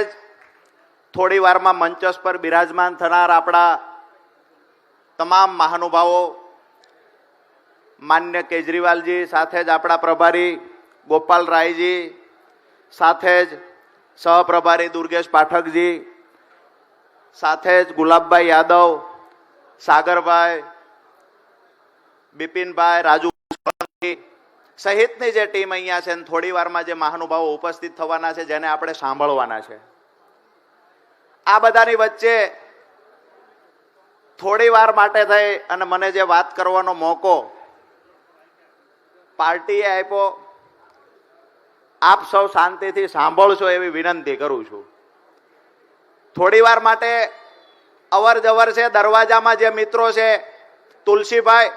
જ થોડી વારમાં મંચસ પર બિરાજમાન થનાર આપણા તમામ મહાનુભાવો, માન્ય કેજરીવાલજી, સાથે જ આપણા પ્રભારી ગોપાલ રાયજી, સાથે જ સહપ્રભારી દુર્ગેશ પાઠકજી, સાથે જ ગુલાબભાઈ યાદવ, સાગરભાઈ, બિપિનભાઈ, રાજુ સહિતની જે ટીમ અહીંયા છે, થોડી વારમાં જે મહાનુભાવો ઉપસ્થિત થવાના છે, જેને આપણે સાંભળવાના છે, આ બધાની વચ્ચે થોડી વાર માટે થઈ અને મને જે વાત કરવાનો મોકો પાર્ટીએ આપ્યો, આપ સૌ શાંતિથી સાંભળશો એવી વિનંતી કરું છું. થોડી વાર માટે અવર જવર છે, દરવાજામાં જે મિત્રો છે, તુલસીભાઈ,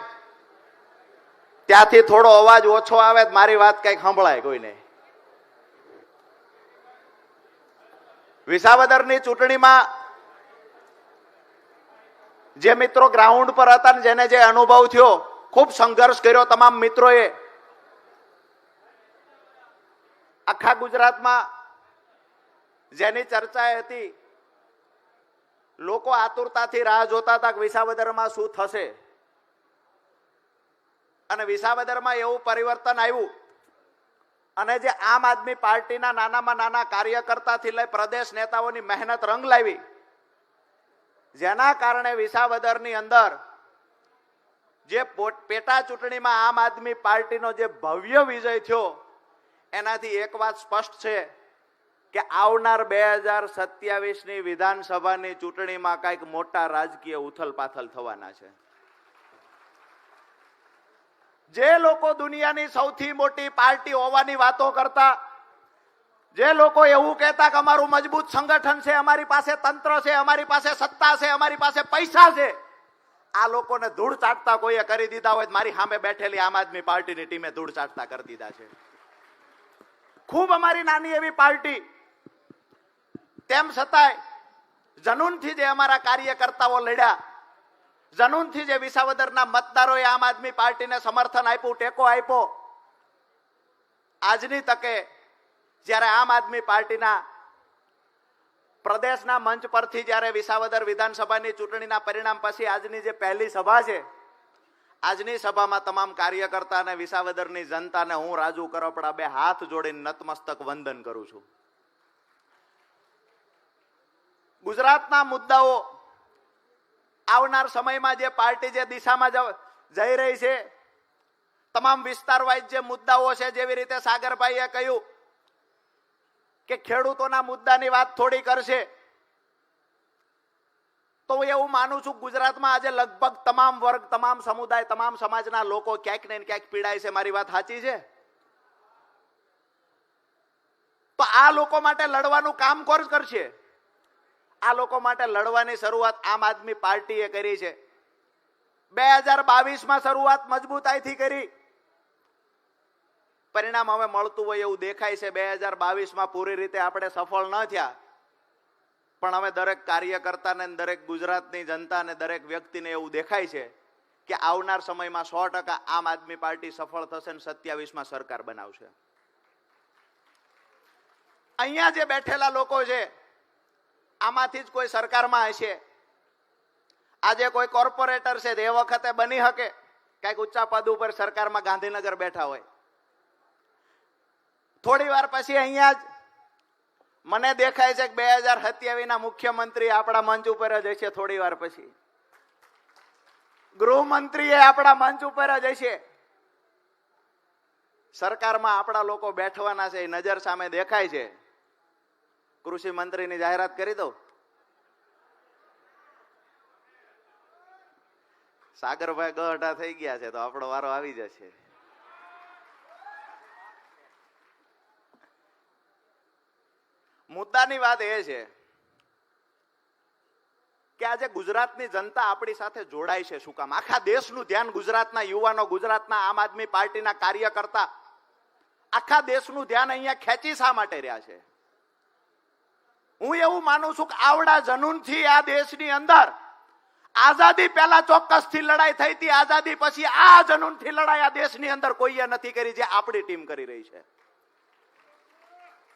ત્યાંથી થોડો અવાજ ઓછો આવે, મારી વાત કઈક સંભળાય કોઈને. વિસાવદરની ચૂંટણીમાં જે મિત્રો ગ્રાઉન્ડ પર હતા ને જેને જે અનુભવ થયો, ખૂબ સંઘર્ષ કર્યો તમામ મિત્રોએ. આખા ગુજરાતમાં જેની ચર્ચા હતી, લોકો આતુરતાથી રાહ જોતા હતા કે વિસાવદરમાં શું થશે, અને વિસાવદરમાં એવું પરિવર્તન આવ્યું અને જે આમ આદમી પાર્ટીના નાનામાં નાના કાર્યકર્તાથી લઈ પ્રદેશ નેતાઓની મહેનત રંગ લાવી, જેના કારણે વિસાવદરની અંદર જે પેટા ચૂંટણીમાં આમ આદમી પાર્ટીનો જે ભવ્ય વિજય થયો, એનાથી એક વાત સ્પષ્ટ છે કે આવનાર 2027ની વિધાનસભાની ચૂંટણીમાં કઈક મોટા રાજકીય ઉથલપાથલ થવાના છે. જે લોકો દુનિયાની સૌથી મોટી પાર્ટી હોવાની વાતો કરતા, જે લોકો એવું કહેતા કે અમારું મજબૂત સંગઠન છે, અમારી પાસે તંત્ર છે, અમારી પાસે સત્તા છે, અમારી પાસે પૈસા છે, આ લોકોને ધૂળ ચાટતા કોઈએ કરી દીધા હોય, મારી સામે બેઠેલી આમ આદમી પાર્ટીની ટીમે ધૂળ ચાટતા કરી દીધા છે. ખૂબ અમારી નાની એવી પાર્ટી, તેમ છતાંય જનૂનથી જે અમારા કાર્યકર્તાઓ લડ્યા, જનૂનથી જે વિસાવદરના મતદારોએ આમ આદમી પાર્ટીને સમર્થન આપ્યું, ટેકો આપ્યો, આજની તકે જ્યારે આમ આદમી પાર્ટીના પ્રદેશના મંચ પરથી જ્યારે વિસાવદર વિધાનસભાની ચૂંટણીના પરિણામ પછી આજની જે પહેલી સભા છે, આજની સભામાં તમામ કાર્યકર્તા અને વિસાવદરની જનતાને હું રાજુ કરપડા બે હાથ જોડીને નતમસ્તક વંદન કરું છું. ગુજરાતના મુદ્દાઓ, આવનાર સમયમાં જે પાર્ટી જે દિશામાં જઈ રહી છે, તમામ વિસ્તાર વાઇઝ જે મુદ્દાઓ છે, જેવી રીતે સાગરભાઈએ કહ્યું કે ખેડૂતોના મુદ્દાની વાત થોડી કરશે, તો હું એવું માનું છું ગુજરાતમાં આજે લગભગ તમામ વર્ગ, તમામ સમુદાય, તમામ સમાજના લોકો ક્યાંક ને ક્યાંક પીડાય છે. મારી વાત સાચી છે? તો આ લોકો માટે લડવાનું કામ કોણ કરશે? આ લોકો માટે લડવાની શરૂઆત આમ આદમી પાર્ટીએ કરી છે. 2022માં શરૂઆત મજબૂતાઈથી કરી, પરિણામ હવે મળતું હોય એવું દેખાય છે. 2022માં પૂરી રીતે આપણે સફળ ન થયા, પણ હવે દરેક કાર્યકર્તાને, દરેક ગુજરાતની જનતાને, દરેક વ્યક્તિને એવું દેખાય છે કે આવનાર સમયમાં 100% આમ આદમી પાર્ટી સફળ થશે અને 27માં સરકાર બનાવશે. અહીંયા જે બેઠેલા લોકો છે, આમાંથી જ કોઈ સરકારમાં હશે. આજે કોઈ કોર્પોરેટર છે, એ વખતે બની શકે કઈક ઊંચા પદ ઉપર સરકારમાં ગાંધીનગર બેઠા હોય. થોડી વાર પછી અહીંયા જ મને દેખાય છે કે 2027ના મુખ્યમંત્રી આપણા મંચ ઉપર જ હશે. થોડી વાર પછી ગૃહમંત્રી આપણા મંચ ઉપર જ હશે. સરકારમાં આપણા લોકો બેઠવાના છે, એ નજર સામે દેખાય છે. કૃષિ મંત્રીની જાહેરાત કરી દો. સાગરભાઈ ગઢા થઈ ગયા છે, તો આપણો વારો આવી જશે. મુદ્દાની વાત એ છે કે આજે ગુજરાતની જનતા આપણી સાથે જોડાય છે. શું કામ? આખા દેશનું ધ્યાન ગુજરાતના યુવાનો, ગુજરાતના આમ આદમી પાર્ટીના કાર્યકર્તા, આખા દેશનું ધ્યાન અહીંયા ખેંચી શા માટે રહ્યા છે? હું એવું માનું છું કે આવડા જનૂનથી આ દેશની અંદર આઝાદી પહેલા ચોક્કસથી લડાઈ થઈ હતી, આઝાદી પછી આ જનૂનથી લડાઈ આ દેશની અંદર કોઈએ નથી કરી, જે આપણી ટીમ કરી રહી છે.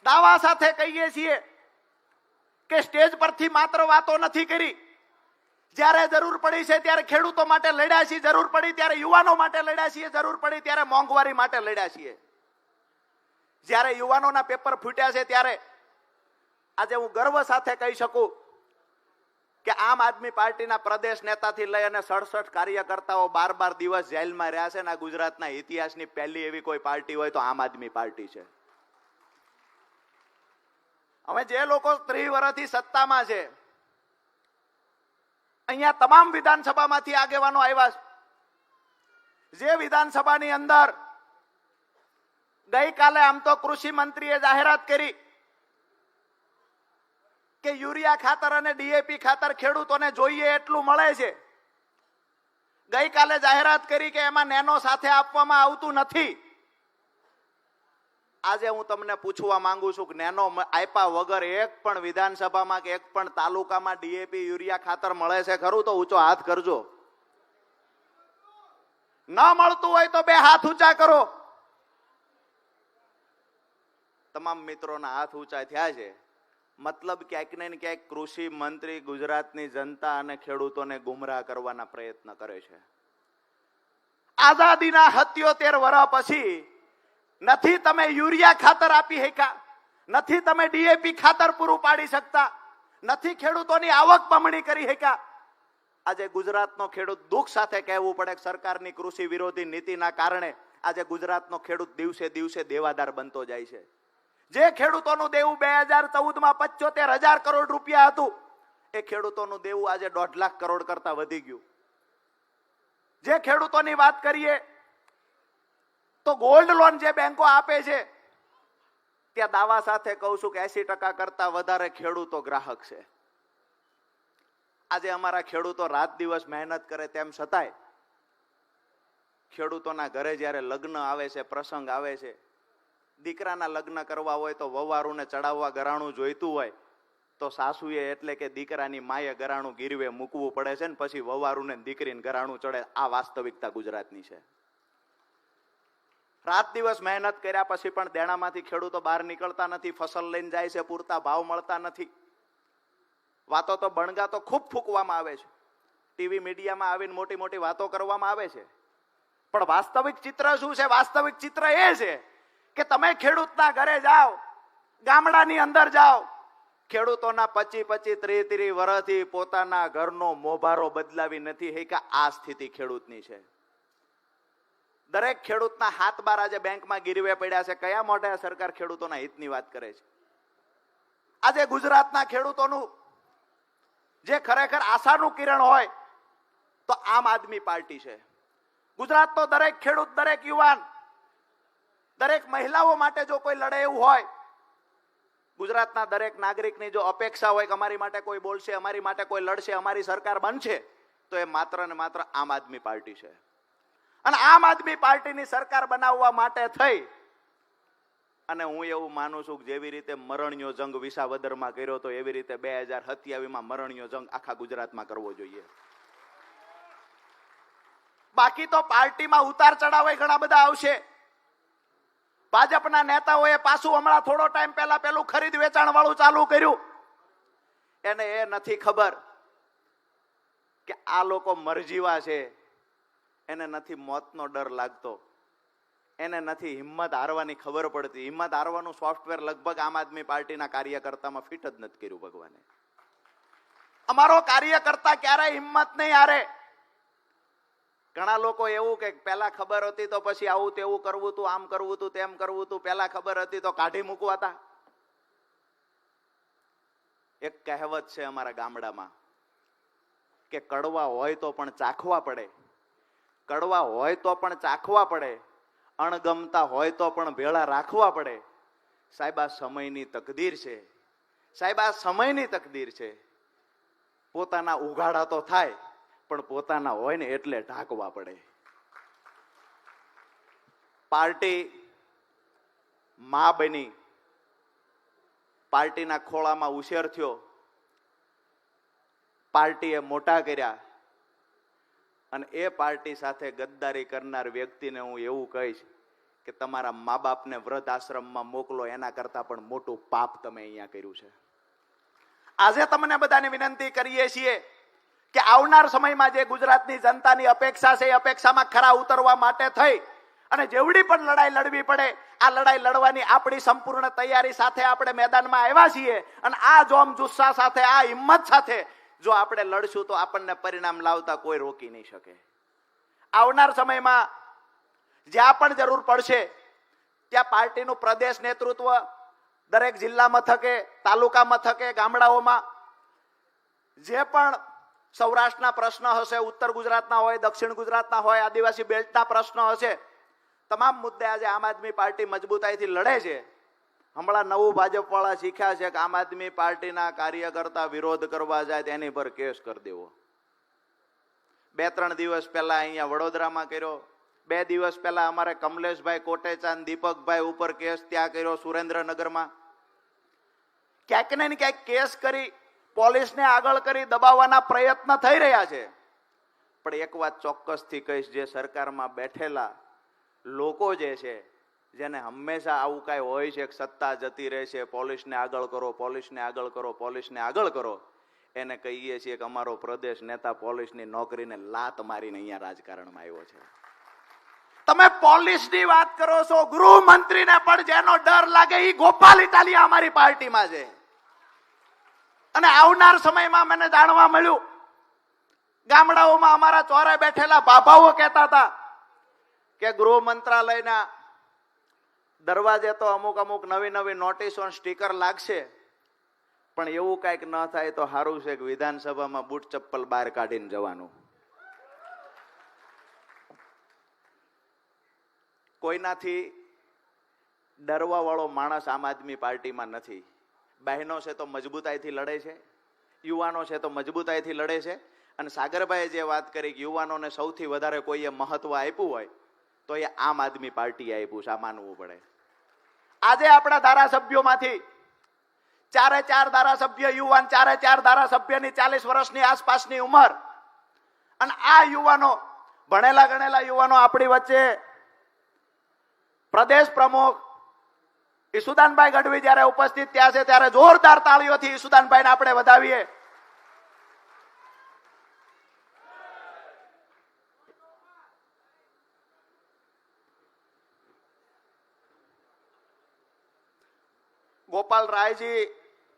દાવા સાથે કહીએ છીએ કે સ્ટેજ પરથી માત્ર વાતો નથી કરી, જ્યારે જરૂર પડી છે ત્યારે ખેડૂતો માટે લડ્યા છીએ, જરૂર પડી ત્યારે યુવાનો માટે લડ્યા છીએ, જરૂર પડી ત્યારે મોંઘવારી માટે લડ્યા છીએ. જ્યારે યુવાનોના પેપર ફૂટ્યા છે ત્યારે આજે હું ગર્વ સાથે કહી શકું કે આમ આદમી પાર્ટીના પ્રદેશ નેતાથી લઈ અને 67 કાર્યકર્તાઓ 12 દિવસ જેલમાં રહ્યા છે અને ગુજરાતના ઇતિહાસની પહેલી એવી કોઈ પાર્ટી હોય તો આમ આદમી પાર્ટી છે. હવે જે લોકો 30 વર્ષથી સત્તામાં છે, અહીંયા તમામ વિધાનસભામાંથી આગેવાનો આવ્યા છે. જે વિધાનસભાની અંદર ગઈકાલે આમ તો કૃષિ મંત્રીએ જાહેરાત કરી કે યુરિયા ખાતર અને ડીએપી ખાતર ખેડૂતોને જોઈએ એટલું મળે છે. ગઈકાલે જાહેરાત કરી કે એમાં નેનો સાથે આપવામાં આવતું નથી. આજે હું તમને પૂછવા માંગુ છું કે નેનો આપ્યા વગર એક પણ વિધાનસભામાં કે એક પણ તાલુકામાં ડીએપી યુરિયા ખાતર મળે છે ખરું? તો ઊંચો હાથ કરજો. ન મળતું હોય તો 2 હાથ ઊંચા કરો. તમામ મિત્રોના હાથ ઊંચા થયા છે. મતલબ ક્યાંક ને ક્યાંક કૃષિ મંત્રી ગુજરાતની જનતા અને ખેડૂતોને ગુમરાહ કરવાના પ્રયત્ન કરે છે. આઝાદીના 77 વર્ષ પછી નથી તમે યુરિયા ખાતર આપી શક્યા, નથી તમે ડીએપી ખાતર પૂરું પાડી શકતા, નથી ખેડૂતોની આવક બમણી કરી શક્યા. આજે ગુજરાતનો ખેડૂત દુઃખ સાથે કહેવું પડે કે સરકારની કૃષિ વિરોધી નીતિના કારણે આજે ગુજરાતનો ખેડૂત દિવસે દિવસે દેવાદાર બનતો જાય છે. જે ખેડૂતોનું દેવું 2014માં 75,000 કરોડ રૂપિયા હતું, એ ખેડૂતોનું દેવું આજે 1.5 લાખ કરોડ કરતા વધી ગયું. જે ખેડૂતોની વાત કરીએ તો ગોલ્ડ લોન જે બેંકો આપે છે ત્યાં દાવા સાથે કહું છું કે 80% કરતા વધારે ખેડૂતો ગ્રાહક છે. આજે અમારા ખેડૂતો રાત દિવસ મહેનત કરે તેમ છતાંય ખેડૂતોના ઘરે જ્યારે લગ્ન આવે છે, પ્રસંગ આવે છે, દીકરાના લગ્ન કરવા હોય તો વવારુને ચડાવવા ગરાણું જોઈતું હોય તો સાસુએ એટલે કે દીકરાની માએ ગરાણું ગીરવે મૂકવું પડે છે ને પછી વવારુને દીકરીને ગરાણું ચડે. આ વાસ્તવિકતા ગુજરાતની છે. રાત દિવસ મહેનત કર્યા પછી પણ દેણામાંથી ખેડૂતો બહાર નીકળતા નથી. ફસલ લઈને જાય છે, પૂરતા ભાવ મળતા નથી. વાતો તો બણગા તો ખૂબ ફૂંકવામાં આવે છે, ટીવી મીડિયામાં આવીને મોટી મોટી વાતો કરવામાં આવે છે, પણ વાસ્તવિક ચિત્ર શું છે? વાસ્તવિક ચિત્ર એ છે કે તમે ખેડૂતના ઘરે જાઓ, ગામડાની અંદર જાઓ, ખેડૂતોના 25-25, 30-30 વર્ષથી પોતાના ઘરનો મોભારો બદલાવી નથી શક્યા. આ સ્થિતિ ખેડૂતની છે. દરેક ખેડૂતના હાથ બાર આજે બેંકમાં ગીરવે પડ્યા છે. કયા મોઢે સરકાર ખેડૂતોના હિતની વાત કરે છે? આજે ગુજરાતના ખેડૂતોનું જે ખરેખર આશાનું કિરણ હોય તો આમ આદમી પાર્ટી છે. ગુજરાતનો દરેક ખેડૂત, દરેક યુવાન, દરેક મહિલાઓ માટે જો કોઈ લડે એવું હોય, ગુજરાતના દરેક નાગરિકની જો અપેક્ષા હોય કે અમારી માટે કોઈ બોલશે, અમારી માટે કોઈ લડશે, અમારી સરકાર બનશે, તો એ માત્ર ને માત્ર આમ આદમી પાર્ટી છે. અને આમ આદમી પાર્ટીની સરકાર બનાવવા માટે થઈ અને હું એવું માનું છું કે જેવી રીતે મરણિયો જંગ વિસાવદરમાં કર્યો તો એવી રીતે 2027માં મરણિયો જંગ આખા ગુજરાતમાં કરવો જોઈએ. બાકી તો પાર્ટીમાં ઉતાર ચઢાવ ઘણા બધા આવશે. ભાજપના નેતાઓએ પાછું હમણાં થોડો ટાઈમ પહેલા પેલું ખરીદ વેચાણ વાળું ચાલુ કર્યું. એને એ નથી ખબર કે આ લોકો મરજીવા છે, એને નથી મોતનો ડર લાગતો, એને નથી હિંમત હારવાની ખબર પડતી. હિંમત હારવાનું સોફ્ટવેર લગભગ આમ આદમી પાર્ટીના કાર્યકર્તામાં ફિટ જ નથી કર્યું ભગવાને. અમારો કાર્યકર્તા ક્યારેય હિંમત નહીં હારે. ઘણા લોકો એવું કે પેલા ખબર હતી તો પછી આવું તેવું કરવું તું, આમ કરવું તું, તેમ કરવું તું, પેલા ખબર હતી તો કાઢી મૂકવાતા. એક કહેવત છે અમારા ગામડામાં કે કડવા હોય તો પણ ચાખવા પડે, કડવા હોય તો પણ ચાખવા પડે, અણગમતા હોય તો પણ ભેળા રાખવા પડે. સાહેબ આ સમયની તકદીર છે, સાહેબ આ સમયની તકદીર છે. પોતાના ઉઘાડા તો થાય પણ પોતાના હોય ને એટલે ઢાંકવા પડે. પાર્ટી માં બની, પાર્ટીના ખોળામાં ઉછેર થયો, પાર્ટીએ મોટા કર્યા અને એ પાર્ટી સાથે ગદ્દારી કરનાર વ્યક્તિને હું એવું કહીશ કે તમારા મા બાપને વૃદ્ધ આશ્રમમાં મોકલો, એના કરતા પણ મોટું પાપ તમે અહીંયા કર્યું છે. આજે તમને બધાને વિનંતી કરીએ છીએ કે આવનાર સમયમાં જે ગુજરાતની જનતાની અપેક્ષા છે એ અપેક્ષામાં ખરા ઉતરવા માટે થઈ અને જેવડી પણ લડાઈ લડવી પડે આ લડાઈ લડવાની આપણી સંપૂર્ણ તૈયારી સાથે આપણે મેદાનમાં આવ્યા છીએ અને આ જોમ જુસ્સા સાથે આ હિંમત સાથે જો આપણે લડશું તો આપણને પરિણામ લાવતા કોઈ રોકી નહીં શકે. આવનાર સમયમાં જ્યાં પણ જરૂર પડશે ત્યાં પાર્ટીનું પ્રદેશ નેતૃત્વ દરેક જિલ્લા મથકે, તાલુકા મથકે, ગામડાઓમાં જે પણ સૌરાષ્ટ્રના પ્રશ્ન હશે, ઉત્તર ગુજરાતના હોય, દક્ષિણ ગુજરાતના હોય, આદિવાસી બેલ્ટના પ્રશ્ન હશે, તમામ મુદ્દે આજે આમ આદમી પાર્ટી મજબૂતાઈથી લડે છે. હમણાં નવું ભાજપ વાળા શીખ્યા છે કે આમ આદમી પાર્ટીના કાર્યકર્તા વિરોધ કરવા જાય તેની પર કેસ કરી દેવો. 2-3 દિવસ પહેલા અહીંયા વડોદરામાં કર્યો, 2 દિવસ પહેલા અમારે કમલેશભાઈ કોટેચાંદ, દીપકભાઈ ઉપર કેસ ત્યાં કર્યો સુરેન્દ્રનગરમાં. ક્યાંક ને ક્યાંક કેસ કરી પોલીસને આગળ કરી દબાવવાના પ્રયત્ન થઈ રહ્યા છે. પણ એક વાત ચોક્કસથી કહીશ, જે સરકારમાં બેઠેલા લોકો જે છે, જેને હંમેશા આવું કાંઈ હોય છે કે સત્તા જતી રહે છે, પોલીસને આગળ કરો, પોલીસને આગળ કરો, પોલીસને આગળ કરો, એને કહીએ છીએ કે અમારો પ્રદેશ નેતા પોલીસની નોકરીને લાત મારીને અહીંયા રાજકારણમાં આવ્યો છે. તમે પોલીસની વાત કરો છો, ગૃહમંત્રીને પણ જેનો ડર લાગે એ ગોપાલ ઇટાલિયા અમારી પાર્ટીમાં છે. અને આવનાર સમયમાં મને જાણવા મળ્યું ગામડાઓમાં અમારા ચોરે બેઠેલા બાબાઓ કહેતા હતા કે ગૃહ મંત્રાલયના દરવાજે તો અમુક નવી નોટિસો સ્ટીકર લાગશે, પણ એવું કઈક ન થાય તો સારું છે કે વિધાનસભામાં બૂટ ચપ્પલ બહાર કાઢીને જવાનું. કોઈનાથી ડરવા વાળો માણસ આમ આદમી પાર્ટીમાં નથી. બહેનો છે તો મજબૂતાઈથી લડે છે, યુવાનો છે તો મજબૂતાઈથી લડે છે. અને સાગરભાઈએ જે વાત કરી કે યુવાનોને સૌથી વધારે કોઈએ મહત્વ આપ્યું હોય તો એ આમ આદમી પાર્ટીએ આપ્યું છે, આ માનવું પડે. આજે આપણા ધારાસભ્યોમાંથી 4 ધારાસભ્ય યુવાન, 4 ધારાસભ્યની 40 વર્ષની આસપાસની ઉંમર, અને આ યુવાનો ભણેલા ગણેલા યુવાનો આપણી વચ્ચે પ્રદેશ પ્રમુખ ઈસુદાનભાઈ ગઢવી જયારે ઉપસ્થિત થયા છે ત્યારે જોરદાર તાળીઓથી ઈસુદાનભાઈને આપણે વધાવીએ. ગોપાલ રાયજી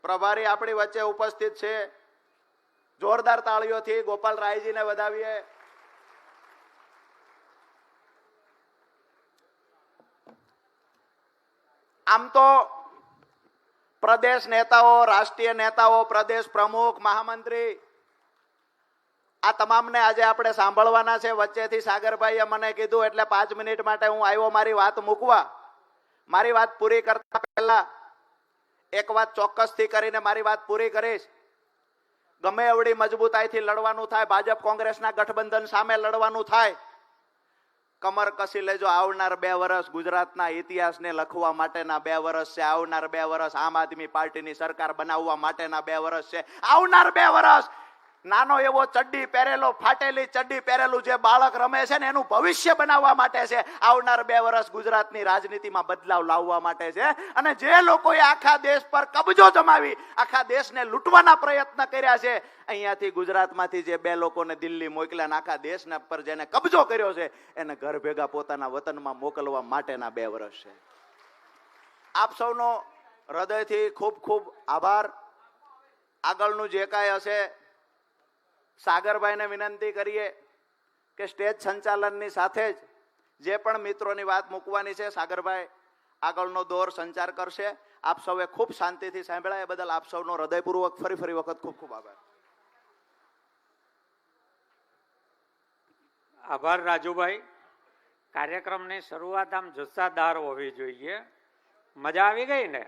પ્રભારી આપણી વચ્ચે ઉપસ્થિત છે, જોરદાર તાળીઓથી ગોપાલ રાયજીને વધાવીએ. આમ તો પ્રદેશ નેતાઓ, રાષ્ટ્રીય નેતાઓ, પ્રદેશ પ્રમુખ, મહામંત્રી આ તમામને આજે આપણે સાંભળવાના છે. વચ્ચેથી સાગરભાઈએ મને કીધું એટલે 5 મિનિટ માટે હું આવ્યો મારી વાત મૂકવા. મારી વાત પૂરી કરતા પહેલા એક વાત ચોક્કસથી કરીને મારી વાત પૂરી કરીશ. ગમે એવડી મજબૂતાઈથી લડવાનું થાય, ભાજપ કોંગ્રેસના ગઠબંધન સામે લડવાનું થાય, કમર કસી લેજો. આવનાર 2 વર્ષ ગુજરાતના ઇતિહાસને લખવા માટેના 2 વર્ષ છે. આવનાર 2 વર્ષ આમ આદમી પાર્ટીની સરકાર બનાવવા માટેના 2 વર્ષ છે. આવનાર 2 વર્ષ નાનો એવો ચડ્ડી પહેરેલો, ફાટેલી ચડ્ડી પહેરેલું જે બાળક રમે છે ને એનું ભવિષ્ય બનાવવા માટે છે. આવનાર 2 વર્ષ ગુજરાતની રાજનીતિમાં બદલાવ લાવવા માટે છે. અને જે લોકોએ આખા દેશ પર કબજો જમાવી આખા દેશને લૂંટવાના પ્રયત્ન કર્યા છે, અહીંયાથી ગુજરાતમાંથી જે 2 લોકોને દિલ્હી મોકલ્યા અને આખા દેશના પર જેને કબજો કર્યો છે એને ઘર ભેગા પોતાના વતનમાં મોકલવા માટેના 2 વર્ષ છે. આપ સૌનો હૃદયથી ખૂબ ખૂબ આભાર. આગળનું જે કાંઈ હશે સાગરભાઈને વિનંતી કરીએ કે સ્ટેજ સંચાલનની સાથે જ જે પણ મિત્રોની વાત મૂકવાની છે સાગરભાઈ આગળનો દોર સંચાર કરશે. આપ સૌએ ખૂબ શાંતિથી સાંભળ્યા એ બદલ આપ સૌનો હૃદયપૂર્વક ફરી વખત ખૂબ ખૂબ આભાર. આભાર રાજુભાઈ. કાર્યક્રમની શરૂઆત આમ જુસ્સાદાર હોવી જોઈએ. મજા આવી ગઈ ને?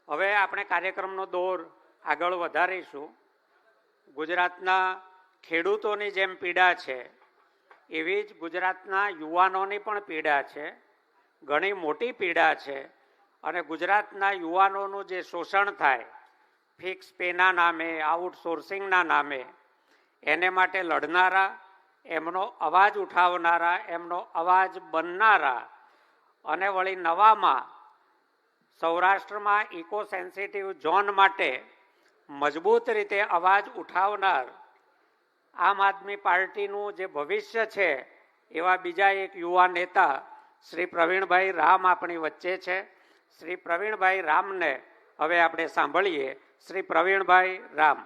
હવે આપણે કાર્યક્રમનો દોર આગળ વધારીશું. ગુજરાતના ખેડૂતોની જેમ પીડા છે એવી જ ગુજરાતના યુવાનોની પણ પીડા છે, ઘણી મોટી પીડા છે. અને ગુજરાતના યુવાનોનું જે શોષણ થાય ફિક્સ પેના નામે, આઉટસોર્સિંગના નામે, એને માટે લડનારા, એમનો અવાજ ઉઠાવનારા, એમનો અવાજ બનનારા અને વળી નવામાં સૌરાષ્ટ્રમાં ઇકો સેન્સિટિવ ઝોન માટે મજબૂત રીતે અવાજ ઉઠાવનાર આમ આદમી પાર્ટીનું જે ભવિષ્ય છે એવા બીજા એક યુવા નેતા શ્રી પ્રવીણભાઈ રામ આપણી વચ્ચે છે. શ્રી પ્રવીણભાઈ રામને હવે આપણે સાંભળીએ. શ્રી પ્રવીણભાઈ રામ.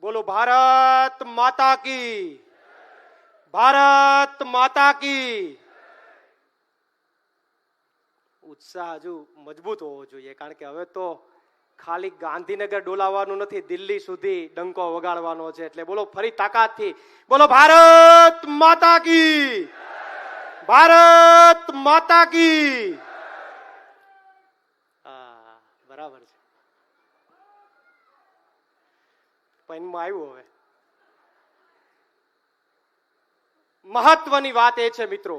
બોલો ભારત માતા કી, ભારત માતા કી. ઉત્સાહ હજુ મજબૂત હોવો જોઈએ, કારણ કે હવે તો ખાલી ગાંધીનગર ડોલાવવાનું નથી, દિલ્હી સુધી ડંકો વગાડવાનો છે. એટલે બોલો ફરી તાકાતથી, બોલો ભારત માતા કી, ભારત માતા કી. બરાબર છે. પૈનમાં આવ્યું. હવે મહત્વની વાત એ છે મિત્રો,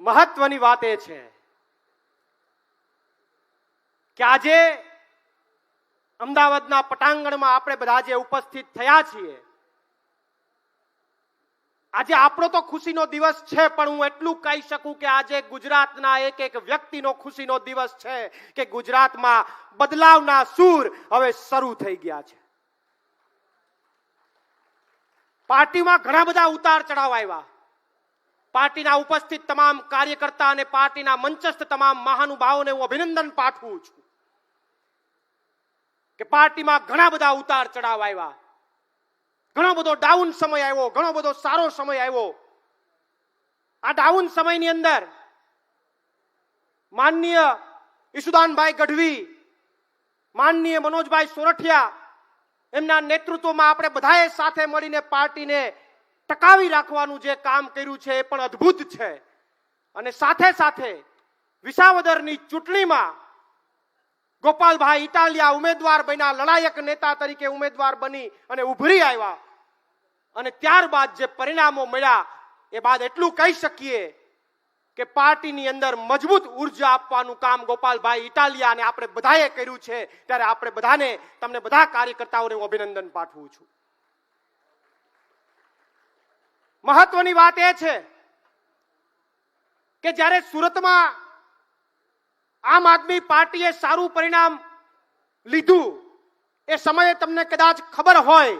મહત્વની વાત એ છે કે આજે અમદાવાદના પટાંગણમાં આપણે બધા જે ઉપસ્થિત થયા છીએ, આજે આપણો તો ખુશીનો દિવસ છે, પણ હું એટલું કહી શકું કે આજે ગુજરાતના એક એક વ્યક્તિનો ખુશીનો દિવસ છે કે ગુજરાતમાં બદલાવના સૂર હવે શરૂ થઈ ગયા છે. પાર્ટીમાં ઘણા બધા ઉતાર ચઢાવ આવ્યા. પાર્ટીના ઉપસ્થિત તમામ કાર્યકર્તા અને પાર્ટીના મંચસ્થ તમામ મહાનુભાવોને હું અભિનંદન પાઠવું છું કે પાર્ટીમાં ઘણા બધા ઉતાર ચઢાવ આવ્યા. ઘણો બધો ડાઉન સમય આવ્યો, ઘણો બધો સારો સમય આવ્યો. આ ડાઉન સમયની અંદર માનનીય ઈશુદાનભાઈ ગઢવી, માનનીય મનોજભાઈ સોરઠિયા, એમના નેતૃત્વમાં આપણે બધાએ સાથે મળીને પાર્ટીને ટકાવી રાખવાનું જે કામ કર્યું છે એ પણ અદ્ભુત છે. અને સાથે સાથે વિસાવદરની ચૂંટણીમાં ગોપાલભાઈ ઇટાલિયા ઉમેદવાર બન્યા, લડાયક નેતા તરીકે ઉમેદવાર બની અને ઉભરી આવ્યા. અને ત્યારબાદ જે પરિણામો મળ્યા એ બાદ એટલું કહી શકીએ કે પાર્ટીની અંદર મજબૂત ઉર્જા આપવાનું કામ ગોપાલભાઈ ઇટાલિયા અને આપણે બધાએ કર્યું છે. ત્યારે આપણે બધાને, તમને બધા કાર્યકર્તાઓને હું અભિનંદન પાઠવું છું. મહત્વની વાત એ છે કે જ્યારે સુરતમાં આમ આદમી પાર્ટીએ સારું પરિણામ લીધું, એ સમયે તમને કદાચ ખબર હોય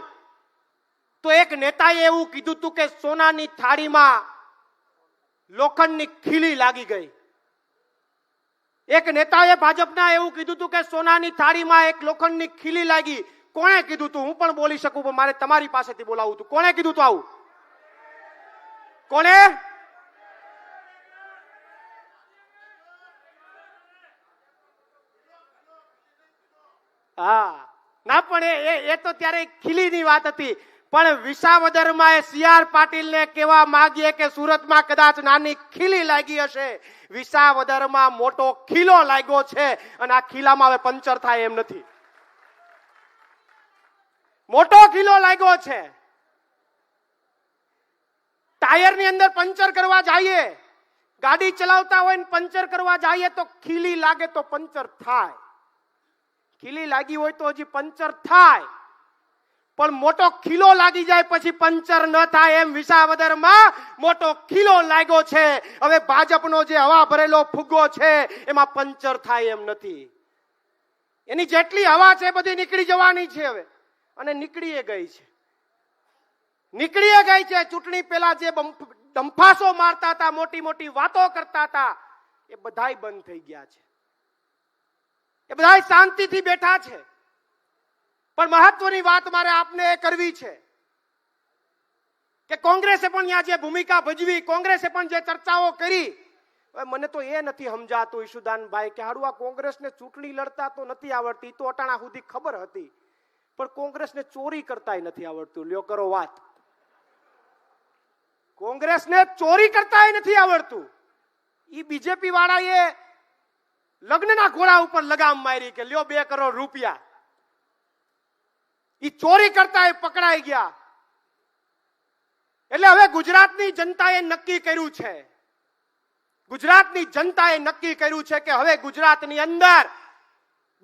તો એક નેતાએ એવું કીધું હતું કે સોનાની થાળીમાં લોખંડની ખીલી લાગી ગઈ. એક નેતાએ ભાજપના એવું કીધું હતું કે સોનાની થાળીમાં એક લોખંડની ખીલી લાગી. કોણે કીધું હતું? હું પણ બોલી શકું, પણ મારે તમારી પાસેથી બોલાવવું હતું. કોણે કીધું હતું આવું? કોણે? હા, ના, પણ એ તો ત્યારે ખીલીની વાત હતી. પણ વિસાવદરમાં સી.આર. પાટીલને કહેવા માંગીએ કે સુરતમાં કદાચ નાની ખીલી લાગી હશે, વિસાવદરમાં મોટો ખીલો લાગ્યો છે અને આ ખીલામાં હવે પંચર થાય એમ નથી. મોટો ખીલો લાગ્યો છે. ટાયરની અંદર પંચર કરવા જઈએ, ગાડી ચલાવતા હોય ને પંચર કરવા જઈએ તો ખીલી લાગે તો પંચર થાય. ખીલી લાગી હોય તો હજી પંચર થાય, પણ મોટો ખીલો લાગી જાય પછી પંચર ન થાય. એમ વિસાવદરમાં મોટો ખીલો લાગ્યો છે. હવે ભાજપનો જે હવા ભરેલો ફુગ્ગો છે એમાં પંચર થાય એમ નથી. એની જેટલી હવા છે બધી નીકળી જવાની છે હવે, અને નીકળી ગઈ છે. નીકળી ગઈ છે. ચૂંટણી પહેલા જે ડંફાસો મારતા હતા, મોટી મોટી વાતો કરતા હતા, એ બધાય બંધ થઈ ગયા છે. એ બધાય શાંતિથી બેઠા છે. પણ મહત્વની વાત મારે આપને એ કરવી છે કે કોંગ્રેસે પણ ત્યાં જે ભૂમિકા ભજવી, કોંગ્રેસે પણ જે ચર્ચાઓ કરી, મને તો એ નથી સમજાતું ઈશુદાનભાઈ કે હારું આ કોંગ્રેસને ચૂંટણી લડતા તો નથી આવડતી, તો અટાણા સુધી ખબર હતી, પણ કોંગ્રેસને ચોરી કરતાય નથી આવડતું. લ્યો કરો વાત. કોંગ્રેસને ચોરી કરતાય નથી આવડતું. ઈ બીજેપી વાળાએ લગ્નના ઘોડા ઉપર લગામ મારી કે લ્યો 2 કરોડ રૂપિયા. ઈ ચોરી કરતા પકડાઈ ગયા. એટલે હવે ગુજરાતની જનતાએ નક્કી કર્યું છે, ગુજરાતની જનતાએ નક્કી કર્યું છે કે હવે ગુજરાતની અંદર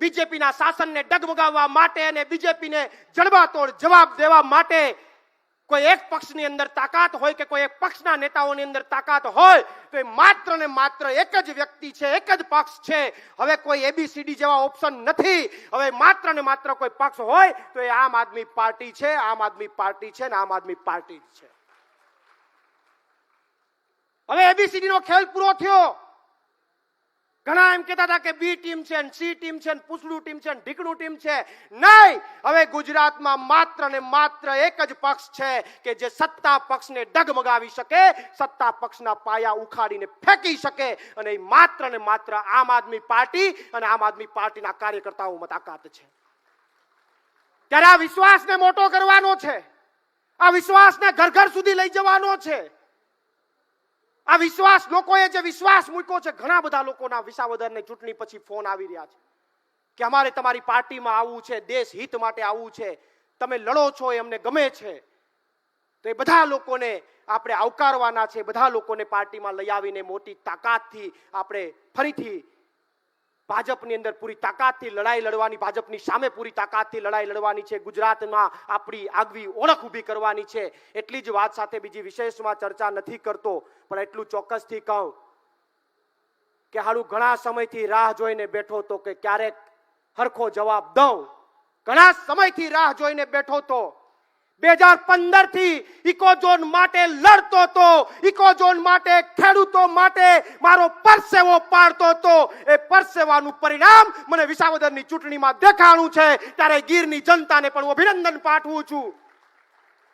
બીજેપીના શાસનને ડગમગાવવા માટે અને બીજેપીને જડબાતોડ જવાબ દેવા માટે કોઈ એક પક્ષની અંદર તાકાત હોય કે કોઈ એક પક્ષના નેતાઓની અંદર તાકાત હોય તો એ માત્ર ને માત્ર એક જ વ્યક્તિ છે, એક જ પક્ષ છે. હવે કોઈ એબીસીડી જેવા ઓપ્શન નથી. હવે માત્ર ને માત્ર કોઈ પક્ષ હોય તો એ આમ આદમી પાર્ટી છે, આમ આદમી પાર્ટી છે ને આમ આદમી પાર્ટી જ છે. હવે એબીસીડી નો ખેલ પૂરો થયો. ઘણા એમ કહેતા હતા કે બી ટીમ છે, સી ટીમ છે, પૂછડું ટીમ છે, ઢીકણું ટીમ છે. નહીં, હવે ગુજરાતમાં માત્ર ને માત્ર એક જ પક્ષ છે કે જે સત્તા પક્ષને ડગમગાવી શકે, સત્તા પક્ષના પાયા ઉખાડીને ફેંકી શકે, અને એ માત્ર ને માત્ર આમ આદમી પાર્ટી અને આમ આદમી પાર્ટીના કાર્યકર્તાઓમાં તાકાત છે. ત્યારે આ વિશ્વાસને મોટો કરવાનો છે, આ વિશ્વાસને ઘર ઘર સુધી લઈ જવાનો છે. આ વિશ્વાસ, લોકોએ જે વિશ્વાસ મૂક્યો છે, ઘણા બધા લોકોના વિસાવદરની ચૂંટણી પછી ફોન આવી રહ્યા છે કે અમારે તમારી પાર્ટીમાં આવવું છે, દેશ હિત માટે આવવું છે, તમે લડો છો એ અમને ગમે છે. તો એ બધા લોકોને આપણે આવકારવાના છે, બધા લોકોને પાર્ટીમાં લઈ આવીને મોટી તાકાતથી આપણે ફરીથી ભાજપની અંદર પૂરી તાકાતથી લડાઈ લડવાની, ભાજપની સામે પૂરી તાકાતથી લડાઈ લડવાની છે. ગુજરાતમાં આપણી આગવી ઓળખ ઊભી કરવાની છે. એટલી જ વાત સાથે બીજી વિશેષમાં ચર્ચા નથી કરતો, પણ એટલું ચોક્કસથી કહું કે હાલું ઘણા સમયથી રાહ જોઈને બેઠો તો કે ક્યારેક હરખો જવાબ દઉં. ઘણા સમયથી રાહ જોઈને બેઠો તો 2015 થી ઇકોઝોન માટે લડતો તો, ઇકોઝોન માટે, ખેડૂતો માટે મારો પરસેવો પાડતો તો. એ પરસેવાનું પરિણામ મને વિસાવદરની ચૂંટણીમાં દેખાણું છે. ત્યારે ગીરની જનતાને પણ અભિનંદન પાઠવું છું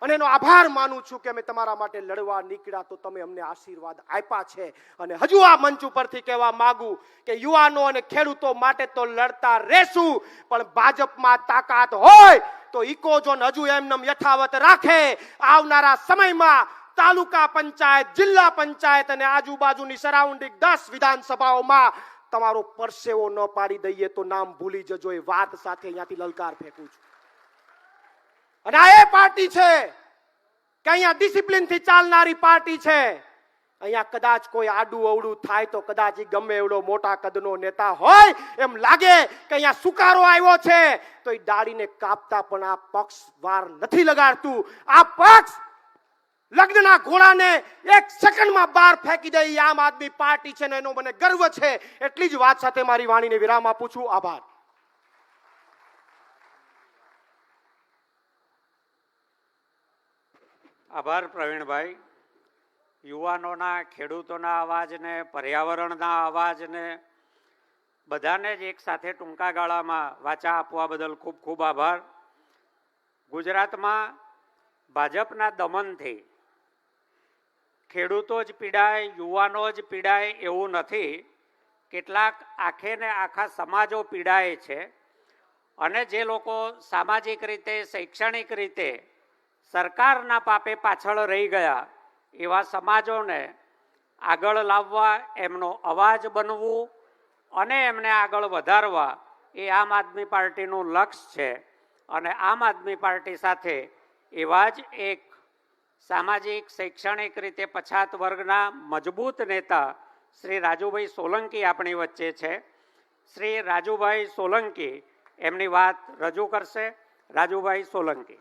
અને એનો આભાર માનું છું કે અમે તમારા માટે લડવા નીકળ્યા તો તમે અમને આશીર્વાદ આપ્યા છે. અને હજુ આ મંચ ઉપરથી કહેવા માંગુ કે યુવાનો અને ખેડૂતો માટે તો લડતા રહેશું, પણ ભાજપમાં તાકાત હોય તો ઇકોઝોન હજુ એમનેમ યથાવત રાખે. આવનારા સમયમાં તાલુકા પંચાયત, જિલ્લા પંચાયત અને આજુબાજુની સરાઉન્ડિંગ 10 વિધાનસભાઓમાં તમારો પરસેવો ન પાડી દઈએ તો નામ ભૂલી જજો. એ વાત સાથે અહીંયાથી લલકાર ફેંકું છું. અને આ એ પાર્ટી છે કે અહીંયા ડિસિપ્લિન થી ચાલનારી પાર્ટી છે. અહીંયા કદાચ કોઈ આડું અવડું થાય તો કદાચ ગમે એવડો મોટા કદનો નેતા હોય એમ લાગે કે અહીંયા સુકારો આવ્યો છે તો એ દાઢીને કાપતા પણ આ પક્ષ વાર નથી લગાડતું. આ પક્ષ લગ્નના ઘોડાને એક સેકન્ડમાં બહાર ફેંકી દે એ આમ આદમી પાર્ટી છે ને એનો મને ગર્વ છે. એટલી જ વાત સાથે મારી વાણીને વિરામ આપું છું. આભાર. આભાર પ્રવીણભાઈ. યુવાનોના, ખેડૂતોના અવાજને, પર્યાવરણના અવાજને બધાને જ એક સાથે ટૂંકા ગાળામાં વાચા આપવા બદલ ખૂબ ખૂબ આભાર. ગુજરાતમાં ભાજપના દમનથી ખેડૂતો જ પીડાય, યુવાનો જ પીડાય એવું નથી. કેટલાક આખે ને આખા સમાજો પીડાય છે. અને જે લોકો સામાજિક રીતે, શૈક્ષણિક રીતે સરકારના પાપે પાછળ રહી ગયા એવા સમાજોને આગળ લાવવા, એમનો અવાજ બનવું અને એમને આગળ વધારવા એ આમ આદમી પાર્ટીનું લક્ષ્ય છે. અને આમ આદમી પાર્ટી સાથે એવા જ એક સામાજિક, શૈક્ષણિક રીતે પછાત વર્ગના મજબૂત નેતા શ્રી રાજુભાઈ સોલંકી આપણી વચ્ચે છે. શ્રી રાજુભાઈ સોલંકી એમની વાત રજૂ કરશે. રાજુભાઈ સોલંકી.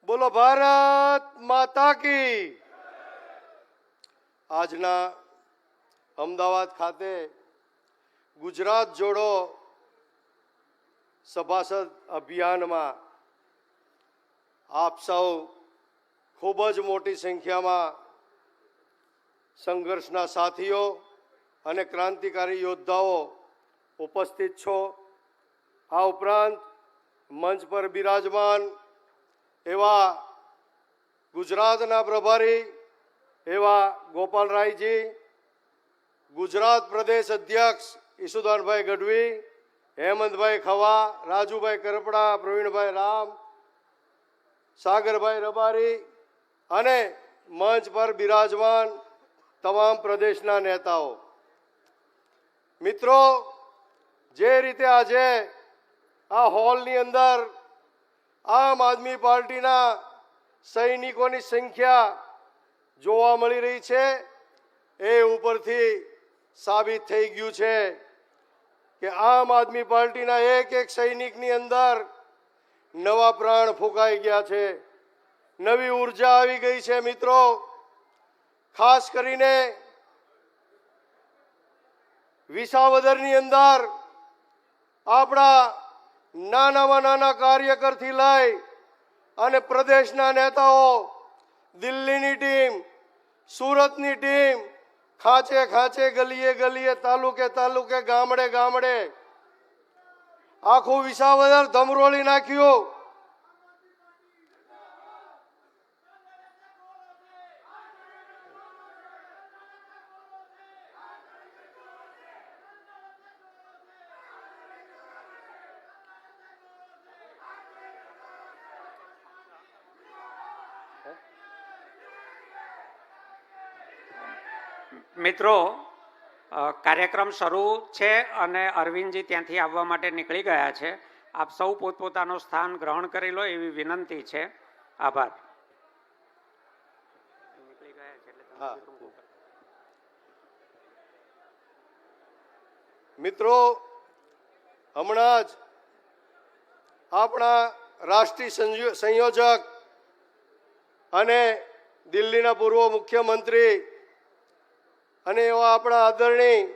બોલો ભારત માતા કી. આજના અમદાવાદ ખાતે ગુજરાત જોડો સભાસદ અભિયાનમાં આપ સૌ ખૂબ જ મોટી સંખ્યામાં સંઘર્ષના સાથીઓ અને ક્રાંતિકારી યોદ્ધાઓ ઉપસ્થિત છો. આ ઉપરાંત મંચ પર બિરાજમાન એવા ગુજરાતના પ્રભારી એવા ગોપાલરાયજી, ગુજરાત પ્રદેશ અધ્યક્ષ ઈસુદાનભાઈ ગઢવી, હેમંતભાઈ ખવા, રાજુભાઈ કરપડા, પ્રવીણભાઈ રામ, સાગરભાઈ રબારી અને મંચ પર બિરાજમાન તમામ પ્રદેશના નેતાઓ. મિત્રો, જે રીતે આજે આ હોલની અંદર આમ આદમી પાર્ટીના સૈનિકોની સંખ્યા જોવા મળી રહી છે, એ ઉપરથી સાબિત થઈ ગયું છે કે આમ આદમી પાર્ટીના એક એક સૈનિકની અંદર નવા પ્રાણ ફૂંકાઈ ગયા છે, નવી ઉર્જા આવી ગઈ છે. મિત્રો, ખાસ કરીને વિસાવદરની અંદર આપણા નાનામાં નાના કાર્યકરથી લઈ અને પ્રદેશના નેતાઓ, દિલ્હીની ટીમ, સુરતની ટીમ, ખાંચે ખાંચે, ગલીએ ગલીએ, તાલુકે તાલુકે, ગામડે ગામડે આખું વિસાવદર ધમરોળી નાખ્યું. મિત્રો, કાર્યક્રમ શરૂ છે અને અરવિંદજી ત્યાંથી આવવા માટે નીકળી ગયા છે. આપ સૌ પોતપોતાનું સ્થાન ગ્રહણ કરી લો એવી વિનંતી છે. આભાર. મિત્રો, હમણાં જ આપણા રાષ્ટ્રીય સંયોજક અને દિલ્હીના પૂર્વ મુખ્યમંત્રી અને એવા આપણા આદરણીય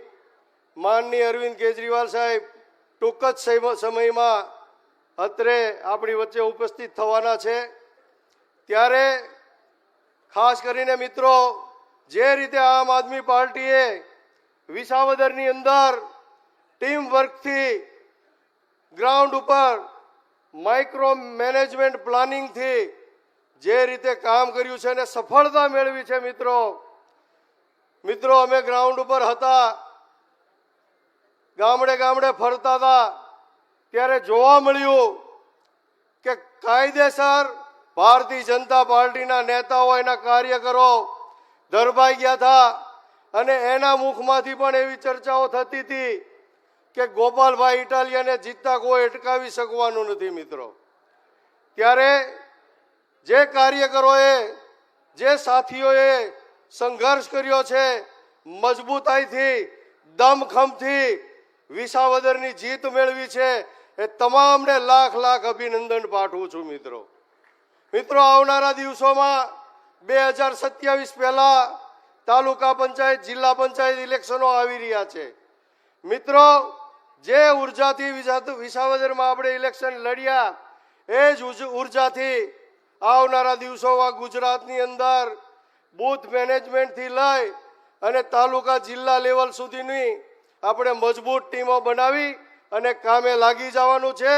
માનનીય અરવિંદ કેજરીવાલ સાહેબ ટૂંક જ સમયમાં અત્રે આપણી વચ્ચે ઉપસ્થિત થવાના છે. ત્યારે ખાસ કરીને મિત્રો, જે રીતે આમ આદમી પાર્ટીએ વિસાવદરની અંદર ટીમ વર્કથી, ગ્રાઉન્ડ ઉપર માઇક્રો મેનેજમેન્ટ પ્લાનિંગથી જે રીતે કામ કર્યું છે અને સફળતા મેળવી છે. મિત્રો, અમે ગ્રાઉન્ડ ઉપર હતા, ગામડે ગામડે ફરતા હતા, ત્યારે જોવા મળ્યું કે કાયદેસર ભારતીય જનતા પાર્ટીના નેતાઓ, એના કાર્યકરો દરબાઈ ગયા હતા અને એના મુખમાંથી પણ એવી ચર્ચાઓ થતી હતી કે ગોપાલભાઈ ઇટાલિયાને જીતતા કોઈ અટકાવી શકવાનું નથી. મિત્રો, ત્યારે જે કાર્યકરોએ, જે સાથીઓએ સંઘર્ષ કર્યો છે, મજબૂતાઈથી, દમખમથી વિસાવદરની જીત મેળવી છે, એ તમામને લાખ લાખ અભિનંદન પાઠવું છું. મિત્રો, આવનારા દિવસોમાં 2027 પહેલા તાલુકા પંચાયત, જિલ્લા પંચાયત ઇલેક્શનો આવી રહ્યા છે. મિત્રો, જે ઉર્જાથી વિસાવદરમાં આપણે ઇલેક્શન લડ્યા, એ જ ઉર્જાથી આવનારા દિવસોમાં ગુજરાતની અંદર બૂથ મેનેજમેન્ટથી લઈ અને તાલુકા, જિલ્લા લેવલ સુધીની આપણે મજબૂત ટીમો બનાવી અને કામે લાગી જવાનું છે.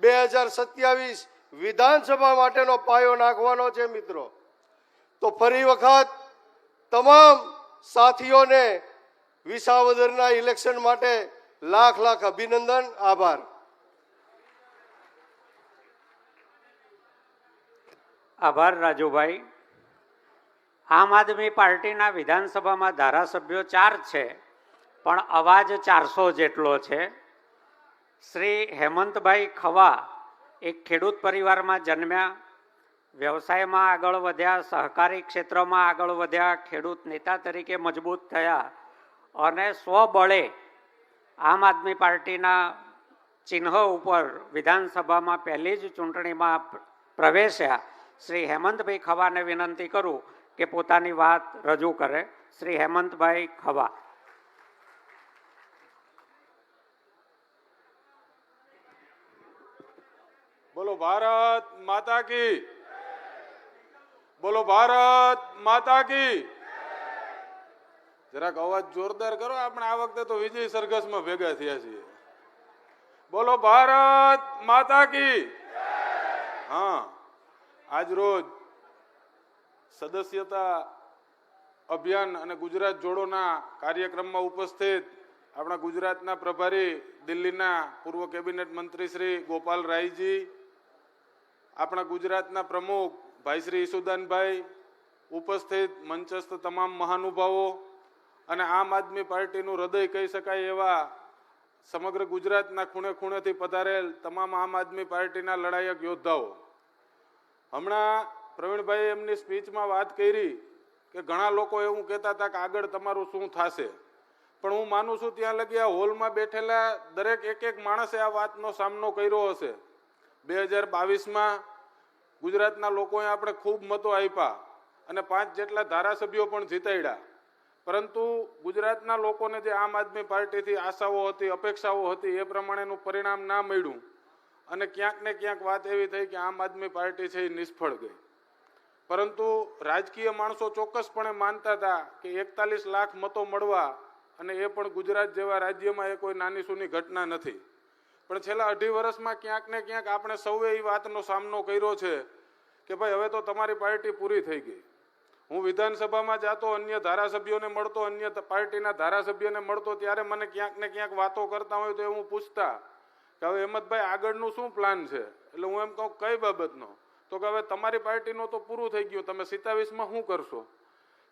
2027 વિધાનસભા માટેનો પાયો નાખવાનો છે. મિત્રો, તો ફરી વખત તમામ સાથીઓને વિસાવદરના ઇલેક્શન માટે લાખ લાખ અભિનંદન. આભાર. આભાર રાજુભાઈ. આમ આદમી પાર્ટીના વિધાનસભામાં ધારાસભ્યો 4 છે, પણ અવાજ 400 જેટલો છે. શ્રી હેમંતભાઈ ખવા એક ખેડૂત પરિવારમાં જન્મ્યા, વ્યવસાયમાં આગળ વધ્યા, સહકારી ક્ષેત્રમાં આગળ વધ્યા, ખેડૂત નેતા તરીકે મજબૂત થયા અને સ્વબળે આમ આદમી પાર્ટીના ચિહ્ન ઉપર વિધાનસભામાં પહેલી જ ચૂંટણીમાં પ્રવેશ્યા. શ્રી હેમંતભાઈ ખવાને વિનંતી કરું કે પોતાની વાત રજૂ કરે. શ્રી હેમંતભાઈ ખવા. બોલો ભારત માતા કી, બોલો ભારત માતા કી. જરાક અવાજ જોરદાર કરો. આપણે આ વખતે તો વિજય સરઘસમાં ભેગા થયા છીએ. બોલો ભારત માતા કી. હા, આજ રોજ સદસ્યતા અભિયાન અને ગુજરાત જોડોના કાર્યક્રમમાં ઉપસ્થિત આપણા ગુજરાતના પ્રભારી, દિલ્હીના પૂર્વ કેબિનેટ મંત્રી શ્રી ગોપાલ રાયજી, આપણા ગુજરાતના પ્રમુખ ભાઈ શ્રી ઈસુદાનભાઈ, ઉપસ્થિત મંચસ્થ તમામ મહાનુભાવો અને આમ આદમી પાર્ટીનું હૃદય કહી શકાય એવા સમગ્ર ગુજરાતના ખૂણે ખૂણેથી પધારેલ તમામ આમ આદમી પાર્ટીના લડાયક યોદ્ધાઓ, હમણાં પ્રવીણભાઈ એમની સ્પીચમાં વાત કરી કે ઘણા લોકો એવું કહેતા હતા કે આગળ તમારું શું થશે, પણ હું માનું છું ત્યાં લગી આ હોલમાં બેઠેલા દરેક એક માણસે આ વાતનો સામનો કર્યો હશે. 2022માં ગુજરાતના લોકોએ આપણે ખૂબ મતો આપ્યા અને 5 જેટલા ધારાસભ્યો પણ જીતાડ્યા, પરંતુ ગુજરાતના લોકોને જે આમ આદમી પાર્ટીથી આશાઓ હતી, અપેક્ષાઓ હતી, એ પ્રમાણેનું પરિણામ ના મળ્યું અને ક્યાંક ને ક્યાંક વાત એવી થઈ કે આમ આદમી પાર્ટી છે એ નિષ્ફળ ગઈ. પરંતુ રાજકીય માણસો ચોક્કસપણે માનતા હતા કે 41 લાખ મતો મળવા અને એ પણ ગુજરાત જેવા રાજ્યમાં એ કોઈ નાની સૂની ઘટના નથી. પણ છેલ્લા 2.5 વર્ષમાં ક્યાંક ને ક્યાંક આપણે સૌએ એ વાતનો સામનો કર્યો છે કે ભાઈ હવે તો તમારી પાર્ટી પૂરી થઈ ગઈ. હું વિધાનસભામાં જાતો, અન્ય ધારાસભ્યોને મળતો, અન્ય પાર્ટીના ધારાસભ્યોને મળતો, ત્યારે મને ક્યાંક ને ક્યાંક વાતો કરતા હોય તો હું પૂછતા કે હવે હેમંતભાઈ આગળનું શું પ્લાન છે? એટલે હું એમ કહું કઈ બાબતનો? તો કે હવે તમારી પાર્ટીનું તો પૂરું થઈ ગયું, તમે 27માં શું કરશો?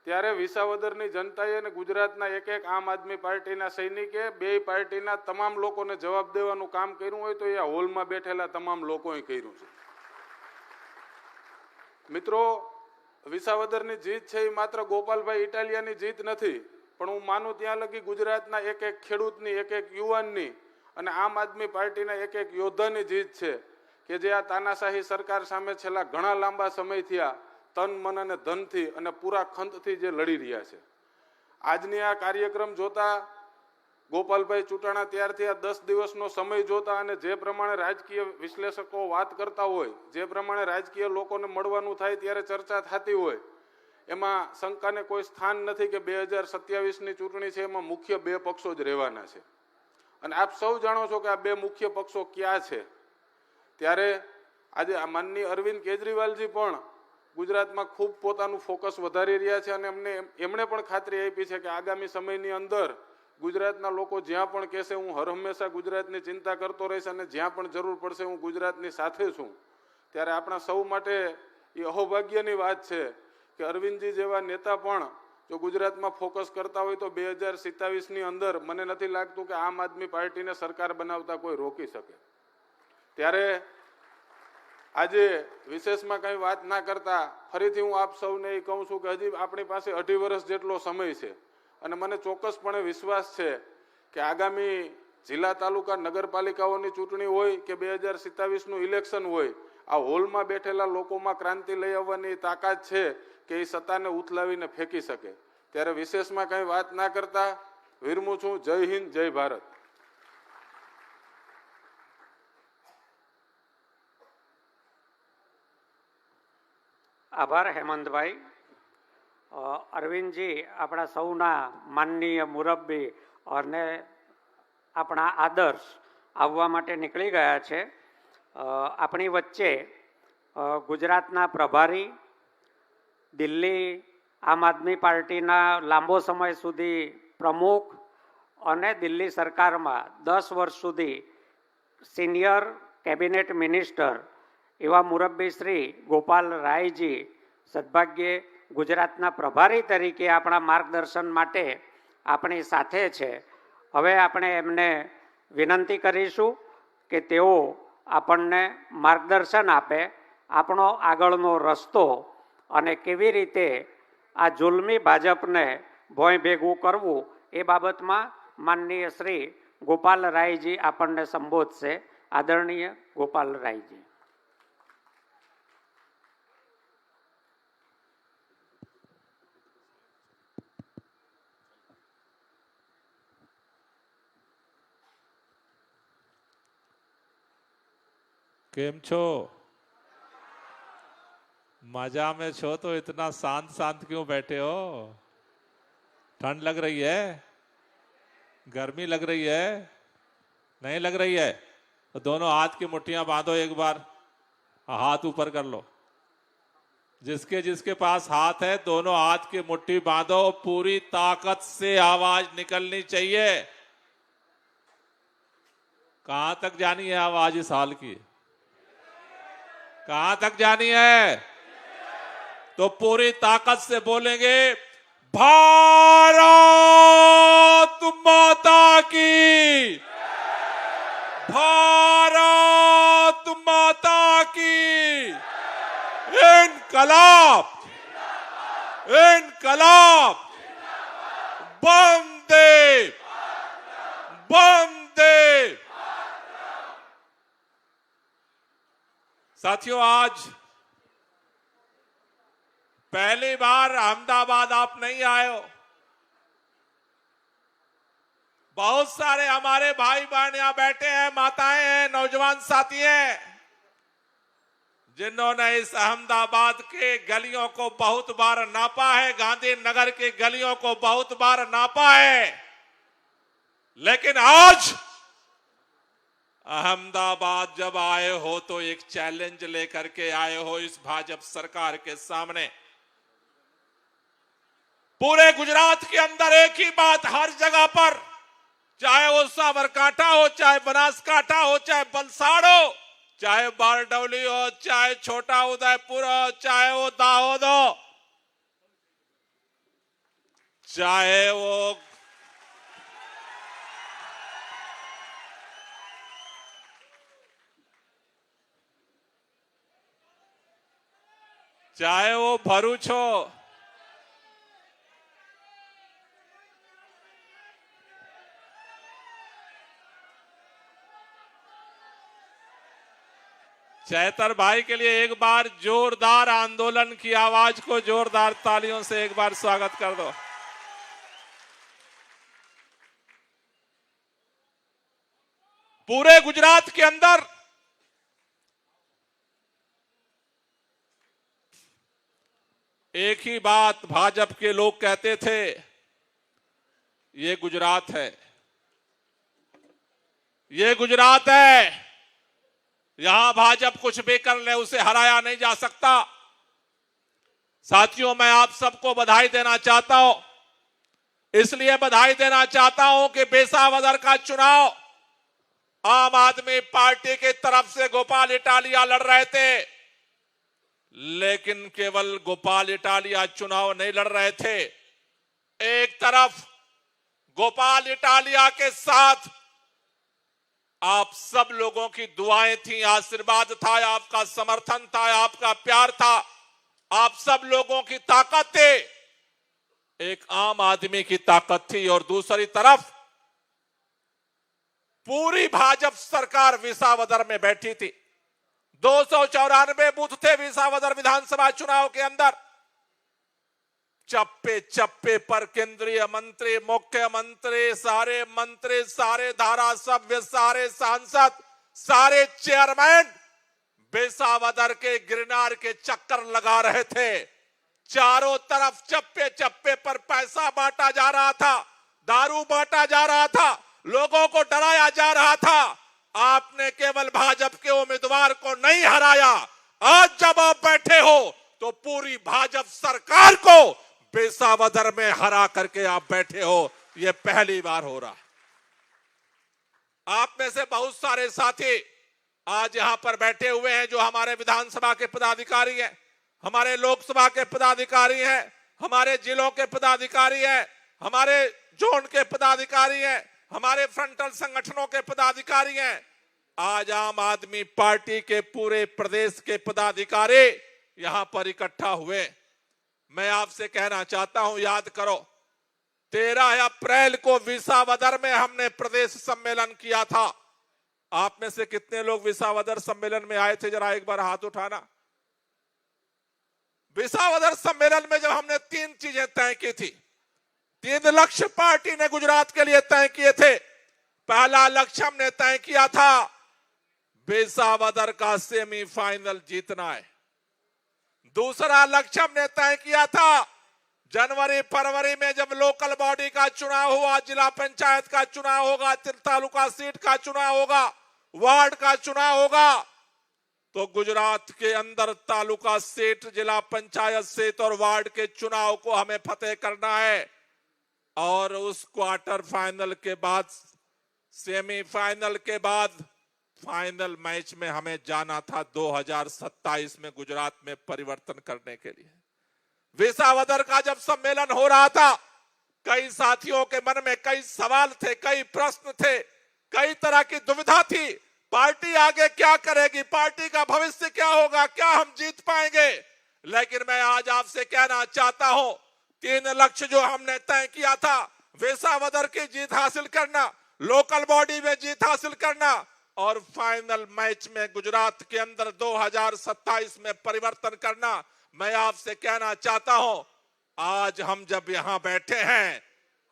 ત્યારે વિસાવદરની જનતાએ અને ગુજરાતના એક આમ આદમી પાર્ટીના સૈનિકે 2 પાર્ટીના તમામ લોકોને જવાબ દેવાનું કામ કર્યું હોય તો એ હોલમાં બેઠેલા તમામ લોકોએ કર્યું છે. મિત્રો, વિસાવદરની જીત છે એ માત્ર ગોપાલભાઈ ઇટાલિયાની જીત નથી, પણ હું માનું ત્યાં લગી ગુજરાતના એક ખેડૂતની, એક યુવાનની અને આમ આદમી પાર્ટીના એક યોદ્ધાની જીત છે કે જે આ તાનાશાહી સરકાર સામે છેલ્લા ઘણા લાંબા સમયથી આ તન, મન અને ધનથી અને પૂરા ખંતથી જે લડી રહ્યા છે. આજની આ કાર્યક્રમ જોતા, ગોપાલભાઈ ચૂંટાણા ત્યારથી આ 10 દિવસનો સમય જોતા અને જે પ્રમાણે રાજકીય વિશ્લેષકો વાત કરતા હોય, જે પ્રમાણે રાજકીય લોકોને મળવાનું થાય ત્યારે ચર્ચા થતી હોય, એમાં શંકાને કોઈ સ્થાન નથી કે 2027ની ચૂંટણી છે એમાં મુખ્ય 2 પક્ષો જ રહેવાના છે. અને આપ સૌ જાણો છો કે આ 2 મુખ્ય પક્ષો ક્યાં છે. ત્યારે આજે માનનીય અરવિંદ કેજરીવાલજી પણ ગુજરાતમાં ખૂબ પોતાનું ફોકસ વધારી રહ્યા છે અને એમણે પણ ખાતરી આપી છે કે આગામી સમયની અંદર ગુજરાતના લોકો જ્યાં પણ કહેશે હું હર હંમેશા ગુજરાતની ચિંતા કરતો રહીશ અને જ્યાં પણ જરૂર પડશે હું ગુજરાતની સાથે છું. ત્યારે આપણા સૌ માટે એ અહોભાગ્યની વાત છે કે અરવિંદજી જેવા નેતા પણ જો ગુજરાતમાં ફોકસ કરતા હોય તો 2027ની અંદર મને નથી લાગતું કે આમ આદમી પાર્ટીને સરકાર બનાવતા કોઈ રોકી શકે. ત્યારે આજે વિશેષમાં કંઈ વાત ના કરતા ફરીથી હું આપ સૌને એ કહું છું કે હજી આપણી પાસે 2.5 વર્ષ જેટલો સમય છે અને મને ચોક્કસપણે વિશ્વાસ છે કે આગામી જિલ્લા, તાલુકા, નગરપાલિકાઓની ચૂંટણી હોય કે 2027નું ઇલેક્શન હોય, આ હોલમાં બેઠેલા લોકોમાં ક્રાંતિ લઈ આવવાની તાકાત છે કે એ સત્તાને ઉથલાવીને ફેંકી શકે. ત્યારે વિશેષમાં કંઈ વાત ના કરતા વિરમું છું. જય હિન્દ, જય ભારત. આભાર હેમંતભાઈ. અરવિંદજી આપણા સૌના માનનીય મુરબ્બી અને આપણા આદર્શ આવવા માટે નીકળી ગયા છે. આપણી વચ્ચે ગુજરાતના પ્રભારી, દિલ્હી આમ આદમી પાર્ટીના લાંબો સમય સુધી પ્રમુખ અને દિલ્હી સરકારમાં 10 વર્ષ સુધી સિનિયર કેબિનેટ મિનિસ્ટર એવા મુરબ્બી શ્રી ગોપાલ રાયજી સદભાગ્યે ગુજરાતના પ્રભારી તરીકે આપણા માર્ગદર્શન માટે આપણી સાથે છે. હવે આપણે એમને વિનંતી કરીશું કે તેઓ આપણને માર્ગદર્શન આપે, આપણો આગળનો રસ્તો અને કેવી રીતે આ જુલ્મી ભાજપને ભોંય ભેગું કરવું એ બાબતમાં માનનીય શ્રી ગોપાલ રાયજી આપણને સંબોધશે. આદરણીય ગોપાલ રાયજી. केम छो? मजा में छो तो इतना शांत शांत क्यों बैठे हो? ठंड लग रही है? गर्मी लग रही है? नहीं लग रही है? तो दोनों हाथ की मुट्ठियां बांधो, एक बार हाथ ऊपर कर लो. जिसके जिसके पास हाथ है दोनों हाथ की मुट्ठी बांधो, पूरी ताकत से आवाज निकलनी चाहिए. कहां तक जानी है आवाज इस हाल की? कहां तक जानी है? तो पूरी ताकत से बोलेंगे, भारत माता की, भारत माता की इनकलाब, इनकलाब, वंदे वंदे। साथियों, आज पहली बार अहमदाबाद आप नहीं आए हो। बहुत सारे हमारे भाई बहन यहां बैठे हैं, माताएं हैं, नौजवान साथी हैं, जिन्होंने इस अहमदाबाद के गलियों को बहुत बार नापा है, गांधीनगर की गलियों को बहुत बार नापा है, लेकिन आज अहमदाबाद जब आए हो तो एक चैलेंज लेकर के आए हो इस भाजपा सरकार के सामने। पूरे गुजरात के अंदर एक ही बात हर जगह पर, चाहे वो साबरकांठा हो, चाहे बनासकांठा हो, चाहे वलसाड़ हो, चाहे बारडोली हो, चाहे छोटा उदयपुर हो, चाहे वो दाहोद हो, चाहे वो भरूच हो, चैतर भाई के लिए एक बार जोरदार आंदोलन की आवाज को जोरदार तालियों से एक बार स्वागत कर दो। पूरे गुजरात के अंदर एक ही बात भाजपा के लोग कहते थे, ये गुजरात है, ये गुजरात है, यहां भाजपा कुछ भी कर ले उसे हराया नहीं जा सकता। साथियों, मैं आप सबको बधाई देना चाहता हूं, इसलिए बधाई देना चाहता हूं कि बेसावदर का चुनाव आम आदमी पार्टी की तरफ से गोपाल इटालिया लड़ रहे थे, लेकिन केवल गोपाल इटालिया चुनाव नहीं लड़ रहे थे। एक तरफ गोपाल इटालिया के साथ आप सब लोगों की दुआएं थी, आशीर्वाद था, आपका समर्थन था, आपका प्यार था, आप सब लोगों की ताकत थी, एक आम आदमी की ताकत थी। और दूसरी तरफ पूरी भाजपा सरकार विसावदर में बैठी थी। 294 बूथ थे विसावदर विधानसभा चुनाव के अंदर। चप्पे चप्पे पर केंद्रीय मंत्री, मुख्यमंत्री, सारे धारासभ्य, सारे सांसद, सारे चेयरमैन बेसावदर के गिरनार के चक्कर लगा रहे थे। चारों तरफ चप्पे चप्पे पर पैसा बांटा जा रहा था, दारू बांटा जा रहा था, लोगों को डराया जा रहा था। आपने केवल भाजपा के उम्मीदवार को नहीं हराया, आज जब आप बैठे हो तो पूरी भाजपा सरकार को बेसावदर में हरा करके आप बैठे हो। यह पहली बार हो रहा है। आप में से बहुत सारे साथी आज यहां पर बैठे हुए हैं जो हमारे विधानसभा के पदाधिकारी हैं, हमारे लोकसभा के पदाधिकारी हैं, हमारे जिलों के पदाधिकारी हैं, हमारे जोन के पदाधिकारी हैं, हमारे फ्रंटल संगठनों के पदाधिकारी हैं। आज आम आदमी पार्टी के पूरे प्रदेश के पदाधिकारी यहां पर इकट्ठा हुए। मैं आपसे कहना चाहता हूं, याद करो 13 अप्रैल को विसावदर में हमने प्रदेश सम्मेलन किया था। आप में से कितने लोग विसावदर सम्मेलन में आए थे, जरा एक बार हाथ उठाना। विसावदर सम्मेलन में जब हमने 3 चीजें तय की थी, 3 लक्ष्य पार्टी ने गुजरात के लिए तय किए थे। पहला लक्ष्य हमने तय किया था बेसावदर का सेमीफाइनल जीतना है। दूसरा लक्ष्य हमने तय किया था जनवरी फरवरी में जब लोकल बॉडी का चुनाव हुआ, जिला पंचायत का चुनाव होगा, तालुका सीट का चुनाव होगा, वार्ड का चुनाव होगा, तो गुजरात के अंदर तालुका सीट, जिला पंचायत सीट और वार्ड के चुनाव को हमें फतेह करना है। और उस क्वार्टर फाइनल के बाद, सेमीफाइनल के बाद फाइनल मैच में हमें जाना था 2027 में गुजरात में परिवर्तन करने के लिए। विसावदर का जब सम्मेलन हो रहा था, कई साथियों के मन में कई सवाल थे, कई प्रश्न थे। कई तरह की दुविधा थी, पार्टी आगे क्या करेगी, पार्टी का भविष्य क्या होगा, क्या हम जीत पाएंगे। लेकिन मैं आज आपसे कहना चाहता हूं, 3 लक्ष्य जो हमने तय किया था, वेसावदर की जीत हासिल करना, लोकल बॉडी में जीत हासिल करना और फाइनल मैच में गुजरात के अंदर 2027 में परिवर्तन करना। मैं आपसे कहना चाहता हूं, आज हम जब यहां बैठे हैं,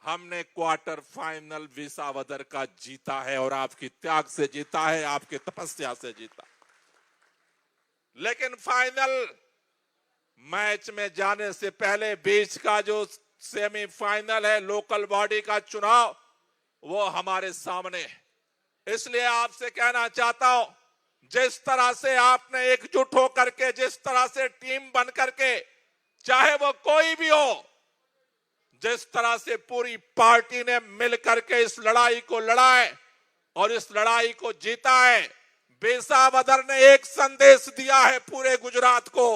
हमने क्वार्टर फाइनल विसावदर का जीता है और आपकी त्याग से जीता है, आपकी तपस्या से जीता। लेकिन फाइनल मैच में जाने से पहले बीच का जो सेमीफाइनल है, लोकल बॉडी का चुनाव, वो हमारे सामने है। इसलिए आपसे कहना चाहता हूं, जिस तरह से आपने एकजुट होकर के, जिस तरह से टीम बन करके, चाहे वो कोई भी हो, जिस तरह से पूरी पार्टी ने मिलकर के इस लड़ाई को लड़ा है और इस लड़ाई को जीता है, विसावदर ने एक संदेश दिया है पूरे गुजरात को,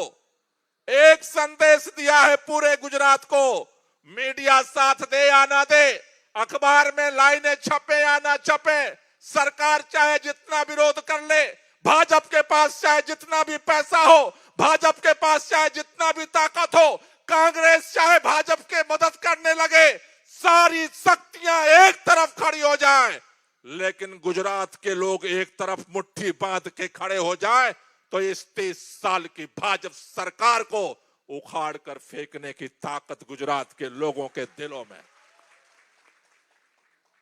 एक संदेश दिया है पूरे गुजरात को। मीडिया साथ दे या ना दे, अखबार में लाइनें छपे या ना छपे, सरकार चाहे जितना विरोध कर ले, भाजपा के पास चाहे जितना भी पैसा हो, भाजपा के पास चाहे जितना भी ताकत हो, कांग्रेस चाहे भाजपा के मदद करने लगे, सारी शक्तियां एक तरफ खड़ी हो जाएं, लेकिन गुजरात के लोग एक तरफ मुट्ठी बांध के खड़े हो जाएं, तो इस 30 साल की भाजपा सरकार को उखाड़ कर फेंकने की ताकत गुजरात के लोगों के दिलों में।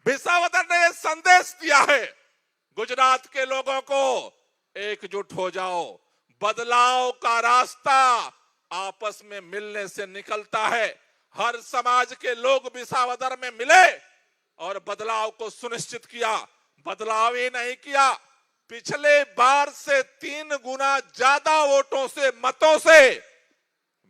विसावदर ने यह संदेश दिया है गुजरात के लोगों को, एकजुट हो जाओ, बदलाव का रास्ता आपस में मिलने से निकलता है। हर समाज के लोग विसावदर में मिले और बदलाव को सुनिश्चित किया। बदलाव ही नहीं किया, पिछले बार से 3 गुना ज्यादा वोटों से, मतों से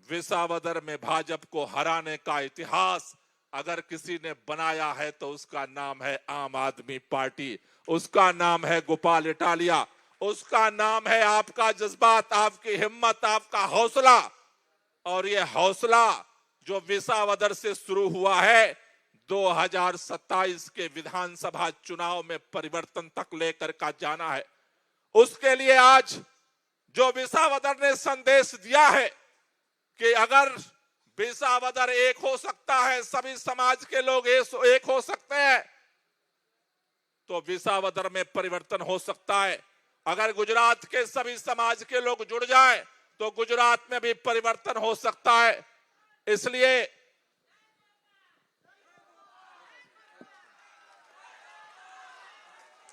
विसावदर में भाजपा को हराने का इतिहास अगर किसी ने बनाया है तो उसका नाम है आम आदमी पार्टी, उसका नाम है गोपाल इटालिया, उसका नाम है आपका जज्बात, आपकी हिम्मत, आपका हौसला। और ये हौसला जो विसावदर से शुरू हुआ है, 2027 के विधानसभा चुनाव में परिवर्तन तक लेकर का जाना है। उसके लिए आज जो विसावदर ने संदेश दिया है कि अगर विसावदर एक हो सकता है, सभी समाज के लोग एक हो सकते हैं, तो विसावदर में परिवर्तन हो सकता है। अगर गुजरात के सभी समाज के लोग जुड़ जाएं, तो गुजरात में भी परिवर्तन हो सकता है। इसलिए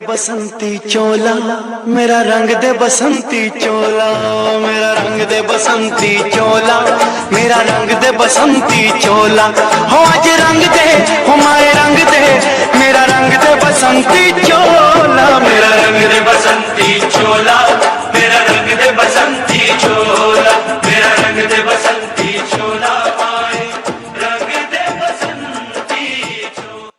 बसंती चोला मेरा रंग दे, बसंती चोला मेरा रंग दे, बसंती चोला मेरा रंग दे, बसंती चोला हो आज रंग दे, हो माए रंग दे, मेरा रंग दे बसंती चोला, मेरा रंग दे बसंती चोला, मेरा रंग दे बसंती चोला, मेरा रंग दे बसंती चोला, माए रंग दे बसंती चोला।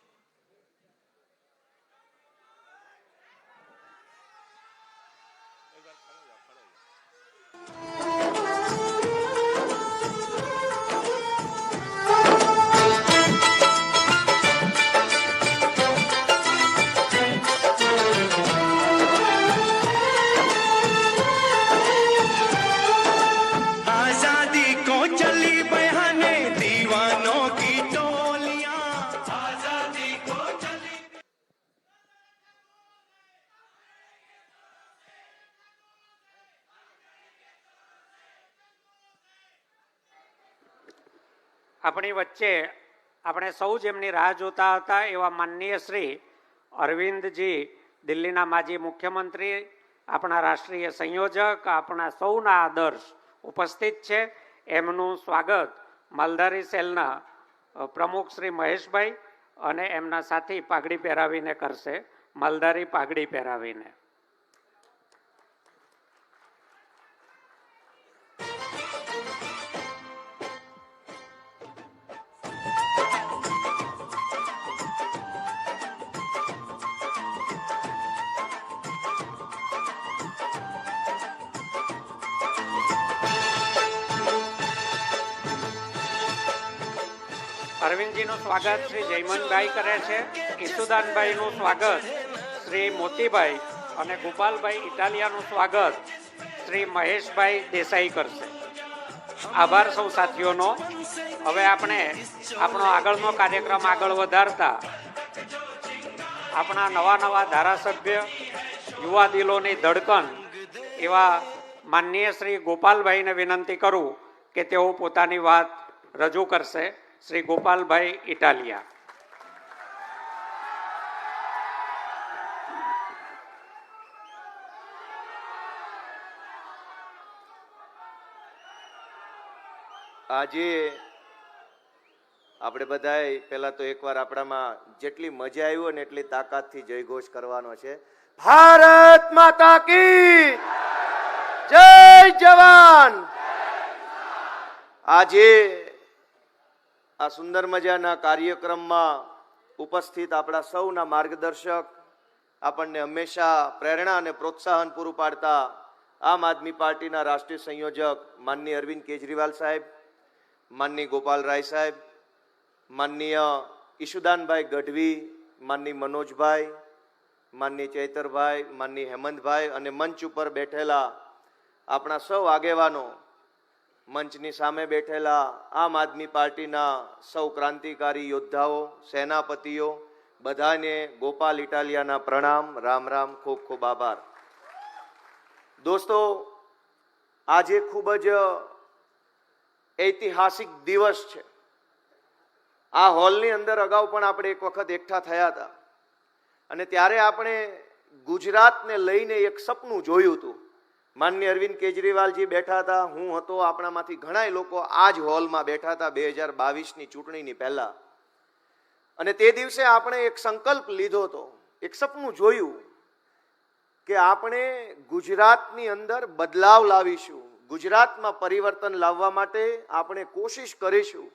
आजादी को चली बयाने दीवानों की टोलियां, आजादी को चली। આપણી વચ્ચે આપણે સૌ જેમની રાહ જોતા હતા એવા માનનીય શ્રી અરવિંદજી, દિલ્હીના માજી મુખ્યમંત્રી, આપણા રાષ્ટ્રીય સંયોજક, આપણા સૌના આદર્શ ઉપસ્થિત છે, એમનું સ્વાગત માલધારી સેલના પ્રમુખ શ્રી મહેશભાઈ અને એમના સાથી પાઘડી પહેરાવીને કરશે, માલધારી પાઘડી પહેરાવીને। અરવિંદજીનું સ્વાગત શ્રી જયમનભાઈ કરે છે, ઈસુદાનભાઈનું સ્વાગત શ્રી મોતીભાઈ અને ગોપાલભાઈ ઇટાલિયાનું સ્વાગત શ્રી મહેશભાઈ દેસાઈ કરશે. આભાર સૌ સાથીઓનો. હવે આપણે આપણો આગળનો કાર્યક્રમ આગળ વધારતા આપણા નવા ધારાસભ્ય, યુવા દિલોની ધડકન એવા માનનીય શ્રી ગોપાલભાઈને વિનંતી કરું કે તેઓ પોતાની વાત રજૂ કરશે. શ્રી ગોપાલભાઈ ઇટાલિયા. આજે આપણે બધાએ પહેલા તો એકવાર આપણામાં જેટલી મજા આવી ને એટલી તાકાતથી જયઘોષ કરવાનો છે. ભારત માતા કી જય જવાન. આજે આ સુંદર મજાના કાર્યક્રમમાં ઉપસ્થિત આપણા સૌના માર્ગદર્શક, આપણને હંમેશા પ્રેરણા અને પ્રોત્સાહન પૂરું પાડતા આમ આદમી પાર્ટીના રાષ્ટ્રીય સંયોજક માનનીય અરવિંદ કેજરીવાલ સાહેબ, માનનીય ગોપાલ રાય સાહેબ, માનનીય ઈશુદાનભાઈ ગઢવી, માનનીય મનોજભાઈ, માનનીય ચૈતરભાઈ, માનનીય હેમંતભાઈ અને મંચ ઉપર બેઠેલા આપણા સૌ આગેવાનો, મંચની સામે બેઠેલા આમ આદમી પાર્ટીના સૌ ક્રાંતિકારી યોદ્ધાઓ, સેનાપતિઓ, બધાને ગોપાલ ઇટાલિયાના પ્રણામ, રામ રામ, ખૂબ ખૂબ આભાર. દોસ્તો, આજે ખૂબ જ ઐતિહાસિક દિવસ છે. આ હોલની અંદર અગાઉ પણ આપણે એક વખત એકઠા થયા હતા અને ત્યારે આપણે ગુજરાતને લઈને એક સપનું જોયું હતું. માનનીય અરવિંદ કેજરીવાલજી બેઠા હતા, હું હતો, આપણામાંથી ઘણા લોકો આ જ હોલમાં બેઠા હતા 2022ની ચૂંટણીની પહેલા. અને તે દિવસે આપણે એક સંકલ્પ લીધો હતો, એક સપનું જોયું કે આપણે ગુજરાતની અંદર બદલાવ લાવીશું, ગુજરાતમાં પરિવર્તન લાવવા માટે આપણે કોશિશ કરીશું.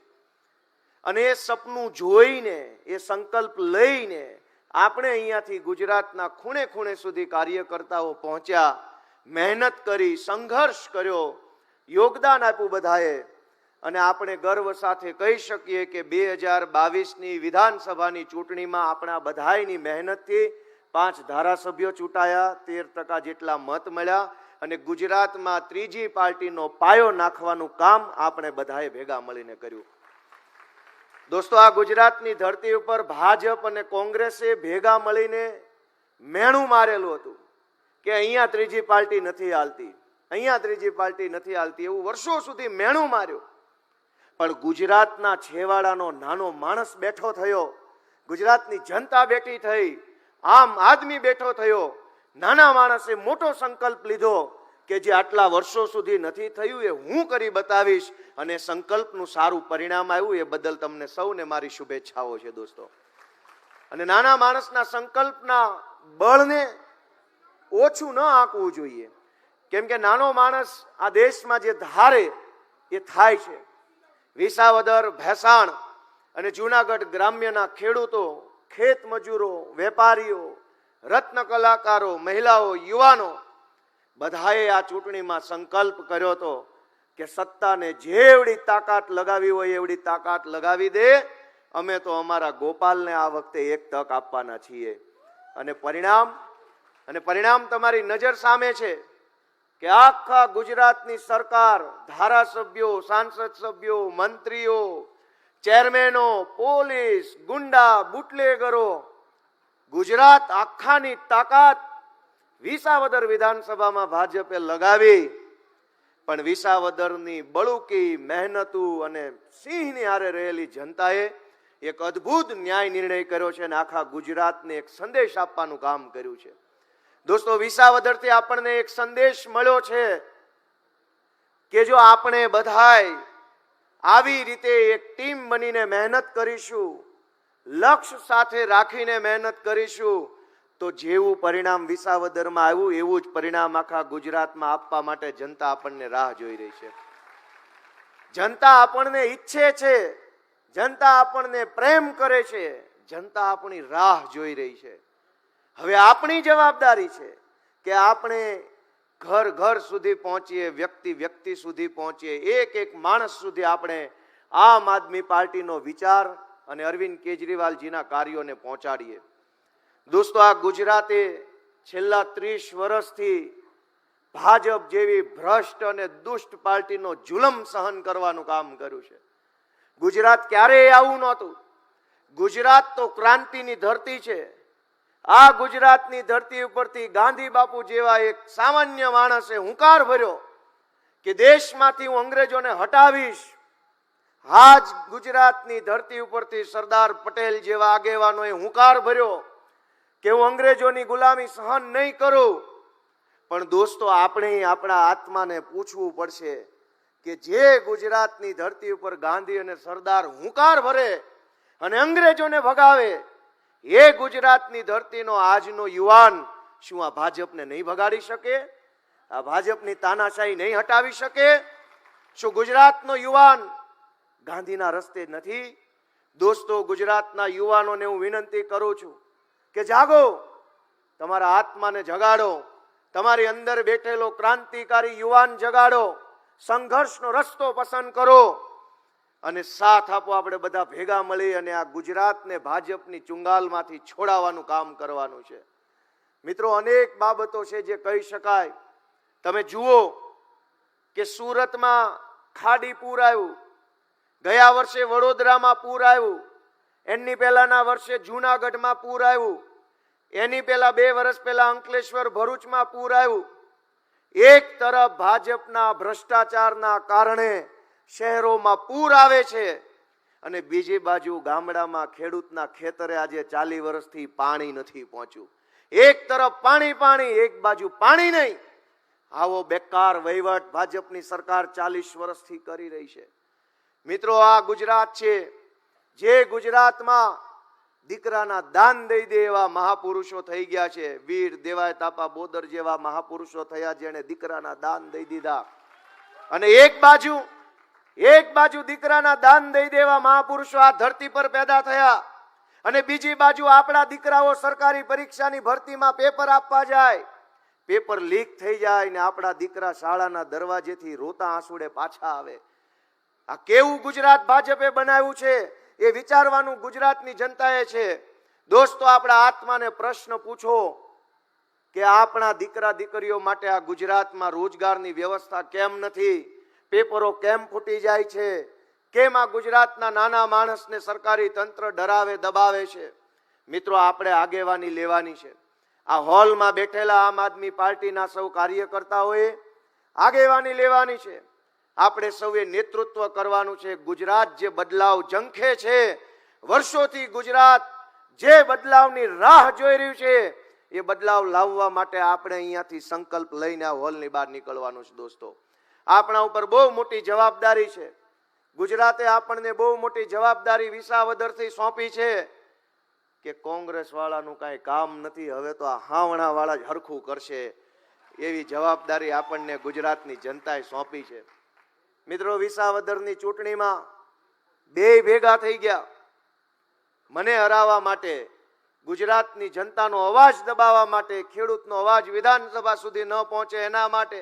અને એ સપનું જોઈને, એ સંકલ્પ લઈને આપણે અહીંયાથી ગુજરાતના ખૂણે ખૂણે સુધી કાર્યકર્તાઓ પહોંચ્યા, મહેનત કરી, સંઘર્ષ કર્યો, યોગદાન આપ્યું બધાએ. અને આપણે ગર્વ સાથે કહી શકીએ કે 2022ની વિધાનસભાની ચૂંટણીમાં આપણા બધાની મહેનતથી 5 ધારાસભ્યો ચૂંટાયા, 13% જેટલા મત મળ્યા અને ગુજરાતમાં ત્રીજી પાર્ટીનો પાયો નાખવાનું કામ આપણે બધાએ ભેગા મળીને કર્યું. દોસ્તો, આ ગુજરાતની ધરતી ઉપર ભાજપ અને કોંગ્રેસે ભેગા મળીને મેણું મારેલું હતું કે અહીંયા ત્રીજી પાર્ટી નથી હાલતી, અહીંયા ત્રીજી પાર્ટી નથી હાલતી, એવું વર્ષો સુધી મેણું માર્યું. પણ ગુજરાતના છેવાડાનો નાનો માણસ બેઠો થયો, ગુજરાતની જનતા બેઠી થઈ, આમ આદમી બેઠો થયો. નાના માણસે મોટો સંકલ્પ લીધો કે જે આટલા વર્ષો સુધી નથી થયું એ હું કરી બતાવીશ, અને સંકલ્પનું સારું પરિણામ આવ્યું. એ બદલ તમને સૌને મારી શુભેચ્છાઓ છે દોસ્તો. અને નાના માણસના સંકલ્પના બળને ઓછું ન આંકવું જોઈએ, કેમ કે નાનો માણસ આ દેશમાં જે ધારે એ થાય છે. વિસાવદર, ભેસાણ અને જૂનાગઢ ગ્રામ્યના ખેડૂતો, ખેત મજૂરો, વેપારીઓ, રત્ન કલાકારો, મહિલાઓ, યુવાનો બધાએ આ ચૂંટણીમાં સંકલ્પ કર્યો હતો કે સત્તાને જેવડી તાકાત લગાવી હોય એવડી તાકાત લગાવી દે, અમે તો અમારા ગોપાલને આ વખતે એક તક આપવાના છીએ. અને પરિણામ તમારી નજર સામે છે કે આખા ગુજરાતની સરકાર, ધારાસભ્યો, સાંસદ સભ્યો, મંત્રીઓ, ચેરમેનો, પોલીસ, ગુંડા, બુટલેગરો, ગુજરાત આખાની તાકાત વિસાવદર વિધાનસભામાં ભાજપે લગાવી. પણ વિસાવદરની બળુકી મહેનતું અને સિંહની હારે રહેલી જનતાએ એક અદ્ભુત ન્યાય નિર્ણય કર્યો છે અને આખા ગુજરાતને એક સંદેશ આપવાનું કામ કર્યું છે. દોસ્તો, વિસાવદરથી આપણને એક સંદેશ મળ્યો છે કે જો આપણે બધાય આવી રીતે એક ટીમ બનીને મહેનત કરીશું, લક્ષ્ય સાથે રાખીને મહેનત કરીશું, તો જેવું પરિણામ વિસાવદરમાં આવ્યું એવું જ પરિણામ આખા ગુજરાતમાં આપવા માટે જનતા આપણને રાહ જોઈ રહી છે. જનતા આપણને ઈચ્છે છે, જનતા આપણને પ્રેમ કરે છે, જનતા આપણી રાહ જોઈ રહી છે. હવે આપણી જવાબદારી છે કે આપણે ઘર ઘર સુધી પહોંચીએ, વ્યક્તિ વ્યક્તિ સુધી પહોંચીએ, એક એક માણસ સુધી આપણે આમ આદમી પાર્ટીનો વિચાર અને અરવિંદ કેજરીવાલજીના કાર્યોને પહોંચાડીએ. દોસ્તો, આ ગુજરાતે છેલ્લા 30 વર્ષથી ભાજપ જેવી ભ્રષ્ટ અને દુષ્ટ પાર્ટીનો જુલમ સહન કરવાનું કામ કર્યું છે. ગુજરાત ક્યારેય આવું નહોતું. ગુજરાત તો ક્રાંતિની ધરતી છે. આ ગુજરાતની ધરતી ઉપરથી ગાંધી બાપુ જેવા એક સામાન્ય માણસે હુંકાર ભર્યો કે દેશમાંથી હું અંગ્રેજોને હટાવીશ. આ જ ગુજરાતની ધરતી ઉપરથી સરદાર પટેલ જેવા આગેવાનોએ હુંકાર ભર્યો કે હું અંગ્રેજોની ગુલામી સહન નહીં કરું. પણ દોસ્તો, આપણે આપણા આત્માને પૂછવું પડશે કે જે ગુજરાતની ધરતી ઉપર ગાંધી અને સરદાર હુંકાર ભરે અને અંગ્રેજોને ભગાવે, એ ગુજરાતની ધરતીનો આજનો યુવાન શું આ ભાજપને નહીં ભગાડી શકે? આ ભાજપની તાનાશાહી નહીં હટાવી શકે? શું ગુજરાતનો યુવાન ગાંધીના રસ્તે નથી? દોસ્તો, ગુજરાતના યુવાનોને હું વિનંતી કરું છું કે જાગો, તમારા આત્માને જગાડો, તમારી અંદર બેઠેલો ક્રાંતિકારી યુવાન જગાડો, સંઘર્ષનો રસ્તો પસંદ કરો અને સાથ આપો. આપણે બધા ભેગા મળી અને આ ગુજરાતને ભાજપની ચુંગાલમાંથી છોડાવવાનું કામ કરવાનું છે. મિત્રો, અનેક બાબતો છે જે કહી શકાય. તમે જુઓ કે સુરતમાં ખાડી પૂર આવ્યું, ગયા વર્ષે વડોદરામાં પૂર આવ્યું, એની પહેલાના વર્ષે જૂનાગઢમાં પૂર આવ્યું, એની પહેલા 2 વર્ષ પહેલા અંકલેશ્વર ભરૂચમાં પૂર આવ્યું. એક તરફ ભાજપના ભ્રષ્ટાચારના કારણે શહેરોમાં પૂર આવે છે અને બીજી બાજુ ગામડામાં ખેડૂતના ખેતરે આજે 40 વર્ષથી પાણી નથી પહોંચ્યું. એક તરફ પાણી પાણી, એક બાજુ પાણી નહીં. આવો બેકાર વહીવટ ભાજપની સરકાર 40 વર્ષથી કરી રહી છે. મિત્રો, આ ગુજરાત છે જે ગુજરાતમાં દીકરાના દાન દઈ દે એવા મહાપુરુષો થઈ ગયા છે. વીર દેવાય તાપા બોદર જેવા મહાપુરુષો થયા જેણે દીકરાના દાન દઈ દીધા. અને એક બાજુ દીકરાના દાન દઈ દેવા મહાપુરુષો આ ધરતી પર પેદા થયા અને બીજી બાજુ આપણા દીકરાઓ સરકારી પરીક્ષાની ભરતીમાં પેપર આપવા જાય, પેપર લીક થઈ જાય ને આપણા દીકરા શાળાના દરવાજેથી રોતા આંસુડે પાછા આવે. આ કેવું ગુજરાત ભાજપે બનાવ્યું છે એ વિચારવાનું ગુજરાતની જનતાએ છે. દોસ્તો, આપણા આત્માને પ્રશ્ન પૂછો કે આપણા દીકરા દીકરીઓ માટે આ ગુજરાતમાં રોજગારની વ્યવસ્થા કેમ નથી? પેપરો કેમ ફૂટી જાય છે? કેમ આ ગુજરાતના નાના માણસને સરકારી તંત્ર ડરાવે દબાવે છે? મિત્રો, આપણે આગેવાની લેવાની છે. આ હોલમાં બેઠેલા આમ આદમી પાર્ટીના સૌ કાર્યકર્તાઓએ આગેવાની લેવાની છે. આપણે સૌએ નેતૃત્વ કરવાનું છે. ગુજરાત જે બદલાવ ઝંખે છે, વર્ષોથી ગુજરાત જે બદલાવની રાહ જોઈ રહ્યું છે, એ બદલાવ લાવવા માટે આપણે અહીંયાથી સંકલ્પ લઈને આ હોલની બહાર નીકળવાનું છે. દોસ્તો, આપણા ઉપર બહુ મોટી જવાબદારી છે. ગુજરાતે આપણને બહુ મોટી જવાબદારી વિસાવદરથી સોંપી છે કે કોંગ્રેસ વાળાનું કાંઈ કામ નથી, હવે તો આ હાવણા વાળા જ હરખું કરશે, એવી જવાબદારી આપણને ગુજરાતની જનતાએ સોંપી છે. મિત્રો, વિસાવદરની ચૂંટણીમાં 2 ભેગા થઈ ગયા. મને હરાવવા માટે, ગુજરાતની જનતાનો અવાજ દબાવવા માટે, ખેડૂતનો અવાજ વિધાનસભા સુધી ન પહોંચે એના માટે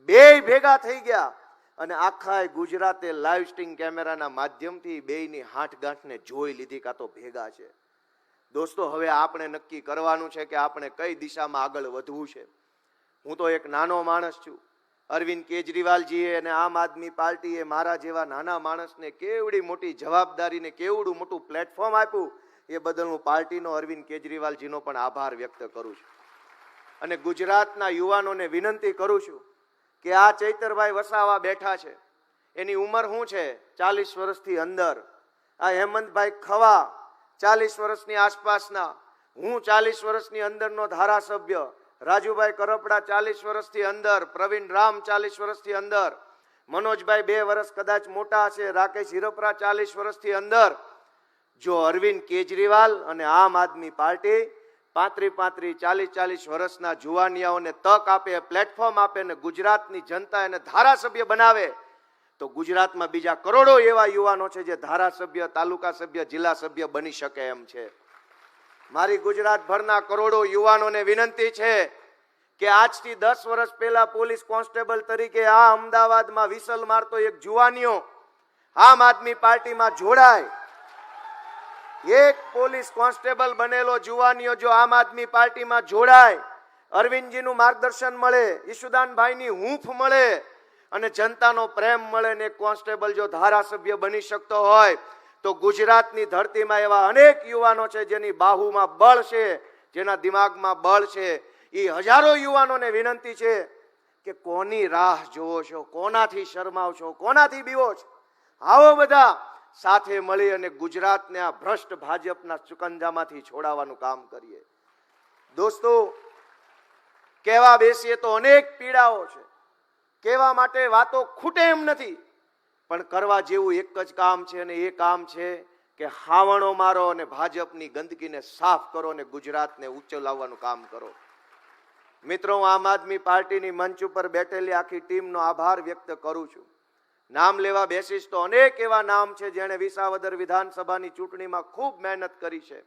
2 ભેગા થઈ ગયા અને આખા ગુજરાતે લાઈવ સ્ટ્રીમ કેમેરાના માધ્યમથી બેયની હાંઠગાંઠને જોઈ લીધી કાં તો ભેગા છે. દોસ્તો, હવે આપણે નક્કી કરવાનું છે કે આપણે કઈ દિશામાં આગળ વધવું છે. હું તો એક નાનો માણસ છું. અરવિંદ કેજરીવાલજીએ અને આમ આદમી પાર્ટીએ મારા જેવા નાના માણસને કેવડી મોટી જવાબદારીને કેવડું મોટું પ્લેટફોર્મ આપ્યું, એ બદલ હું પાર્ટીનો અરવિંદ કેજરીવાલજીનો પણ આભાર વ્યક્ત કરું છું. અને ગુજરાતના યુવાનોને વિનંતી કરું છું કે આ ચૈતરભાઈ વસાવા બેઠા છે, એની ઉંમર શું છે? 40 વર્ષથી અંદર. આ હેમંતભાઈ ખવા 40 વર્ષની આસપાસના, હું 40 વર્ષની અંદરનો ધારાસભ્ય, રાજુભાઈ કરપડા 40 વર્ષથી અંદર, પ્રવીણ રામ 40 વર્ષથી અંદર, મનોજભાઈ 2 વર્ષ કદાચ મોટા હશે, રાકેશ હિરપરા 40 વર્ષથી અંદર. જો અરવિંદ કેજરીવાલ અને આમ આદમી પાર્ટી 35-40 વર્ષના જુવાનિયાઓને તક આપે, પ્લેટફોર્મ આપે ને ગુજરાતની જનતા એને ધારાસભ્ય બનાવે, તો ગુજરાતમાં બીજા કરોડો એવા યુવાનો છે જે ધારાસભ્ય, તાલુકા સભ્ય, જિલ્લા સભ્ય બની શકે એમ છે. મારી ગુજરાતભરના કરોડો યુવાનોને વિનંતી છે કે આજથી 10 વર્ષ પહેલા પોલીસ કોન્સ્ટેબલ તરીકે આ અમદાવાદમાં વિસલ મારતો એક જુવાનિયો આમ આદમી પાર્ટીમાં જોડાય એક પોલીસ કોન્સ્ટેબલ બનેલો જુવાનીઓ જો આમ આદમી પાર્ટીમાં જોડાય, અરવિંદજીનું માર્ગદર્શન મળે, ઈશુદાનભાઈની હૂંફ મળે અને જનતાનો પ્રેમ મળે ને એક કોન્સ્ટેબલ જો ધારાસભ્ય બની શકતો હોય તો ગુજરાતની ધરતીમાં એવા અનેક યુવાનો છે જેની બાહુમાં બળ છે, જેના દિમાગમાં બળ છે. એ હજારો યુવાનોને વિનંતી છે કે કોની રાહ જોવો છો, કોનાથી શરમાવ છો, કોનાથી બીવો છો? આવો બધા સાથે મળી અને ગુજરાતને આ ભ્રષ્ટ ભાજપના ચુકંજામાંથી છોડાવવાનું કામ કરીએ. દોસ્તો, કહેવા બેસીએ તો અનેક પીડાઓ છે, કહેવા માટે વાતો ખૂટે એમ નથી, પણ કરવા જેવું એક જ કામ છે અને એ કામ છે કે હાવણો મારો અને ભાજપની ગંદકીને સાફ કરો અને ગુજરાતને ઊંચો લાવવાનું કામ કરો. મિત્રો, હું આમ આદમી પાર્ટીની મંચ ઉપર બેઠેલી આખી ટીમનો આભાર વ્યક્ત કરું છું. નામ લેવા બેસીશ તો અનેક એવા નામ છે જેણે વિસાવદર વિધાનસભાની ચૂંટણીમાં ખૂબ મહેનત કરી છે.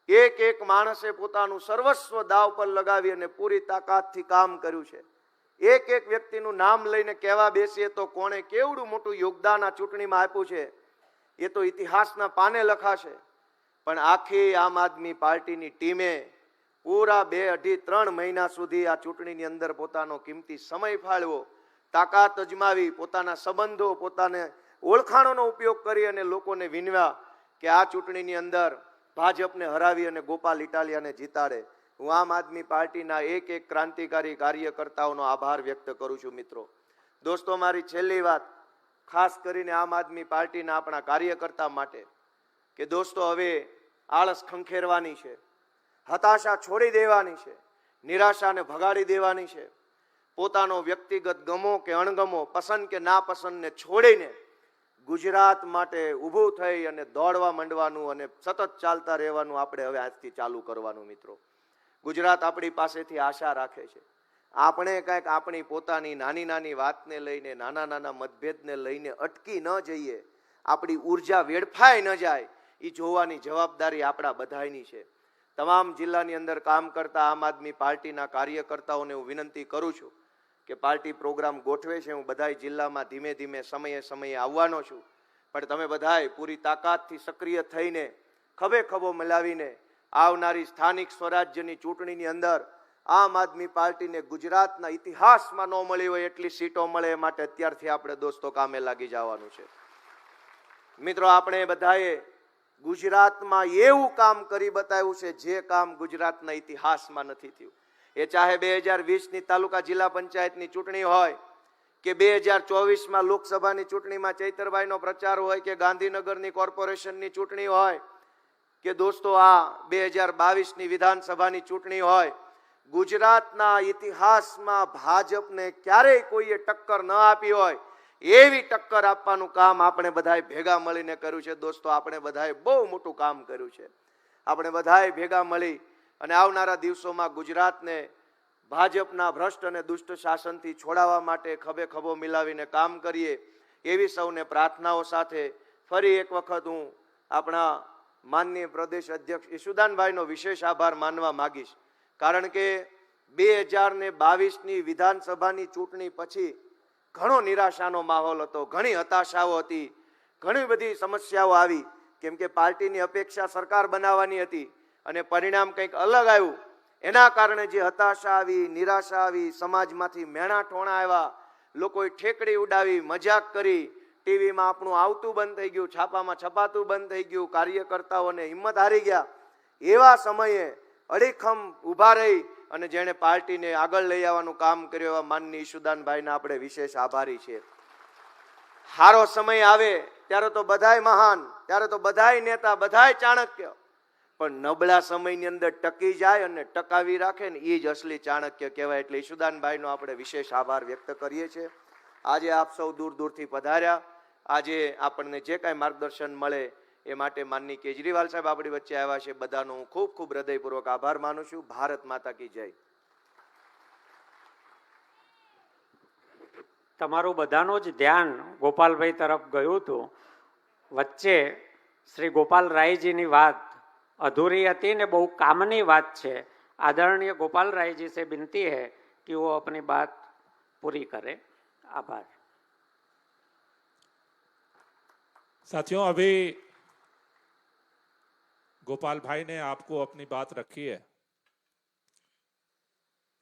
એક એક માણસે પોતાનું સર્વસ્વ દાવ પર લગાવી અને પૂરી તાકાતથી કામ કર્યું છે. એક એક વ્યક્તિનું નામ લઈને કહેવા બેસીએ તો કોણે કેવડું મોટું યોગદાન આ ચૂંટણીમાં આપ્યું છે એ તો ઇતિહાસના પાને લખાશે. પણ આખી આમ આદમી પાર્ટીની ટીમે પૂરા 2-2.5-3 મહિના સુધી આ ચૂંટણીની અંદર પોતાનો કિંમતી સમય ફાળવ્યો, તાકાત અજમાવી, પોતાના સંબંધો, પોતાને ઓળખાણોનો ઉપયોગ કરી અને લોકોને વિનવ્યા કે આ ચૂંટણીની અંદર ભાજપને હરાવી અને ગોપાલ ઇટાલિયાને જીતાડે. હું આમ આદમી પાર્ટીના એક એક ક્રાંતિકારી કાર્યકર્તાઓનો આભાર વ્યક્ત કરું છું. મિત્રો, દોસ્તો, મારી છેલ્લી વાત ખાસ કરીને આમ આદમી પાર્ટીના આપણા કાર્યકર્તા માટે કે દોસ્તો, હવે આળસ ખંખેરવાની છે, હતાશા છોડી દેવાની છે, નિરાશાને ભગાડી દેવાની છે. પોતાનો વ્યક્તિગત ગમો કે અણગમો, પસંદ કે નાપસંદને છોડીને ગુજરાત માટે ઊભું થઈ અને દોડવા માંડવાનું અને સતત ચાલતા રહેવાનું આપણે હવે આજથી ચાલુ કરવાનું. મિત્રો, ગુજરાત આપણી પાસેથી આશા રાખે છે. આપણે કંઈક આપણી પોતાની નાની નાની વાતને લઈને, નાના નાના મતભેદને લઈને અટકી ન જઈએ, આપણી ઉર્જા વેડફાઈ ન જાય, એ જોવાની જવાબદારી આપણા બધાની છે. તમામ જિલ્લાની અંદર કામ કરતા આમ આદમી પાર્ટીના કાર્યકર્તાઓને હું વિનંતી કરું છું કે પાર્ટી પ્રોગ્રામ ગોઠવે છે, હું બધાય જિલ્લામાં ધીમે ધીમે સમયે સમયે આવવાનો છું, પણ તમે બધાય પૂરી તાકાતથી સક્રિય થઈને ખભે ખભો મિલાવીને આવનારી સ્થાનિક સ્વરાજ્યની ચૂંટણીની અંદર આમ આદમી પાર્ટીને ગુજરાતના ઇતિહાસમાં ન મળી હોય એટલી સીટો મળે એ માટે અત્યારથી આપણે દોસ્તો કામે લાગી જવાનું છે. મિત્રો, આપણે બધાએ ગુજરાતમાં એવું કામ કરી બતાવ્યું છે જે કામ ગુજરાતના ઇતિહાસમાં નથી થયું. એ ચાહે 2020ની તાલુકા જિલ્લા પંચાયતની ચૂંટણી હોય કે 2024માં લોકસભાની ચૂંટણીમાં ચૈતરભાઈનો પ્રચાર હોય કે ગાંધીનગરની કોર્પોરેશનની ચૂંટણી હોય કે દોસ્તો આ 2022ની વિધાનસભાની ચૂંટણી હોય, ગુજરાતના ઇતિહાસમાં ભાજપને ક્યારેય કોઈએ ટક્કર ન આપી હોય એવી ટક્કર આપવાનું કામ આપણે બધાએ ભેગા મળીને કર્યું છે. દોસ્તો, આપણે બધાએ બહુ મોટું કામ કર્યું છે. આપણે બધાએ ભેગા મળી અને આવનારા દિવસોમાં ગુજરાતને ભાજપના ભ્રષ્ટ અને દુષ્ટ શાસનથી છોડાવવા માટે ખભે ખભો મિલાવીને કામ કરીએ એવી સૌને પ્રાર્થનાઓ સાથે ફરી એક વખત હું આપણા માનનીય પ્રદેશ અધ્યક્ષ ઈશુદાનભાઈનો વિશેષ આભાર માનવા માંગીશ. કારણ કે 2022ની વિધાનસભાની ચૂંટણી પછી ઘણો નિરાશાનો માહોલ હતો, ઘણી હતાશાઓ હતી, ઘણી બધી સમસ્યાઓ આવી, કેમ કે પાર્ટીની અપેક્ષા સરકાર બનાવવાની હતી અને પરિણામ કંઈક અલગ આવ્યું. એના કારણે જે હતાશા આવી, નિરાશા આવી, સમાજમાંથી મેણા ટોણા આવ્યા, લોકોએ ઠેકડી ઉડાવી, મજાક કરી, ટીવીમાં આપણું આવતું બંધ થઈ ગયું, છાપામાં છપાતું બંધ થઈ ગયું, કાર્યકર્તાઓને હિંમત હારી ગયા. એવા સમયે અડીખમ ઊભા રહી અને જેણે પાર્ટીને આગળ લઈ આવવાનું કામ કર્યું એવા માનનીય ઈશુદાનભાઈના આપણે વિશેષ આભારી છીએ. સારો સમય આવે ત્યારે તો બધાય મહાન, ત્યારે તો બધાય નેતા, બધાય ચાણક્ય, પણ નબળા સમયની અંદર ટકી જાય અને ટકાવી રાખે ને એ જ અસલી ચાણક્ય કહેવાય. એટલે ઈશુદાનભાઈનો આપણે વિશેષ આભાર વ્યક્ત કરીએ છીએ. આજે આપ સૌ દૂર દૂરથી પધાર્યા, આજે આપણને જે કાંઈ માર્ગદર્શન મળે એ માટે માનનીય કેજરીવાલ સાહેબ આપણી વચ્ચે આવ્યા છે, બધાનો હું ખૂબ ખૂબ હૃદયપૂર્વક આભાર માનું છું. ભારત માતા કી જય. તમારું બધાનું જ ધ્યાન ગોપાલભાઈ તરફ ગયું હતું. વચ્ચે શ્રી ગોપાલ રાયજીની વાત અધૂરી હતી ને બહુ કામની વાત છે. आदरणीय गोपाल राय जी से विनती है कि वो अपनी बात पूरी करें. आभार. साथियों, अभी गोपाल भाई ने आपको अपनी बात रखी है।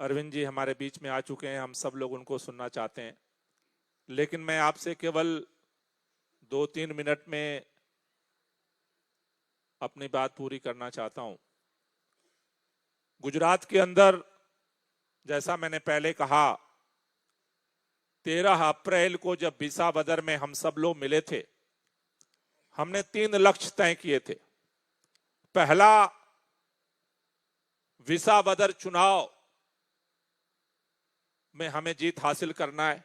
अरविंद जी हमारे बीच में आ चुके हैं, हम सब लोग उनको सुनना चाहते हैं, लेकिन मैं आपसे केवल 2-3 मिनट में अपनी बात पूरी करना चाहता हूं। गुजरात के अंदर जैसा मैंने पहले कहा, 13 अप्रैल को जब विसावदर में हम सब लोग मिले थे, हमने 3 लक्ष्य तय किए थे। पहला, विसावदर चुनाव में हमें जीत हासिल करना है।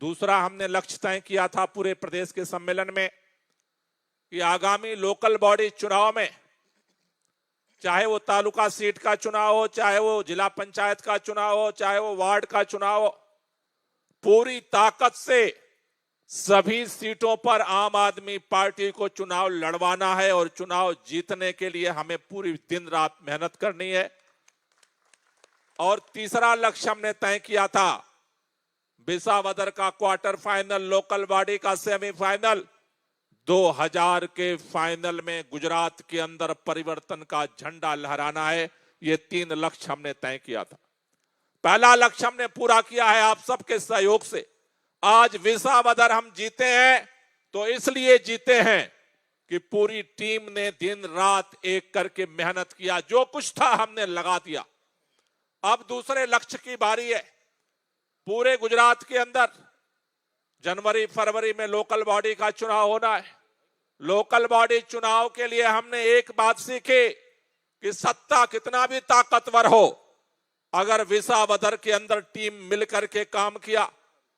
दूसरा, हमने लक्ष्य तय किया था पूरे प्रदेश के सम्मेलन में कि आगामी लोकल बॉडी चुनाव में, चाहे वो तालुका सीट का चुनाव हो, चाहे वो जिला पंचायत का चुनाव हो, चाहे वो वार्ड का चुनाव हो, पूरी ताकत से सभी सीटों पर आम आदमी पार्टी को चुनाव लड़वाना है और चुनाव जीतने के लिए हमें पूरी दिन रात मेहनत करनी है। और तीसरा लक्ष्य हमने तय किया था, विसावदर का क्वार्टर फाइनल, लोकल बॉडी का सेमीफाइनल, 2000 के फाइनल में गुजरात के अंदर परिवर्तन का झंडा लहराना है। ये 3 लक्ष्य हमने तय किया था। पहला लक्ष्य हमने पूरा किया है आप सबके सहयोग से। आज विसावदर हम जीते हैं तो इसलिए जीते हैं कि पूरी टीम ने दिन रात एक करके मेहनत किया, जो कुछ था हमने लगा दिया। अब दूसरे लक्ष्य की बारी है। पूरे गुजरात के अंदर जनवरी फरवरी में लोकल बॉडी का चुनाव होना है। लोकल बॉडी चुनाव के लिए हमने एक बात सीखी कि सत्ता कितना भी ताकतवर हो, अगर विसावदर के अंदर टीम मिलकर के काम किया,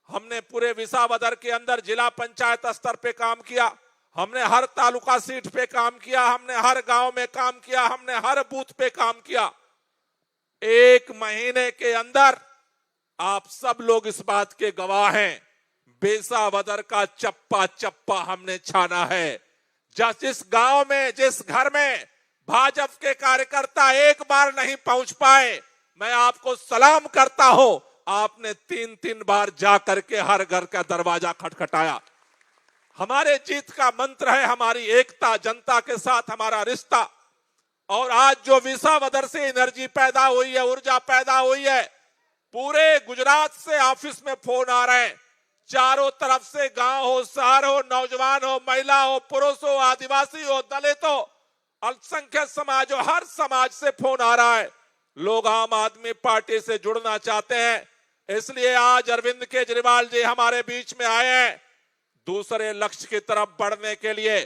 हमने पूरे विसावदर के अंदर जिला पंचायत स्तर पे काम किया, हमने हर तालुका सीट पे काम किया, हमने हर गांव में काम किया, हमने हर बूथ पे काम किया। 1 महीने के अंदर आप सब लोग इस बात के गवाह हैं, विसावदर का चप्पा चप्पा हमने छाना है। जिस गांव में, जिस घर में भाजपा के कार्यकर्ता एक बार नहीं पहुंच पाए, मैं आपको सलाम करता हूं, आपने 3-3 बार जा करके हर घर का दरवाजा खटखटाया। हमारे जीत का मंत्र है हमारी एकता, जनता के साथ हमारा रिश्ता। और आज जो विसावदर से एनर्जी पैदा हुई है, ऊर्जा पैदा हुई है, पूरे गुजरात से ऑफिस में फोन आ रहे हैं, चारों तरफ से, गांव हो, शहर हो, नौजवान हो, महिला हो, पुरुष हो, आदिवासी हो, दलित हो, अल्पसंख्यक समाज हो, हर समाज से फोन आ रहा है। लोग आम आदमी पार्टी से जुड़ना चाहते हैं, इसलिए आज अरविंद केजरीवाल जी हमारे बीच में आए हैं। दूसरे लक्ष्य की तरफ बढ़ने के लिए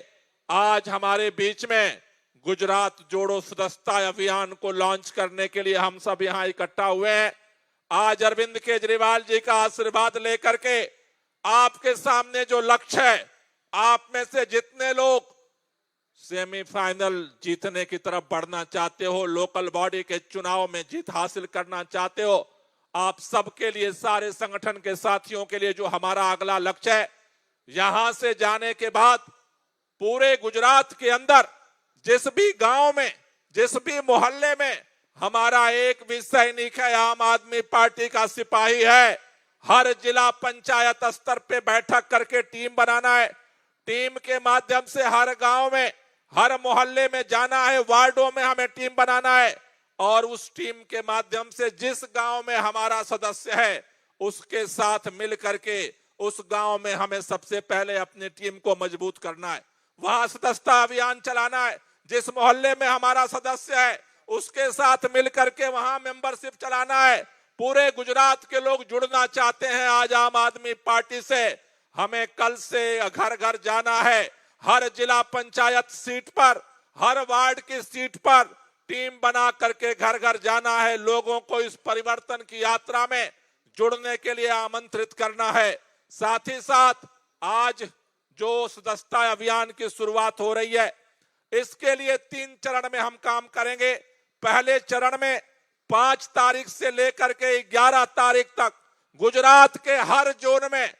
आज हमारे बीच में गुजरात जोड़ो सदस्यता अभियान को लॉन्च करने के लिए हम सब यहां इकट्ठा हुए हैं। आज अरविंद केजरीवाल जी का आशीर्वाद लेकर के आपके सामने जो लक्ष्य है, आप में से जितने लोग सेमीफाइनल जीतने की तरफ बढ़ना चाहते हो, लोकल बॉडी के चुनाव में जीत हासिल करना चाहते हो, आप सबके लिए, सारे संगठन के साथियों के लिए जो हमारा अगला लक्ष्य है, यहां से जाने के बाद पूरे गुजरात के अंदर जिस भी गांव में, जिस भी मोहल्ले में हमारा एक भी सैनिक है, आम आदमी पार्टी का सिपाही है, हर जिला पंचायत स्तर पे बैठक करके टीम बनाना है। टीम के माध्यम से हर गांव में, हर मोहल्ले में जाना है, वार्डों में हमें टीम बनाना है और उस टीम के माध्यम से जिस गांव में हमारा सदस्य है उसके साथ मिल करके उस गांव में हमें सबसे पहले अपनी टीम को मजबूत करना है, वहां सदस्यता अभियान चलाना है। जिस मोहल्ले में हमारा सदस्य है उसके साथ मिल करके वहां मेंबरशिप चलाना है। पूरे गुजरात के लोग जुड़ना चाहते हैं आज आम आदमी पार्टी से। हमें कल से घर घर जाना है, हर जिला पंचायत सीट पर, हर वार्ड की सीट पर टीम बना करके घर घर जाना है, लोगों को इस परिवर्तन की यात्रा में जुड़ने के लिए आमंत्रित करना है। साथ ही साथ आज जो सदस्यता अभियान की शुरुआत हो रही है, इसके लिए 3 चरण में हम काम करेंगे। पहले चरण में 5 तारीख से लेकर के 11 तारीख तक गुजरात के हर जोन में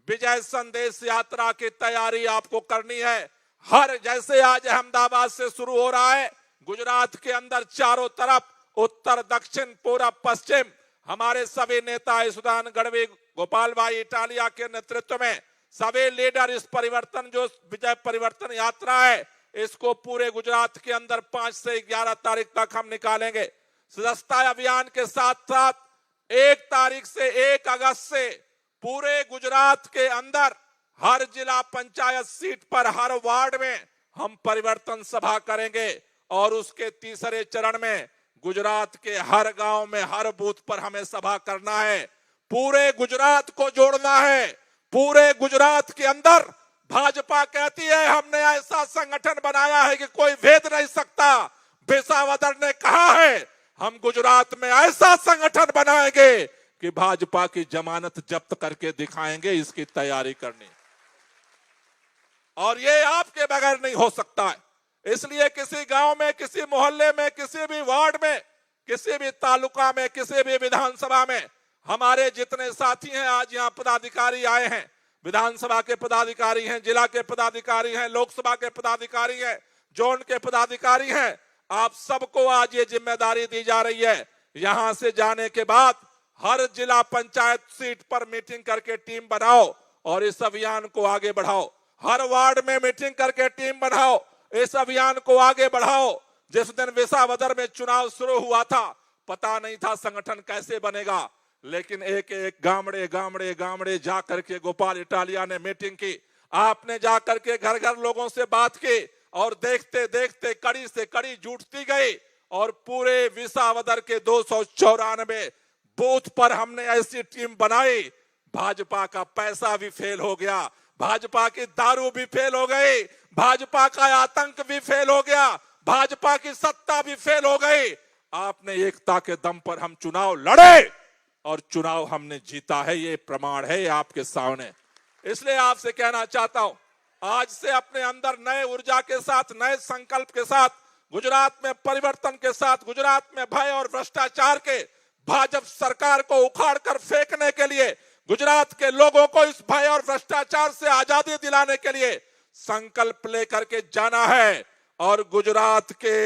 विजय संदेश यात्रा की तैयारी आपको करनी है। हर, जैसे आज अहमदाबाद से शुरू हो रहा है, गुजरात के अंदर चारों तरफ, उत्तर, दक्षिण, पूरब, पश्चिम, हमारे सभी नेता ईसुदान गढ़वी, गोपाल भाई इटालिया के नेतृत्व में सभी लीडर इस परिवर्तन, जो विजय परिवर्तन यात्रा है, इसको पूरे गुजरात के अंदर 5 से 11 तारीख तक हम निकालेंगे। सदस्यता अभियान के साथ साथ 1 तारीख से 1 अगस्त से पूरे गुजरात के अंदर हर जिला पंचायत सीट पर हर वार्ड में हम परिवर्तन सभा करेंगे और उसके तीसरे चरण में गुजरात के हर गांव में हर बूथ पर हमें सभा करना है। पूरे गुजरात को जोड़ना है। पूरे गुजरात के अंदर भाजपा कहती है हमने ऐसा संगठन बनाया है कि कोई भेद नहीं सकता। विसावदर ने कहा है हम गुजरात में ऐसा संगठन बनाएंगे कि भाजपा की जमानत जब्त करके दिखाएंगे। इसकी तैयारी करनी और ये आपके बगैर नहीं हो सकता है। इसलिए किसी गांव में, किसी मोहल्ले में, किसी भी वार्ड में, किसी भी तालुका में, किसी भी विधानसभा में हमारे जितने साथी हैं, आज यहाँ पदाधिकारी आए हैं, विधानसभा के पदाधिकारी हैं, जिला के पदाधिकारी हैं, लोकसभा के पदाधिकारी हैं, जोन के पदाधिकारी हैं, आप सबको आज ये जिम्मेदारी दी जा रही है। यहां से जाने के बाद हर जिला पंचायत सीट पर मीटिंग करके टीम बनाओ और इस अभियान को आगे बढ़ाओ। हर वार्ड में मीटिंग करके टीम बनाओ, इस अभियान को आगे बढ़ाओ। जिस दिन विसावदर में चुनाव शुरू हुआ था, पता नहीं था संगठन कैसे बनेगा, लेकिन एक एक गामड़े गामड़े गामड़े जा करके गोपाल इटालिया ने मीटिंग की। आपने जा करके घर घर लोगों से बात की और देखते देखते कड़ी से कड़ी जुटती गई और पूरे विसावदर के 294 बूथ पर हमने ऐसी टीम बनाई। भाजपा का पैसा भी फेल हो गया, भाजपा की दारू भी फेल हो गई, भाजपा का आतंक भी फेल हो गया, भाजपा की सत्ता भी फेल हो गई। आपने एकता के दम पर हम चुनाव लड़े और चुनाव हमने जीता है, ये प्रमाण है आपके सामने। इसलिए आपसे कहना चाहता हूं, आज से अपने अंदर नए ऊर्जा के साथ, नए संकल्प के साथ, गुजरात में परिवर्तन के साथ, गुजरात में भय और भ्रष्टाचार के भाजपा सरकार को उखाड़ कर फेंकने के लिए, गुजरात के लोगों को इस भय और भ्रष्टाचार से आजादी दिलाने के लिए संकल्प लेकर के जाना है और गुजरात के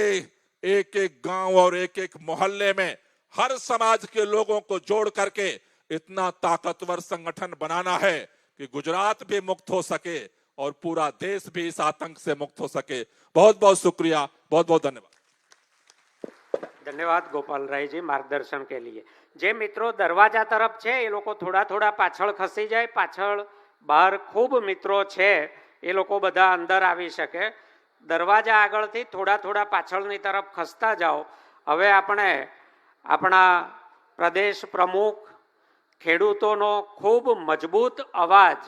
एक एक गांव और एक एक मोहल्ले में हर समाज के लोगों को जोड़ करके इतना ताकतवर संगठन बनाना है कि गुजरात भी मुक्त हो सके और पूरा देश भी इस आतंक से मुक्त हो सके। बहुत बहुत शुक्रिया, बहुत बहुत धन्यवाद। ધન્યવાદ ગોપાલરાયજી માર્ગદર્શન કે લીએ। જે મિત્રો દરવાજા તરફ છે એ લોકો થોડા થોડા પાછળ ખસી જાય, પાછળ બહાર ખૂબ મિત્રો છે એ લોકો બધા અંદર આવી શકે। દરવાજા આગળથી થોડા થોડા પાછળની તરફ ખસતા જાઓ। હવે આપણે આપણા પ્રદેશ પ્રમુખ ખેડૂતોનો ખૂબ મજબૂત અવાજ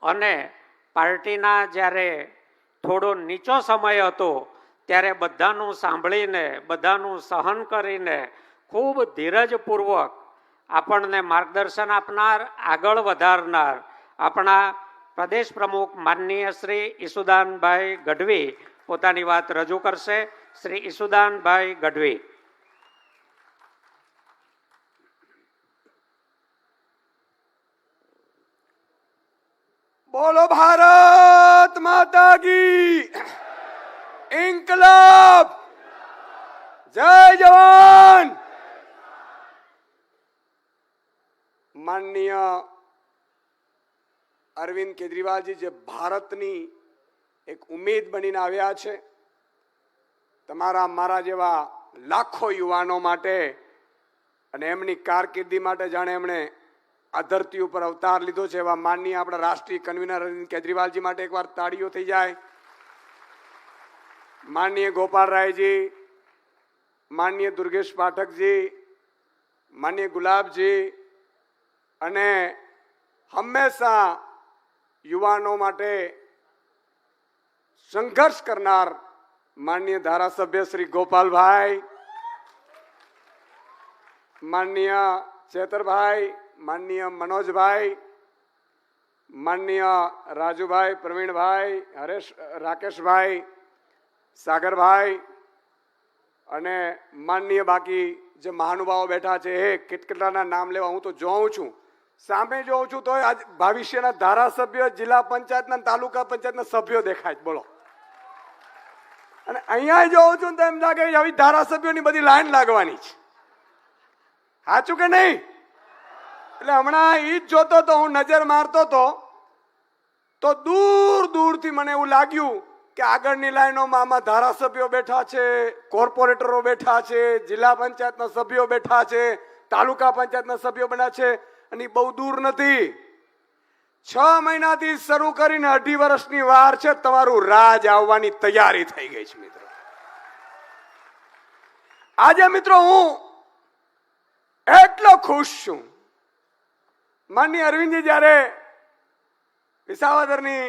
અને પાર્ટીના જ્યારે થોડો નીચો સમય હતો ત્યારે બધાનું સાંભળીને, બધાનું સહન કરીને ખૂબ ધીરજપૂર્વક આપણને માર્ગદર્શન આપનાર, આગળ વધારનાર આપણા પ્રદેશ પ્રમુખ માનનીય શ્રી ઈસુદાનભાઈ ગઢવી પોતાની વાત રજૂ કરશે। શ્રી ઈસુદાનભાઈ ગઢવી। बोलो भारत माता की, इंकलाब, जय जवान। माननीय अरविंद केजरीवाल जी जे भारतनी एक उम्मीद बनीने આવ્યા છે, તમારા મારા જેવા લાખો યુવાનો માટે અને એમની કારકિર્દી માટે જાણે એમણે આ ધરતી ઉપર અવતાર લીધો છે એવા માનનીય આપણા રાષ્ટ્રીય કન્વીનર અરવિંદ કેજરીવાલજી માટે એકવાર તાળીઓ થઈ જાય। माननीय गोपाल राय जी, माननीय दुर्गेश पाठक जी, माननीय गुलाब जी अने हमेशा युवाओं माटे संघर्ष करनार माननीय धारासभ्य श्री गोपाल भाई, माननीय चेतर भाई, माननीय मनोज भाई, माननीय राजू भाई, प्रवीण भाई, हरेश, राकेश भाई, सागर भाई अने माननीय बाकी जे महानुभावो बैठा छे हे केटकेटलाना नाम लेवा हूँ तो जोऊं छूं, सामे जोऊं छूं तो आज भविष्यना धारासभ्य, जिला पंचायतना, तालुका पंचायतना सभ्यो देखाय। बोलो, अने अहींया जोऊं छूं तो एम लागे आवी धारासभ्योनी बधी लाइन लागवानी छे। साचुं के नहीं? એટલે હમણાં ઈ જ જોતો તો હું, નજર મારતો તો दूर दूर थी मने એવું લાગ્યું કે આગળની લાઈનોમાં આમાં ધારાસભ્યો બેઠા છે, કોર્પોરેટરો બેઠા છે, જિલ્લા પંચાયતના સભ્યો બેઠા છે, તાલુકા પંચાયતના સભ્યો બન્યા છે, અને ઈ બહુ દૂર નથી. 6 મહિનાથી શરૂ કરીને 2.5 વર્ષની વાર છે. તમારું રાજ આવવાની તૈયારી થઈ ગઈ છે મિત્રો. આજે મિત્રો હું એટલો ખુશ છું. માનનીય અરવિંદજી જ્યારે વિસાવદરની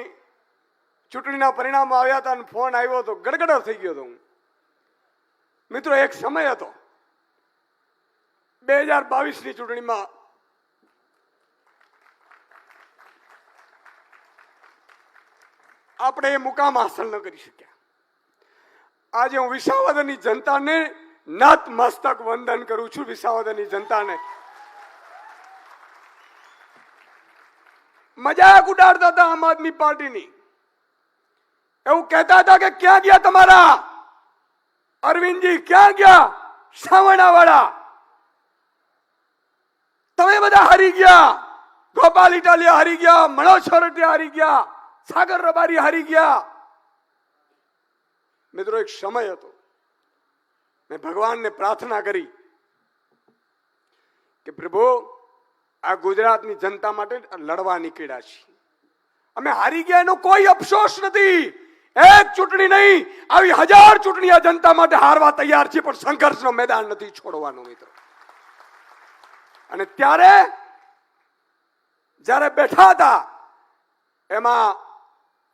ચૂંટણીના પરિણામો આવ્યા હતા અને ફોન આવ્યો હતો, ગડગડો થઈ ગયો હતો હું. મિત્રો એક સમય હતો 2022ની ચૂંટણીમાં આપણે એ મુકામ હાંસલ ન કરી શક્યા. આજે હું વિસાવદરની જનતાને નતમસ્તક વંદન કરું છું. વિસાવદરની જનતાને મજાક ઉડાડતા હતા આમ આદમી પાર્ટીની. એવું કહેતા હતા કે ક્યાં ગયા તમારા અરવિંદજી, ક્યાં ગયા સાવણાવાળા, તમે બધા હારી ગયા. ગોપાલ ઇટાલિયા હારી ગયા, મનોજ છોરટિયા હારી ગયા, સાગર રબારી હારી ગયા. મિત્રો એક સમય હતો, મેં ભગવાનને પ્રાર્થના કરી કે પ્રભુ આ ગુજરાતની જનતા માટે લડવા નીકળ્યા છીએ. અમે હારી ગયા એનો કોઈ અફસોસ નથી. એક ચૂંટણી નહીં, આવી 1000 ચૂંટણી આ જનતા માટે હારવા તૈયાર છે, પણ સંઘર્ષનો મેદાન નથી છોડવાનું મિત્રો. અને ત્યારે જ્યારે બેઠા હતા એમાં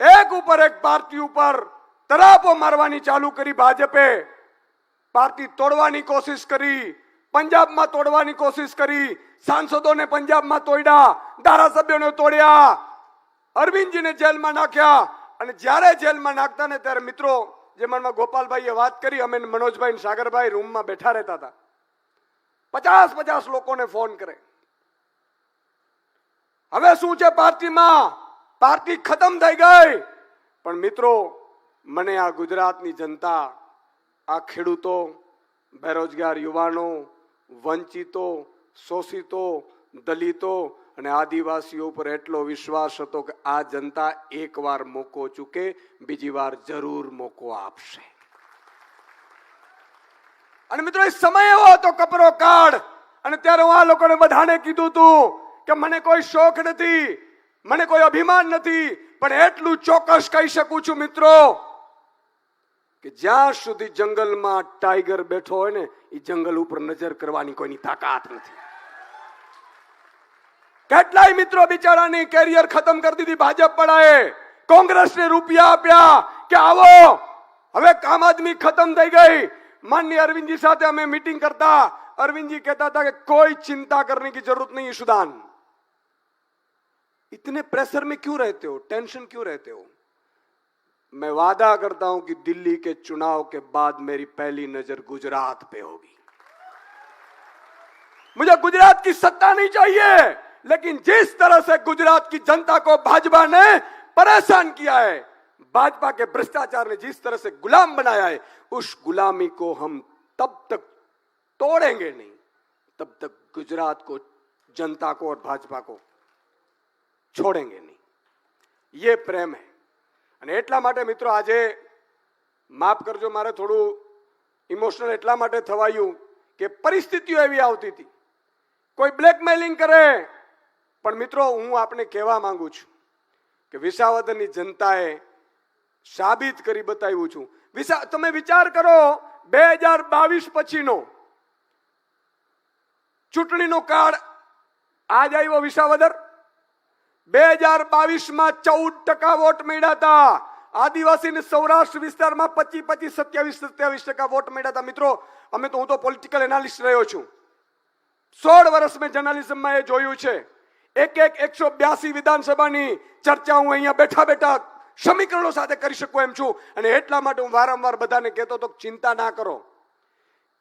એક ઉપર એક પાર્ટી ઉપર તરાપો મારવાની ચાલુ કરી. ભાજપે પાર્ટી તોડવાની કોશિશ કરી, પંજાબમાં તોડવાની કોશિશ કરી, સાંસદોને પંજાબમાં તોડ્યા, ધારાસભ્યોને તોડ્યા, અરવિંદજીને જેલમાં નાખ્યા. અને જ્યારે જેલમાં નાખતા ને ત્યારે મિત્રો, જે મનમાં ગોપાલભાઈએ વાત કરી, અમે મનોજભાઈ ને સાગરભાઈ રૂમમાં બેઠા રહેતા હતા. 50 લોકોને ફોન કરે. હવે શું છે પાર્ટીમાં? પાર્ટી ખતમ થઈ ગઈ. પણ મિત્રો, મને આ ગુજરાતની જનતા, આ ખેડૂતો, બેરોજગાર યુવાનો, વંચિતો, શોષિતો, દલિતો અને આદિવાસીઓ ઉપર એટલો વિશ્વાસ હતો કે આ જનતા એકવાર મોકો ચૂકે, બીજી વાર જરૂર મોકો આપશે. અને મિત્રો, એ સમય એવો હતો કપરો કાળ. અને ત્યારે હું આ લોકોને બધાને કીધું હતું કે મને કોઈ શોખ નથી, મને કોઈ અભિમાન નથી, પણ એટલું ચોક્કસ કહી શકું છું મિત્રો કે જ્યાં સુધી જંગલમાં ટાઈગર બેઠો હોય ને, એ જંગલ ઉપર નજર કરવાની કોઈની તાકાત નથી. કેટલાય મિત્રો બિચારાની કેરિયર ખતમ કરી દીધી ભાજપ વાળાએ. કોંગ્રેસને રૂપિયા આપ્યા કે આવો, હવે આમ આદમી ખતમ થઈ ગઈ. માનનીય અરવિંદજી સાથે અમે મીટિંગ કરતા, अरविंद जी कहता था कि कोई चिंता करने की जरूरत नहीं है सुदान, इतने प्रेशर में क्यों रहते हो, टेंशन क्यों रहते हो। मैं वादा करता हूं कि दिल्ली के चुनाव के बाद मेरी पहली नजर गुजरात पे होगी। मुझे गुजरात की सत्ता नहीं चाहिए, लेकिन जिस तरह से गुजरात की जनता को भाजपा ने परेशान किया है, भाजपा के भ्रष्टाचार ने जिस तरह से गुलाम बनाया है, उस गुलामी को हम तब तक तोड़ेंगे नहीं, तब तक गुजरात को, जनता को और भाजपा को छोड़ेंगे नहीं। ये प्रेम है। અને એટલા માટે મિત્રો આજે માફ કરજો, મારે થોડું ઇમોશનલ એટલા માટે થવાયું કે પરિસ્થિતિઓ એવી આવતી હતી, કોઈ બ્લેકમેલિંગ કરે, પણ મિત્રો હું આપને કહેવા માંગુ છું કે વિસાવદરની જનતાએ સાબિત કરી બતાવ્યું છું। તમે વિચાર કરો 2022 પછીનો ચૂંટણીનો કાળ આજ આવ્યો વિસાવદર, 2022 માં 14% વોટ મળ્યા હતા, આદિવાસી ને સૌરાષ્ટ્ર વિસ્તારમાં 25-27 વોટ મળ્યા હતા। મિત્રો હું તો પોલિટિકલ એનાલિસ્ટ રહ્યો છું, 16 વર્ષ મેં જર્નાલિઝમમાં એ જોયું છે। 182 વિધાનસભાની ચર્ચા હું અહીંયા બેઠા બેઠા સમીકરણો સાથે કરી શકું એમ છું, અને એટલા માટે હું વારંવાર બધાને કહેતો હતો ચિંતા ના કરો,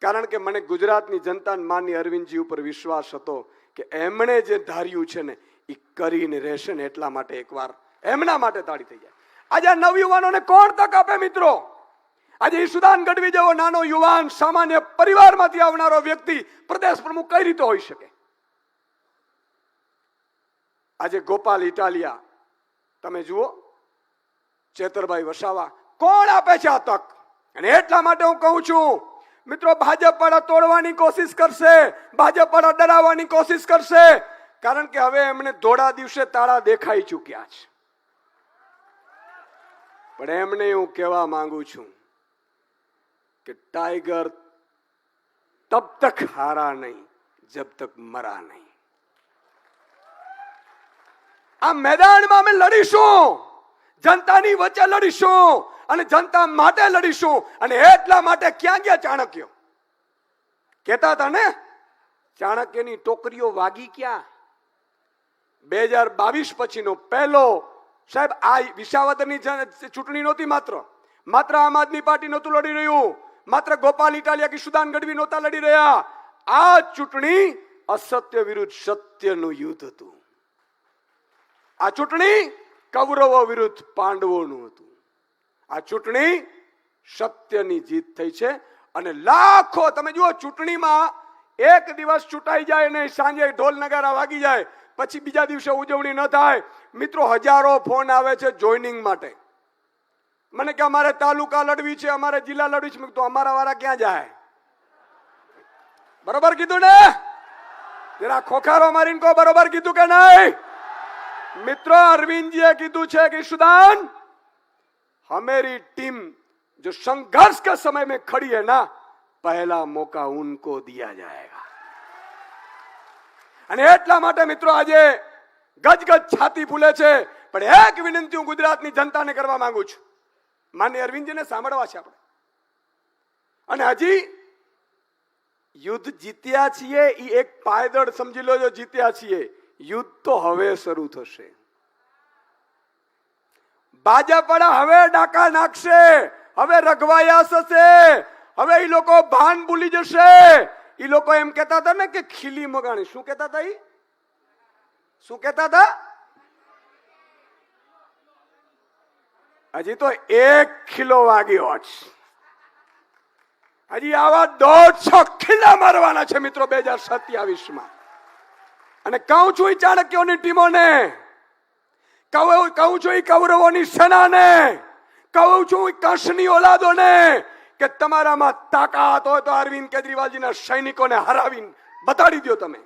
કારણ કે મને ગુજરાતની જનતા માનની અરવિંદજી ઉપર વિશ્વાસ હતો કે એમણે જે ધાર્યું છે ને એ કરીને રહેશે ને, એટલા માટે એકવાર એમના માટે તાળી થઈ જાય। આજે આ નવયુવાનોને કોણ તક આપે મિત્રો? આજે ઈશુદાન ગઢવી જેવો નાનો યુવાન, સામાન્ય પરિવારમાંથી આવનારો વ્યક્તિ પ્રદેશ પ્રમુખ કઈ રીતે હોઈ શકે? આજે ગોપાલ ઇટાલિયા તમે જુઓ, ચેતરભાઈ વસાવા, કોણ આપે છે આ તક? અને એટલા માટે હું કહું છું મિત્રો, ભાજપ વાળા તોડવાની કોશિશ કરશે, ભાજપ વાળા ડરાવવાની કોશિશ કરશે, કારણ કે હવે એમને ધોળા દિવસે તાળા દેખાઈ ચૂક્યા છે. પણ એમને હું કહેવા માંગુ છું કે टाइगर तब तक हारा नहीं जब तक मरा नहीं. આ મેદાનમાં અમે લડીશું, જનતાની વચ્ચે લડીશું અને જનતા માટે લડીશું. અને એટલા માટે ક્યાં ગયા ચાણક્ય? કહેતા હતા ને, ચાણક્યની ટોકરીઓ વાગી ક્યાં? 2022 પછીનો પહેલો સાહેબ આ વિસાવદરની ચૂંટણી નહોતી. માત્ર આમ આદમી પાર્ટી નહોતું લડી રહ્યું, માત્ર ગોપાલ ઇટાલિયા કે સુદાન ગઢવી નહોતા લડી રહ્યા. આ ચૂંટણી અસત્ય વિરુદ્ધ સત્યનું યુદ્ધ હતું. આ ચૂંટણી કૌરવો વિરુદ્ધ પાંડવોનું હતું. આ ચૂંટણી સત્યની જીત થઈ છે. અને લાખો, તમે જુઓ, ચૂંટણીમાં એક દિવસ ચૂંટાઈ જાય ને સાંજે ઢોલ નગારા વાગી જાય, પછી બીજા દિવસે ઉજવણી ન થાય. મિત્રો, હજારો ફોન આવે છે જોઈનિંગ માટે. મને કે અમારે તાલુકા લડવી છે, અમારે જિલ્લા લડવી છે. તો અમારા વાળા ક્યાં જાય? બરોબર કીધું ને? જરા ખોખારો મારીને કહો, બરોબર કીધું કે નહીં? મિત્રો, અરविंदजीએ કીધું છે કે सुदान, हमारी टीम जो संघर्ष के समय में खड़ी है ना, पहला मौका उनको दिया जाएगा. અને એટલા માટે મિત્રો આજે ગજગજ છાતી ફૂલે છે. પણ એક વિનંતી હું ગુજરાતની જનતાને કરવા માંગુ છું. માન્ય અરવિંદજીને સાંભળવા છે આપણે. અને હજી યુદ્ધ જીત્યા છીએ એ એક પાયદળ સમજી લો. જો જીત્યા છીએ, યુદ્ધ તો હવે શરૂ થશે. ભાજપ વાળા હવે ડાકા નાખશે, હવે રઘવાયા થશે, હવે એ લોકો ભાન ભૂલી જશે. એ લોકો એમ કહેતા હતા ને કે ખીલી મગાણી. શું કહેતા હતા? શું કહેતા હતા? હજી તો 1 કિલો વાગ્યો છે. હજી આવા 150 ખીલા મારવાના છે મિત્રો 2027 અને કહું છું ચાણક્યોની ટીમોને, કહું છું કૌરવોની સેનાને, કહું છું કંસની ઓલાદોને કે તમારામાં તાકાત હોય તો અરવિંદ કેજરીવાલજીના સૈનિકોને હરાવીને બતાડી દો. તમે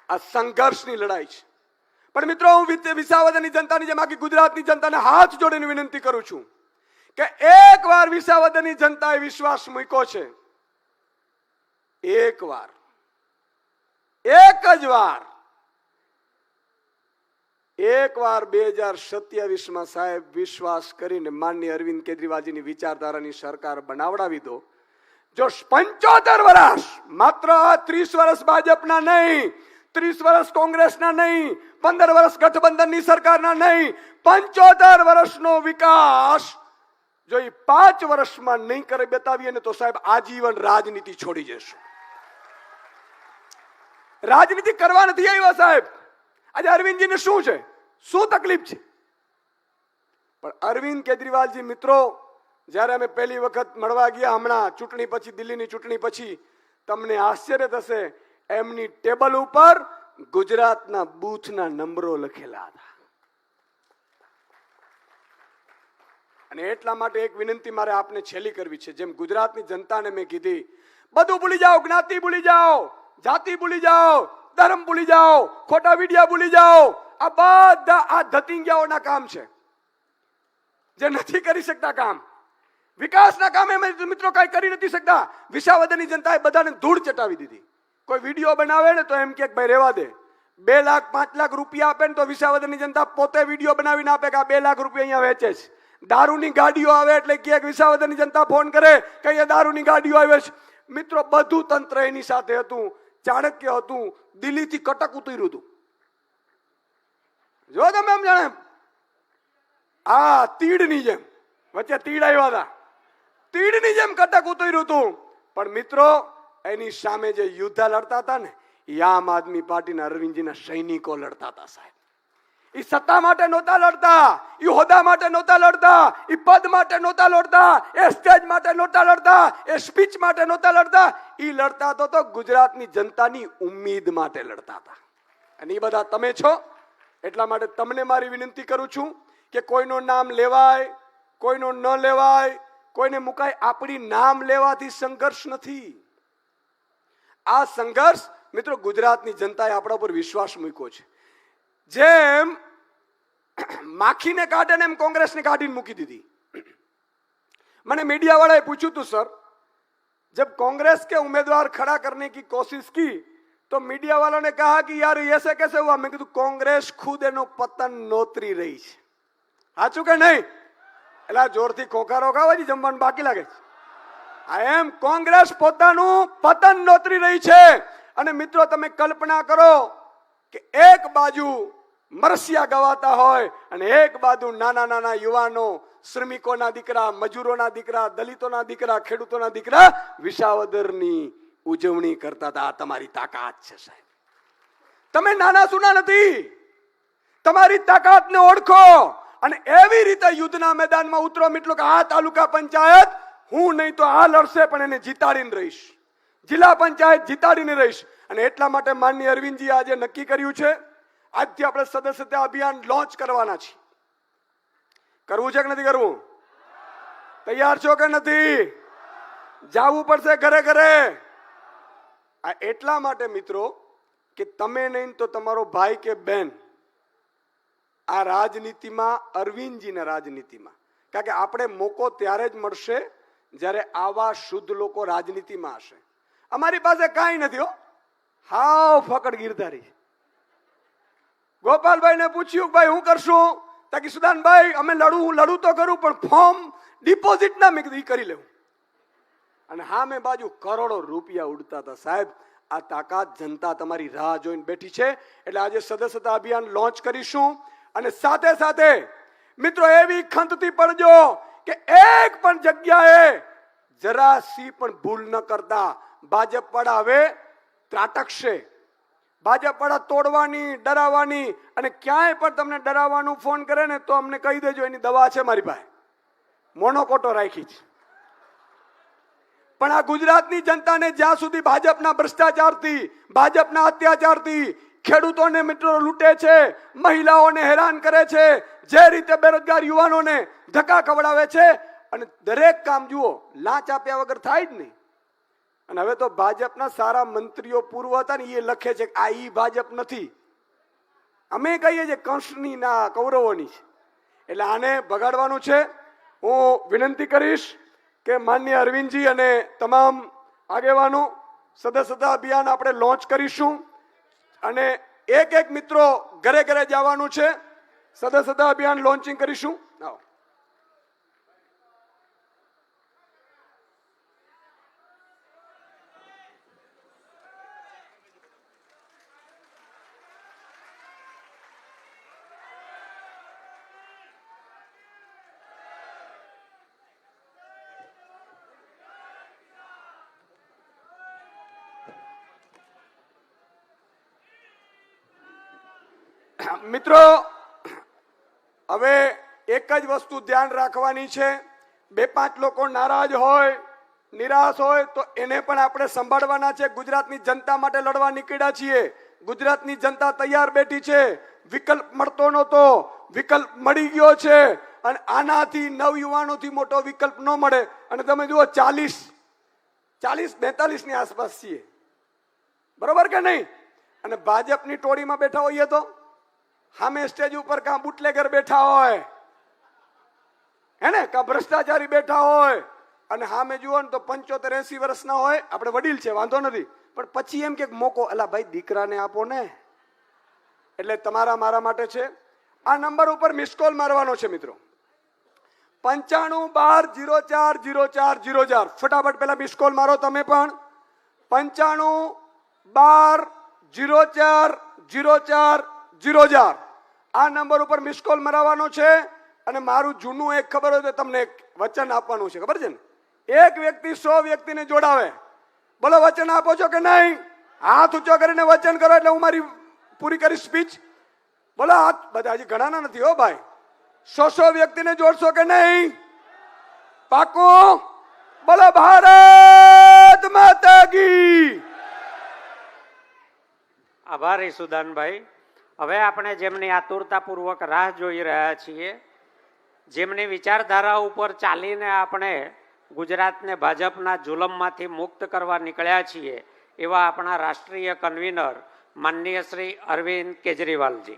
આ સંઘર્ષની લડાઈ છે. પણ મિત્રો, હું વિસાવદરની જનતાની જેમ આખી ગુજરાતની જનતાને હાથ જોડીને વિનંતી કરું છું કે એકવાર વિસાવદરની જનતાએ વિશ્વાસ મૂક્યો છે, એકવાર, એક જ વાર, એકવાર 2027 સાહેબ વિશ્વાસ કરીને માનનીય અરવિંદ કેજરીવાલજીની વિચારધારાની સરકાર બનાવડાવી દો. જો 75 વર્ષ, માત્ર 30 વર્ષ ભાજપના નહીં, 30 વર્ષ કોંગ્રેસના નહીં, 15 વર્ષ ગઠબંધનની સરકારના નહીં, 75 વર્ષનો વિકાસ જો એ 5 વર્ષમાં નહીં કરી બતાવીએ ને તો સાહેબ આજીવન રાજનીતિ છોડી જશું. રાજનીતિ કરવા નથી આવ્યા સાહેબ. આજે અરવિંદજીને શું છે, શું તકલીફ છે? પણ અરવિંદ કેજરીવાલજી મિત્રો, જ્યારે અમે પહેલી વખત મળવા ગયા હમણાં ચૂંટણી પછી, દિલ્હીની ચૂંટણી પછી, તમને આશ્ચર્ય થશે, એમની ટેબલ ઉપર ગુજરાતના બૂથના નંબરો લખેલા હતા. અને એટલા માટે એક વિનંતી મારે આપને છેલ્લી કરવી છે. જેમ ગુજરાતની જનતાને મેં કીધી, બધું ભૂલી જાઓ, જ્ઞાતિ ભૂલી જાઓ, જાતિ ભૂલી જાઓ, ધર્મ ભૂલી જાઓ, ખોટા વિડિયા ભૂલી જાઓ. આ બધા આ ધતિંગિયાઓના કામ છે, જે નથી કરી શકતા કામ. વિકાસના કામ એમ મિત્રો કઈ કરી નથી શકતા. વિસાવદરની જનતાએ બધાને ધૂળ ચટાવી દીધી. કોઈ વિડીયો બનાવે ને તો એમ કે ભાઈ રહેવા દે. 2 લાખ 5 લાખ રૂપિયા આપે ને તો વિસાવદરની જનતા પોતે વિડીયો બનાવીને આપે કે આ 2 લાખ રૂપિયા અહીંયા વેચે છે. દારૂની ગાડીઓ આવે એટલે કે વિસાવદરની જનતા ફોન કરે કે અહીંયા દારૂની ગાડીઓ આવે છે. મિત્રો, બધું તંત્ર એની સાથે હતું. ચાણક્ય હતું, દિલ્હીથી કટક ઉતર્યું હતું. જો તમે એમ જાણે આ તીડની જેમ, વચ્ચે તીડ આવ્યા હતા, તીડની જેમ કટક ઉતર્યું હતું. પણ મિત્રો, એની સામે જે યુદ્ધ લડતા હતા ને, એ આમ આદમી પાર્ટીના અરવિંદજીના સૈનિકો લડતા હતા સાહેબ. એ સત્તા માટે નહોતા લડતા, એ હોદ્દા માટે નહોતા લડતા, એ પદ માટે નહોતા લડતા, એ સ્ટેજ માટે નહોતા લડતા, એ સ્પીચ માટે નહોતા લડતા. એ લડતા તો ગુજરાતની જનતાની ઉમ્મીદ માટે લડતા હતા. અને એ બધા તમે છો. એટલા માટે તમને મારી વિનંતી કરું છું કે કોઈનું નામ લેવાય, કોઈનો ન લેવાય, કોઈને મુકાય, આપણી નામ લેવાથી સંઘર્ષ નથી. આ સંઘર્ષ મિત્રો ગુજરાતની જનતાએ આપણા ઉપર વિશ્વાસ મૂક્યો છે. જેમ માખીને કાઢે ને એમ કોંગ્રેસને કાઢીને મૂકી દીધી. मैंने मीडिया वाले पूछू तो सर, जब कांग्रेस के उम्मीदवार खड़ा करने की कोशिश की तो मीडिया वालों ने कहा कि यार ऐसे कैसे हुआ. मैं कીધું कांग्रेस खुद એનો પતન નોતરી રહી છે. સાચું કે નહીં? એટલે જોરથી ખોખારો ખાવાજી જમવાનું બાકી લાગે છે. આ એમ કોંગ્રેસ પોતાનું પતન નોતરી રહી છે. અને મિત્રો તમે કલ્પના કરો કે એક બાજુ મરસિયા ગવાતા હોય અને એક બાજુ નાના નાના યુવાનો, શ્રમિકોના દીકરા, મજૂરોના દીકરા, દલિતોના દીકરા, ખેડૂતોના દીકરા વિસાવદરની ઉજવણી કરતા હતા. આ તમારી તાકાત છે સાહેબ. તમે નાના સુના નથી, તમારી તાકાતને ઓળખો અને એવી રીતે યુદ્ધના મેદાનમાં ઉતરો. મિત્રો કે આ તાલુકા પંચાયત હું નહીં તો આ લડશે પણ એને જીતાડીને રહીશ, જિલ્લા પંચાયત જીતાડીને રહીશ. અને એટલા માટે માનનીય અરવિંદજી આજે નક્કી કર્યું છે, આજથી આપણે સદસ્યતા અભિયાન લોન્ચ કરવાના છીએ. કરવું છે કે નથી કરવું? તૈયાર છો કે નથી? જાવું પડશે ઘરે ઘરે. આ એટલા માટે મિત્રો કે તમે નહીં તો તમારો ભાઈ કે બેન આ રાજનીતિમાં, અરવિંદજીના રાજનીતિમાં, કારણ કે આપણે મોકો ત્યારે જ મળશે જ્યારે આવા શુદ્ધ લોકો રાજનીતિમાં હશે. અમારી પાસે કાંઈ નથી હો, હાવ ફકડ ગીરધારી. ગોપાલભાઈ ને પૂછ્યું ભાઈ હું કરશું, તાકી સુદાનભાઈ અમે લડું તો કરું પણ ફોર્મ ડિપોઝિટ ના, મેં કીધું ઈ કરી લેવું. અને હા મેં બાજુ કરોડો રૂપિયા ઉડતા હતા સાહેબ. આ તાકાત જનતા તમારી રાહ જોઈને બેઠી છે. એટલે આજે સદસ્યતા અભિયાન લોન્ચ કરીશું. અને સાથે સાથે મિત્રો એવી ખંતથી પડજો કે એક પણ જગ્યાએ જરાસી પણ ભૂલ ન કરતા. ભાજપ વાળા હવે ત્રાટકશે, ભાજપ વાળા તોડવાની, ડરાવવાની, અને ક્યાંય પણ તમને ડરાવવાનું ફોન કરે ને તો અમને કહી દેજો, એની દવા છે મારી પાસે, મોનોકોટો રાખી છે. પણ આ ગુજરાતની જનતાને જ્યાં સુધી ભાજપના ભ્રષ્ટાચારથી, ભાજપના અત્યાચારથી ખેડૂતોને મિત્રો લૂંટે છે, મહિલાઓને હેરાન કરે છે, જે રીતે બેરોજગાર યુવાનોને ધક્કા ખવડાવે છે, અને દરેક કામ જુઓ લાંચ આપ્યા વગર થાય જ નહીં. અને હવે તો ભાજપના સારા મંત્રીઓ પૂર્વ હતા ને એ લખે છે કે આ ઈ ભાજપ નથી, અમે કહીએ છીએ કંસની ના કૌરવોની છે. એટલે આને ભગાડવાનું છે. હું વિનંતી કરીશ કે માનનીય અરવિંદજી અને તમામ આગેવાનો સદસ્યતા અભિયાન આપણે લોન્ચ કરીશું. અને એક મિત્રો ઘરે ઘરે જવાનું છે. સદસ્યતા અભિયાન લોન્ચિંગ કરીશું. આવો. મિત્રો હવે એક જ વસ્તુ ધ્યાન રાખવાની છે. 2-5 લોકો નારાજ હોય, નિરાશ હોય તો એને પણ આપણે સંભાળવાના છે. ગુજરાતની જનતા માટે લડવા નીકળ્યા છીએ. ગુજરાતની જનતા તૈયાર બેઠી છે. વિકલ્પ મળતો નહોતો, વિકલ્પ મળી ગયો છે. અને આનાથી નવયુવાનોથી મોટો વિકલ્પ ન મળે. અને તમે જુઓ 40-42 ની આસપાસ છીએ, બરોબર કે નહીં? અને ભાજપની ટોળીમાં બેઠા હોઈએ તો સામે સ્ટેજ ઉપર કાં બુટલેગર બેઠા હોય, હે ને, કાં ભ્રષ્ટાચારી બેઠા હોય, અને સામે જુઓ ને તો 75-80 વર્ષના હોય. આપણે વડીલ છે, વાંધો નથી, પણ પછી એમ કે મોકો અલા ભાઈ દીકરાને આપો ને. એટલે તમારા મારા માટે છે. આ નંબર ઉપર મિસ કોલ મારવાનો છે મિત્રો, 9512040404. ફટાફટ પેલા મિસ કોલ મારો તમે પણ. 9512040404. આ નંબર ઉપર મિસ કોલ મરાવવાનો છે. અને મારું જૂનું એક ખબર હોય તો તમને એક વચન આપવાનું છે, ખબર છે ને? એક વ્યક્તિ 100 વ્યક્તિને જોડાવે. બોલો વચન આપો છો કે નહીં? હાથ ઊંચો કરીને વચન કરો એટલે હું મારી પૂરી કરી સ્પીચ. બોલો હાથ બધા, હજી ઘણા નથી હો ભાઈ. 100 વ્યક્તિને જોડશો કે નહીં? પાકું? બોલો ભારત માતા કી. આભારી સુદાનભાઈ. હવે આપણે જેમની આતુરતાપૂર્વક રાહ જોઈ રહ્યા છીએ જેમની વિચારધારા ઉપર ચાલીને આપણે ગુજરાતને ભાજપના જુલમમાંથી મુક્ત કરવા નીકળ્યા છીએ એવા આપણા રાષ્ટ્રીય કન્વીનર માનનીય શ્રી અરવિંદ કેજરીવાલજી.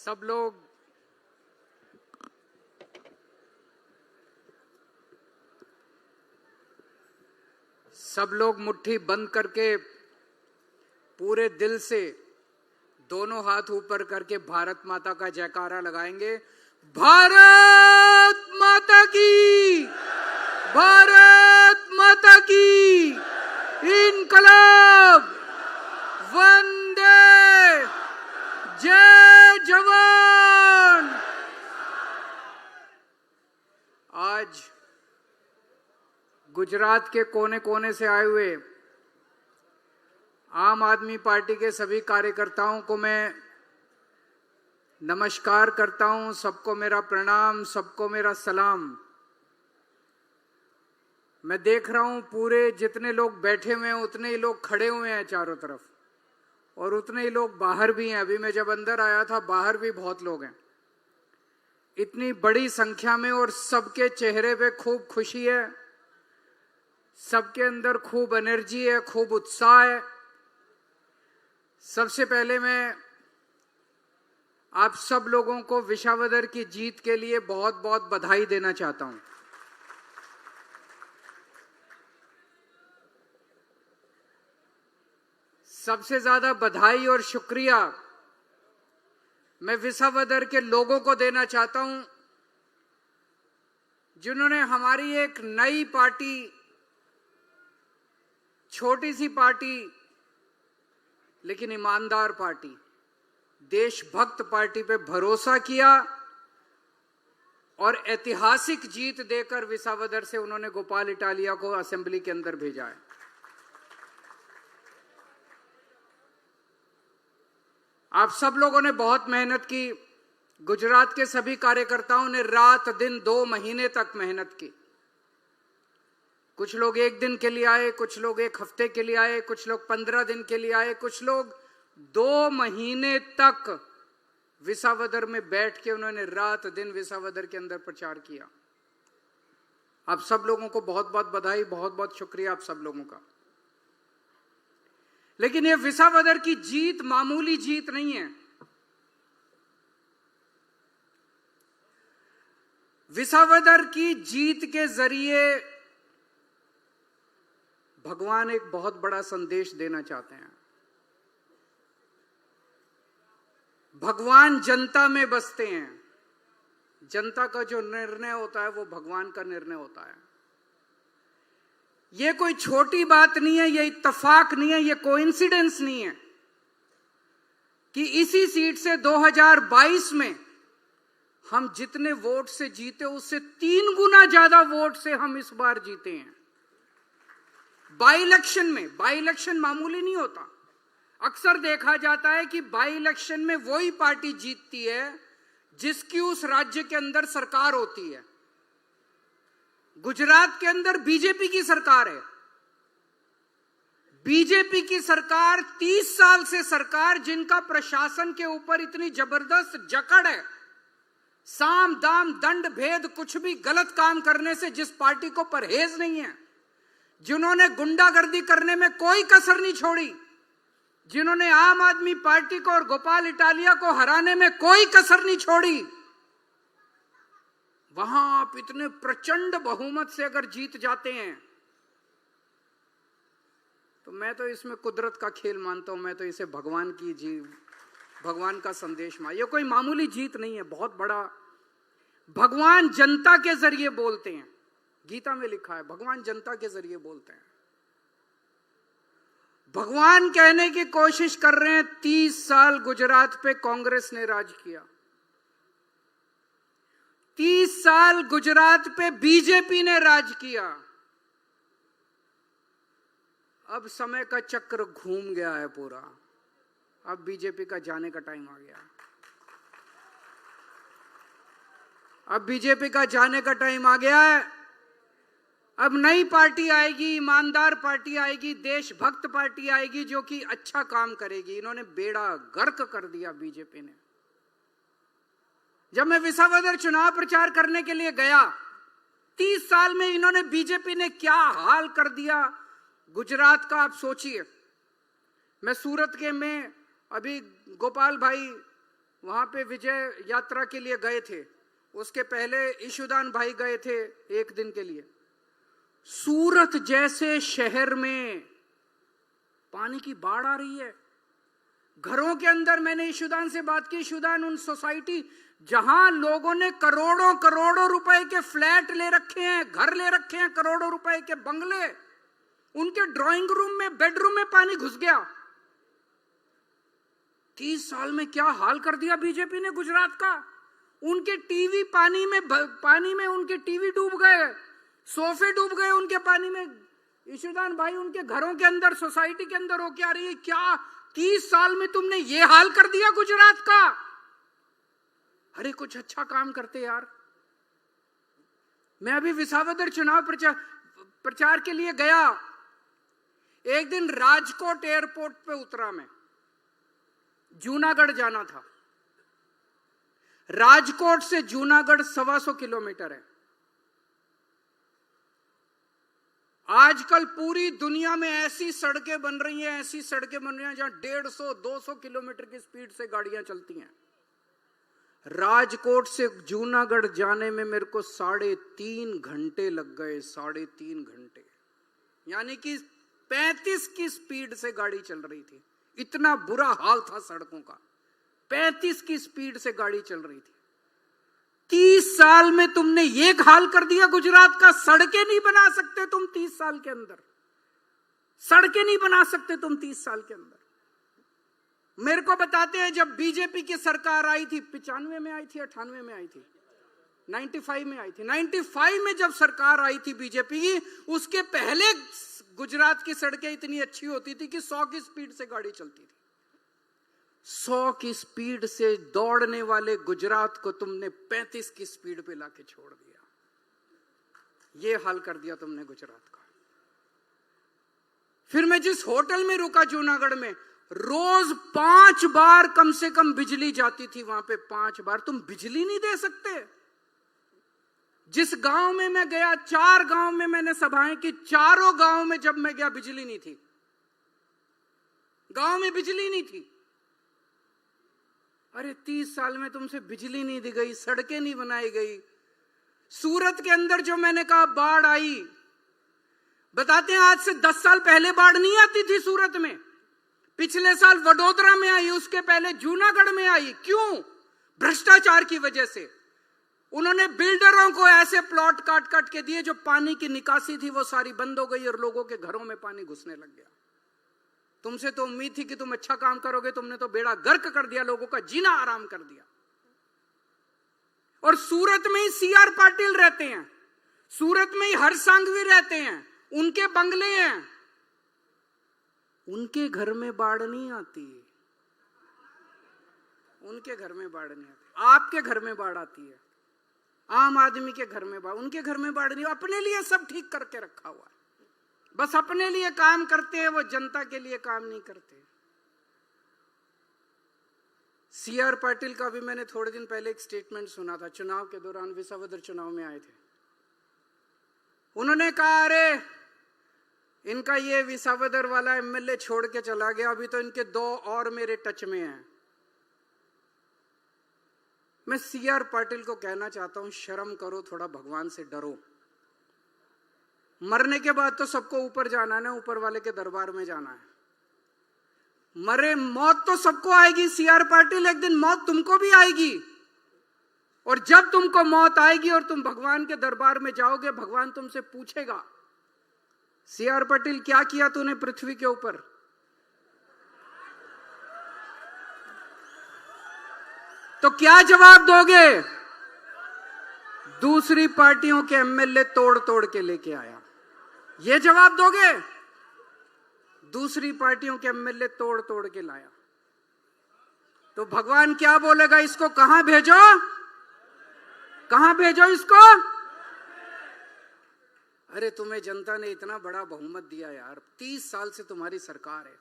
सब लोग मुट्ठी बंद करके पूरे दिल से दोनों हाथ ऊपर करके भारत माता का जयकारा लगाएंगे. भारत माता की, भारत माता की, इनकलाब, वंदे, जय जवान. आज गुजरात के कोने कोने से आए हुए आम आदमी पार्टी के सभी कार्यकर्ताओं को मैं नमस्कार करता हूं. सबको मेरा प्रणाम, सबको मेरा सलाम. मैं देख रहा हूं पूरे जितने लोग बैठे हुए हैं उतने ही लोग खड़े हुए हैं चारों तरफ, और उतने ही लोग बाहर भी हैं. अभी मैं जब अंदर आया था बाहर भी बहुत लोग हैं. इतनी बड़ी संख्या में और सबके चेहरे पे खूब खुशी है, सबके अंदर खूब एनर्जी है, खूब उत्साह है. सबसे पहले मैं आप सब लोगों को विसावदर की जीत के लिए बहुत बहुत बधाई देना चाहता हूं. सबसे ज्यादा बधाई और शुक्रिया मैं विसावदर के लोगों को देना चाहता हूं, जिन्होंने हमारी एक नई पार्टी, छोटी सी पार्टी लेकिन ईमानदार पार्टी, देशभक्त पार्टी पे भरोसा किया और ऐतिहासिक जीत देकर विसावदर से उन्होंने गोपाल इटालिया को असेंबली के अंदर भेजा है. आप सब लोगों ने बहुत मेहनत की. गुजरात के सभी कार्यकर्ताओं ने रात दिन 2 महीने तक मेहनत की. कुछ लोग 1 दिन के लिए आए, कुछ लोग 1 हफ्ते के लिए आए, कुछ लोग 15 दिन के लिए आए, कुछ लोग 2 महीने तक विसावदर में बैठ के उन्होंने रात दिन विसावदर के अंदर प्रचार किया. आप सब लोगों को बहुत बहुत बधाई, बहुत बहुत शुक्रिया आप सब लोगों का. लेकिन ये विसावदर की जीत मामूली जीत नहीं है. विसावदर की जीत के जरिए भगवान एक बहुत बड़ा संदेश देना चाहते हैं. भगवान जनता में बसते हैं. जनता का जो निर्णय होता है वो भगवान का निर्णय होता है. ये कोई छोटी बात नहीं है, ये इत्तेफाक नहीं है, ये कोइंसिडेंस नहीं है कि इसी सीट से 2022 में हम जितने वोट से जीते उससे 3 गुना ज्यादा वोट से हम इस बार जीते हैं. बाई इलेक्शन में, बाई इलेक्शन मामूली नहीं होता. अक्सर देखा जाता है कि बाई इलेक्शन में वही पार्टी जीतती है जिसकी उस राज्य के अंदर सरकार होती है. गुजरात के अंदर बीजेपी की सरकार है. बीजेपी की सरकार 30 साल से सरकार, जिनका प्रशासन के ऊपर इतनी जबरदस्त जकड़ है, साम दाम दंड भेद कुछ भी गलत काम करने से जिस पार्टी को परहेज नहीं है, जिन्होंने गुंडागर्दी करने में कोई कसर नहीं छोड़ी, जिन्होंने आम आदमी पार्टी को और गोपाल इटालिया को हराने में कोई कसर नहीं छोड़ी, वहां आप इतने प्रचंड बहुमत से अगर जीत जाते हैं तो मैं तो इसमें कुदरत का खेल मानता हूं. मैं तो इसे भगवान की भगवान का संदेश मान. ये कोई मामूली जीत नहीं है, बहुत बड़ा. भगवान जनता के जरिए बोलते हैं. गीता में लिखा है भगवान जनता के जरिए बोलते हैं. भगवान कहने की कोशिश कर रहे हैं 30 साल गुजरात पे कांग्रेस ने राज किया. 30 साल गुजरात पे बीजेपी ने राज किया. अब समय का चक्र घूम गया है पूरा. अब बीजेपी का जाने का टाइम आ गया. अब बीजेपी का जाने का टाइम आ गया है। अब नई पार्टी आएगी, ईमानदार पार्टी आएगी, देशभक्त पार्टी आएगी जो कि अच्छा काम करेगी। इन्होंने बेड़ा गर्क कर दिया बीजेपी ने। जब मैं विसावदर चुनाव प्रचार करने के लिए गया, 30 साल में इन्होंने, बीजेपी ने क्या हाल कर दिया गुजरात का, आप सोचिए। मैं सूरत के में अभी गोपाल भाई वहां पे विजय यात्रा के लिए गए थे, उसके पहले ईशुदान भाई गए थे 1 दिन के लिए। सूरत जैसे शहर में पानी की बाढ़ आ रही है। घरों के अंदर, मैंने ईशुदान से बात की, ईशुदान उन सोसाइटी जहां लोगों ने करोड़ों करोड़ों रुपए के फ्लैट ले रखे हैं, घर ले रखे हैं, करोड़ों रुपए के बंगले, उनके ड्राइंग रूम में, बेडरूम में पानी घुस गया। 30 साल में क्या हाल कर दिया बीजेपी ने गुजरात का। उनके टीवी पानी में उनके टीवी डूब गए, सोफे डूब गए उनके पानी में। ईशुदान भाई उनके घरों के अंदर, सोसाइटी के अंदर होके आ रही है। क्या 30 साल में तुमने ये हाल कर दिया गुजरात का। अरे कुछ अच्छा काम करते यार। मैं अभी विसावदर चुनाव प्रचार के लिए गया। एक दिन राजकोट एयरपोर्ट पे उतरा मैं, जूनागढ़ जाना था। राजकोट से जूनागढ़ 125 किलोमीटर है। आजकल पूरी दुनिया में ऐसी सड़कें बन रही हैं, ऐसी सड़कें बन रही हैं जहां 150-200 किलोमीटर की स्पीड से गाड़ियां चलती हैं। राजकोट से जूनागढ़ जाने में मेरे को 3.5 घंटे लग गए, 3.5 घंटे। यानी कि 35 की स्पीड से गाड़ी चल रही थी। इतना बुरा हाल था सड़कों का। 35 की स्पीड से गाड़ी चल रही थी। 30 साल में तुमने ये हाल कर दिया गुजरात का। सड़कें नहीं बना सकते तुम 30 साल के अंदर। सड़कें नहीं बना सकते तुम 30 साल के अंदर। मेरे को बताते हैं, जब बीजेपी की सरकार आई थी, 95 में आई थी, 98 में आई थी, 95 में आई थी। 95 में जब सरकार आई थी बीजेपी की, उसके पहले गुजरात की सड़कें इतनी अच्छी होती थी कि 100 की स्पीड से गाड़ी चलती थी। 100 की स्पीड से दौड़ने वाले गुजरात को तुमने 35 की स्पीड पे लाके छोड़ दिया। ये हाल कर दिया तुमने गुजरात का। फिर मैं जिस होटल में रुका जूनागढ़ में, रोज 5 बार कम से कम बिजली जाती थी वहां पे। 5 बार। तुम बिजली नहीं दे सकते। जिस गांव में मैं गया, 4 गांव में मैंने सभाएं की, चारों गांव में जब मैं गया बिजली नहीं थी। गांव में बिजली नहीं थी। अरे 30 साल में तुमसे बिजली नहीं दी गई, सड़कें नहीं बनाई गई। सूरत के अंदर जो मैंने कहा बाढ़ आई, बताते हैं आज से 10 साल पहले बाढ़ नहीं आती थी सूरत में। पिछले साल वडोदरा में आई, उसके पहले जूनागढ़ में आई। क्यों? भ्रष्टाचार की वजह से। उन्होंने बिल्डरों को ऐसे प्लॉट काट के दिए, जो पानी की निकासी थी वो सारी बंद हो गई और लोगों के घरों में पानी घुसने लग गया। तुमसे तो उम्मीद थी कि तुम अच्छा काम करोगे, तुमने तो बेड़ा गर्क कर दिया, लोगों का जीना आराम कर दिया। और सूरत में ही CR पाटिल रहते हैं, सूरत में ही हर्ष सांघवी रहते हैं, उनके बंगले हैं, उनके घर में बाढ़ नहीं आती। उनके घर में बाढ़ नहीं आती। आपके घर में बाढ़ आती है, आम आदमी के घर में बाढ़, उनके घर में बाढ़ नहीं। अपने लिए सब ठीक करके रखा हुआ है, बस अपने लिए काम करते हैं, वो जनता के लिए काम नहीं करते। CR पाटिल का भी मैंने थोड़े दिन पहले एक स्टेटमेंट सुना था, चुनाव के दौरान विसावदर चुनाव में आए थे। उन्होंने कहा, अरे इनका ये विसावदर वाला MLA छोड़ के चला गया, अभी तो इनके 2 और मेरे टच में हैं। मैं CR पाटिल को कहना चाहता हूं, शर्म करो, थोड़ा भगवान से डरो। मरने के बाद तो सबको ऊपर जाना है ना, ऊपर वाले के दरबार में जाना है। मौत तो सबको आएगी। CR पाटिल, एक दिन मौत तुमको भी आएगी। और जब तुमको मौत आएगी और तुम भगवान के दरबार में जाओगे, भगवान तुमसे पूछेगा, CR पाटिल क्या किया तूने पृथ्वी के ऊपर? तो क्या जवाब दोगे? दूसरी पार्टियों के MLA तोड़ के लेके आया, ये जवाब दोगे? दूसरी पार्टियों के MLA तोड़ के लाया, तो भगवान क्या बोलेगा? इसको कहां भेजो? कहां भेजो इसको? अरे तुम्हें जनता ने इतना बड़ा बहुमत दिया यार, 30 साल से तुम्हारी सरकार है।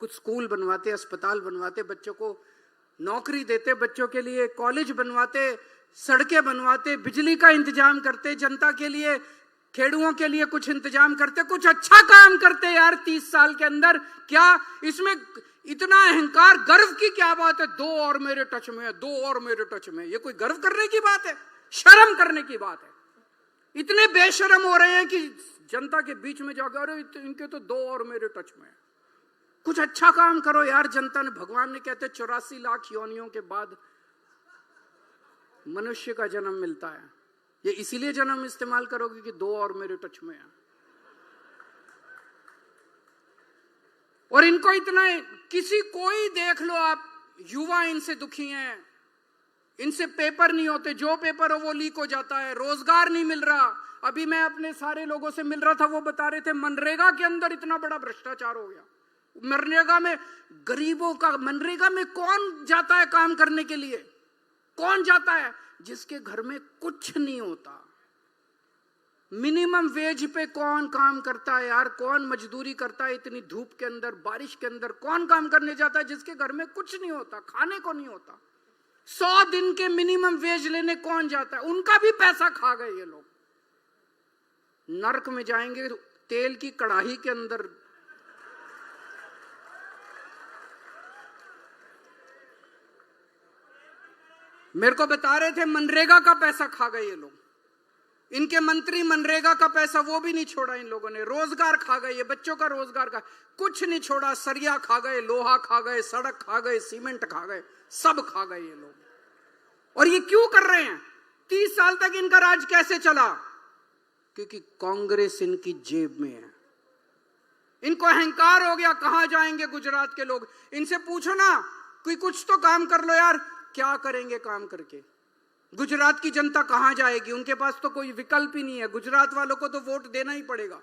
कुछ स्कूल बनवाते, अस्पताल बनवाते, बच्चों को नौकरी देते, बच्चों के लिए कॉलेज बनवाते, सड़कें बनवाते, बिजली का इंतजाम करते, जनता के लिए, खेड़ुओं के लिए कुछ इंतजाम करते, कुछ अच्छा काम करते यार 30 साल के अंदर। क्या इसमें इतना अहंकार, गर्व की क्या बात है? 2 और मेरे टच में है, 2 और मेरे टच में। ये कोई गर्व करने की बात है? शर्म करने की बात है। इतने बेशर्म हो रहे हैं कि जनता के बीच में जाकर, अरे इनके तो 2 और मेरे टच में है। कुछ अच्छा काम करो यार। जनता ने, भगवान ने कहते 84 लाख योनियों के बाद मनुष्य का जन्म मिलता है। ये इसीलिए जन्म इस्तेमाल करोगे कि 2 और मेरे टच में है। और इनको इतना, किसी कोई देख लो आप, युवा इनसे दुखी हैं, इनसे पेपर नहीं होते, जो पेपर हो वो लीक हो जाता है, रोजगार नहीं मिल रहा। अभी मैं अपने सारे लोगों से मिल रहा था, वो बता रहे थे मनरेगा के अंदर इतना बड़ा भ्रष्टाचार हो गया। मनरेगा में गरीबों का, मनरेगा में कौन जाता है काम करने के लिए? कौन जाता है? जिसके घर में कुछ नहीं होता। मिनिमम वेज पे कौन काम करता है यार? कौन मजदूरी करता है इतनी धूप के अंदर, बारिश के अंदर? कौन काम करने जाता है जिसके घर में कुछ नहीं होता, खाने को नहीं होता? 100 दिन के मिनिमम वेज लेने कौन जाता है? उनका भी पैसा खा गए ये लोग। नरक में जाएंगे तेल की कड़ाही के अंदर। मेरे को बता रहे थे मनरेगा का पैसा खा गए ये लोग। इनके मंत्री मनरेगा का पैसा वो भी नहीं छोड़ा इन लोगों ने। रोजगार खा गए, ये बच्चों का रोजगार का कुछ नहीं छोड़ा। सरिया खा गए, लोहा खा गए, सड़क खा गए, सीमेंट खा गए, सब खा गए ये लोग। और ये क्यों कर रहे हैं? 30 साल तक इनका राज कैसे चला? क्योंकि कांग्रेस इनकी जेब में है। इनको अहंकार हो गया। कहां जाएंगे गुजरात के लोग? इनसे पूछो ना, कोई कुछ तो काम कर लो यार। क्या करेंगे काम करके? गुजरात की जनता कहां जाएगी? उनके पास तो कोई विकल्प ही नहीं है। गुजरात वालों को तो वोट देना ही पड़ेगा,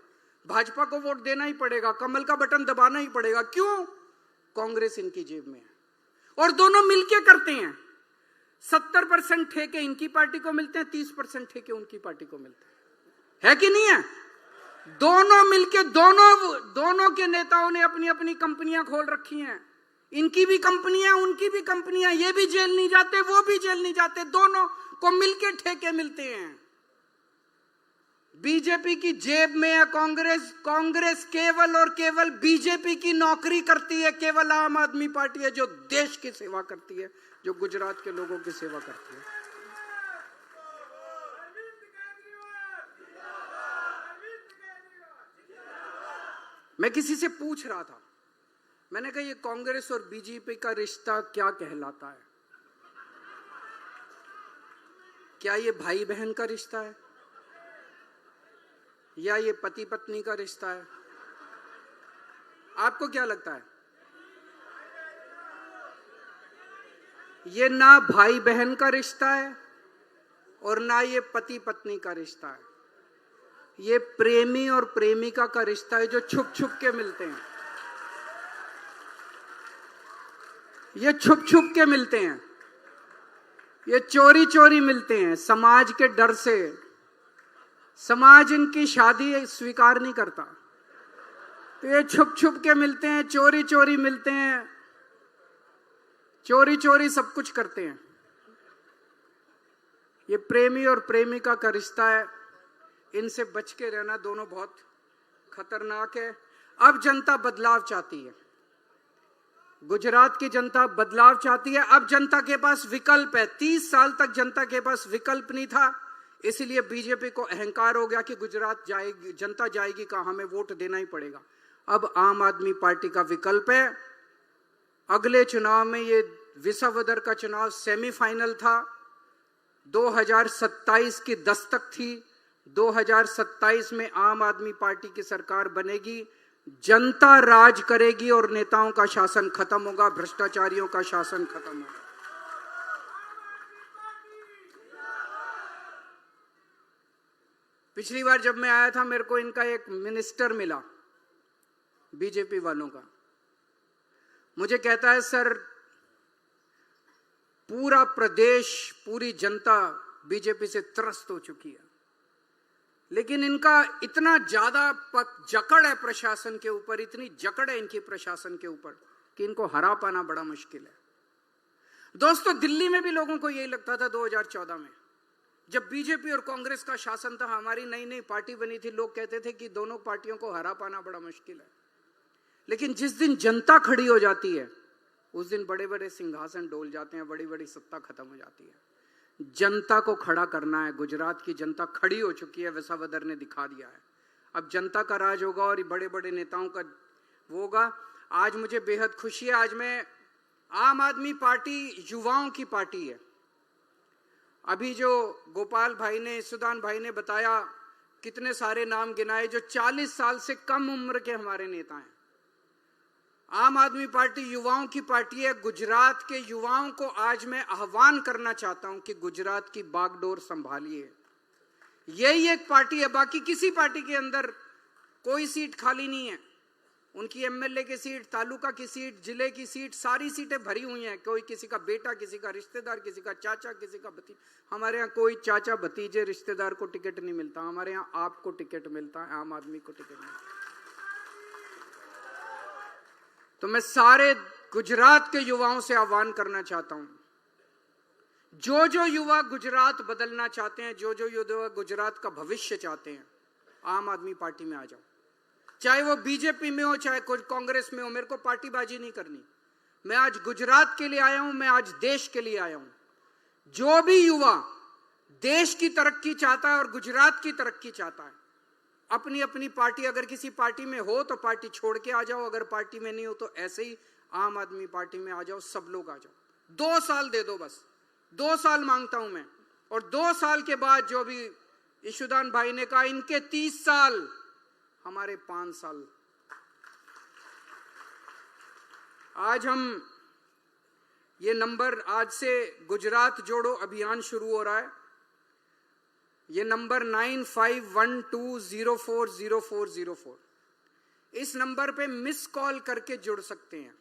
भाजपा को वोट देना ही पड़ेगा, कमल का बटन दबाना ही पड़ेगा। क्यों? कांग्रेस इनकी जेब में है और दोनों मिलके करते हैं। 70% ठेके इनकी पार्टी को मिलते हैं, 30% ठेके उनकी पार्टी को मिलते हैं। है कि नहीं है? दोनों मिलके, दोनों के नेताओं ने अपनी अपनी कंपनियां खोल रखी हैं। इनकी भी कंपनियां, उनकी भी कंपनियां। ये भी जेल नहीं जाते, वो भी जेल नहीं जाते, दोनों को मिलके ठेके मिलते हैं। बीजेपी की जेब में है कांग्रेस। कांग्रेस केवल और केवल बीजेपी की नौकरी करती है। केवल आम आदमी पार्टी है जो देश की सेवा करती है, जो गुजरात के लोगों की सेवा करती है। मैं किसी से पूछ रहा था, मैंने कहा ये कांग्रेस और बीजेपी का रिश्ता क्या कहलाता है? क्या ये भाई बहन का रिश्ता है या ये पति पत्नी का रिश्ता है? आपको क्या लगता है? ये ना भाई बहन का रिश्ता है और ना ये पति पत्नी का रिश्ता है। ये प्रेमी और प्रेमिका का रिश्ता है जो छुप छुप के मिलते हैं। ये छुप छुप के मिलते हैं, ये चोरी चोरी मिलते हैं समाज के डर से। समाज इनकी शादी स्वीकार नहीं करता, तो ये छुप छुप के मिलते हैं, चोरी चोरी मिलते हैं, चोरी चोरी सब कुछ करते हैं। ये प्रेमी और प्रेमिका का रिश्ता है, इनसे बच के रहना। दोनों बहुत खतरनाक है। अब जनता बदलाव चाहती है, गुजरात की जनता बदलाव चाहती है। अब जनता के पास विकल्प है। 30 साल तक जनता के पास विकल्प नहीं था, इसलिए बीजेपी को अहंकार हो गया कि गुजरात जाएगी, जनता जाएगी कहां, हमें वोट देना ही पड़ेगा। अब आम आदमी पार्टी का विकल्प है। अगले चुनाव में, ये विसावदर का चुनाव सेमीफाइनल था, 2027 की दस्तक थी। 2027 में आम आदमी पार्टी की सरकार बनेगी, जनता राज करेगी और नेताओं का शासन खत्म होगा, भ्रष्टाचारियों का शासन खत्म होगा। पिछली बार जब मैं आया था, मेरे को इनका एक मिनिस्टर मिला बीजेपी वालों का। मुझे कहता है, सर पूरा प्रदेश, पूरी जनता बीजेपी से त्रस्त हो चुकी है। लेकिन इनका इतना ज्यादा जकड़ है प्रशासन के ऊपर, इतनी जकड़ है इनकी प्रशासन के ऊपर कि इनको हरा पाना बड़ा मुश्किल है। दोस्तों, दिल्ली में भी लोगों को यही लगता था 2014 में, जब बीजेपी और कांग्रेस का शासन था, हमारी नई नई पार्टी बनी थी, लोग कहते थे कि दोनों पार्टियों को हरा पाना बड़ा मुश्किल है। लेकिन जिस दिन जनता खड़ी हो जाती है, उस दिन बड़े बड़े सिंहासन डोल जाते हैं, बड़ी बड़ी सत्ता खत्म हो जाती है। जनता को खड़ा करना है। गुजरात की जनता खड़ी हो चुकी है, विसावदर ने दिखा दिया है। अब जनता का राज होगा और बड़े बड़े नेताओं का वो होगा। आज मुझे बेहद खुशी है, आज मैं आम आदमी पार्टी युवाओं की पार्टी है। अभी जो गोपाल भाई ने, सुदान भाई ने बताया, कितने सारे नाम गिनाए जो 40 साल से कम उम्र के हमारे नेता हैं। आम आदमी पार्टी युवाओं की पार्टी है। गुजरात के युवाओं को आज मैं आह्वान करना चाहता हूं कि गुजरात की बागडोर संभालिए। यही एक पार्टी है, बाकी किसी पार्टी के अंदर कोई सीट खाली नहीं है। उनकी एमएलए की सीट, तालुका की सीट, जिले की सीट, सारी सीटें भरी हुई हैं। कोई किसी का बेटा, किसी का रिश्तेदार, किसी का चाचा, किसी का भतीजा। हमारे यहाँ कोई चाचा भतीजे रिश्तेदार को टिकट नहीं मिलता। हमारे यहाँ आपको टिकट मिलता है, आम आदमी को टिकट मिलता है। तो मैं सारे गुजरात के युवाओं से आह्वान करना चाहता हूं, जो जो युवा गुजरात बदलना चाहते हैं, जो जो युवा गुजरात का भविष्य चाहते हैं, आम आदमी पार्टी में आ जाओ। चाहे वो बीजेपी में हो, चाहे कोई कांग्रेस में हो, मेरे को पार्टीबाजी नहीं करनी। मैं आज गुजरात के लिए आया हूं, मैं आज देश के लिए आया हूं। जो भी युवा देश की तरक्की चाहता है और गुजरात की तरक्की चाहता है, अपनी अपनी पार्टी, अगर किसी पार्टी में हो तो पार्टी छोड़ के आ जाओ, अगर पार्टी में नहीं हो तो ऐसे ही आम आदमी पार्टी में आ जाओ। सब लोग आ जाओ। 2 साल दे दो, बस 2 साल मांगता हूं मैं। और 2 साल के बाद जो भी ईशुदान भाई ने कहा, इनके 30 साल, हमारे 5 साल। आज हम ये नंबर, आज से गुजरात जोड़ो अभियान शुरू हो रहा है। ये नंबर 9512040404। इस नंबर पे मिस कॉल करके जुड़ सकते हैं,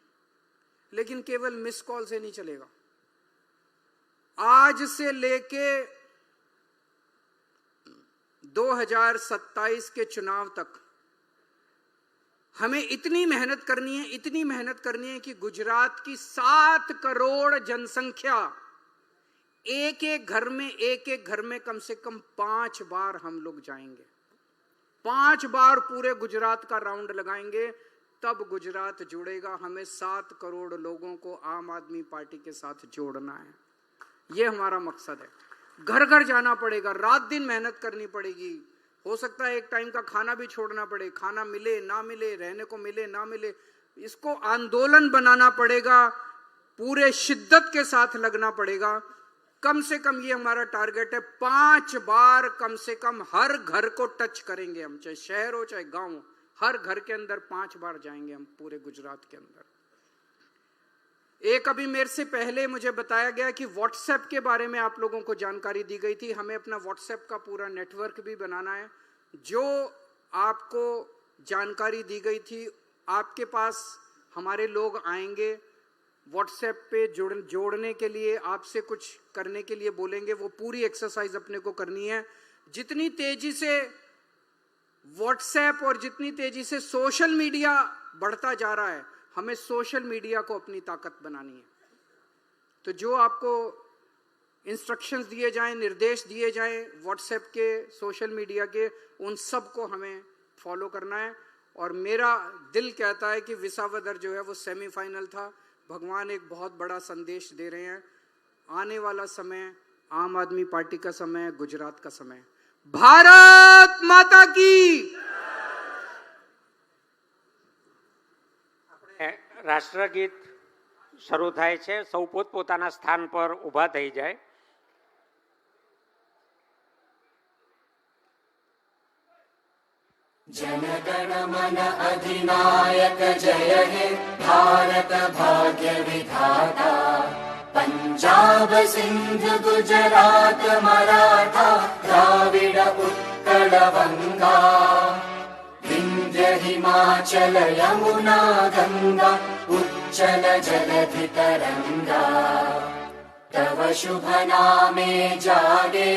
लेकिन केवल मिस कॉल से नहीं चलेगा। आज से लेके 2027 के चुनाव तक हमें इतनी मेहनत करनी है, इतनी मेहनत करनी है कि गुजरात की 7 करोड़ जनसंख्या, एक एक घर में कम से कम 5 बार हम लोग जाएंगे। 5 बार पूरे गुजरात का राउंड लगाएंगे, तब गुजरात जुड़ेगा। हमें 7 करोड़ लोगों को आम आदमी पार्टी के साथ जोड़ना है। ये हमारा मकसद है। घर घर जाना पड़ेगा, रात दिन मेहनत करनी पड़ेगी। हो सकता है एक टाइम का खाना भी छोड़ना पड़े, खाना मिले ना मिले, रहने को मिले ना मिले। इसको आंदोलन बनाना पड़ेगा, पूरे शिद्दत के साथ लगना पड़ेगा। कम से कम ये हमारा टारगेट है, 5 बार कम से कम हर घर को टच करेंगे हम, चाहे शहर हो चाहे गांव हो। हर घर के अंदर 5 बार जाएंगे हम पूरे गुजरात के अंदर। एक अभी मेरे से पहले मुझे बताया गया कि व्हाट्सएप के बारे में आप लोगों को जानकारी दी गई थी। हमें अपना व्हाट्सएप का पूरा नेटवर्क भी बनाना है। जो आपको जानकारी दी गई थी, आपके पास हमारे लोग आएंगे, व्हाट्सएप पे जोड़ने के लिए, आपसे कुछ करने के लिए बोलेंगे। वो पूरी एक्सरसाइज अपने को करनी है। जितनी तेजी से व्हाट्सएप और जितनी तेजी से सोशल मीडिया बढ़ता जा रहा है, हमें सोशल मीडिया को अपनी ताकत बनानी है। तो जो आपको इंस्ट्रक्शंस दिए जाएं, निर्देश दिए जाएं व्हाट्सएप के, सोशल मीडिया के, उन सब को हमें फॉलो करना है। और मेरा दिल कहता है कि विसावदर जो है वो सेमीफाइनल था। भगवान एक बहुत बड़ा संदेश दे रहे हैं। आने वाला समय आम आदमी पार्टी का समय है, गुजरात का समय। भारत माता की। રાષ્ટ્રગીત શરૂ થાય છે। સૌ પોતપોતાના સ્થાન પર ઊભા થઈ જાય। जनगण मन अधिनायक जय हे भारत भाग्य विधाता। पंजाब सिंध गुजरात मराठा द्राविड उत्कल बंगा। विंध्य हिमाचल यमुना गंगा उच्चल जलधि तरंगा। तव शुभ नामे जागे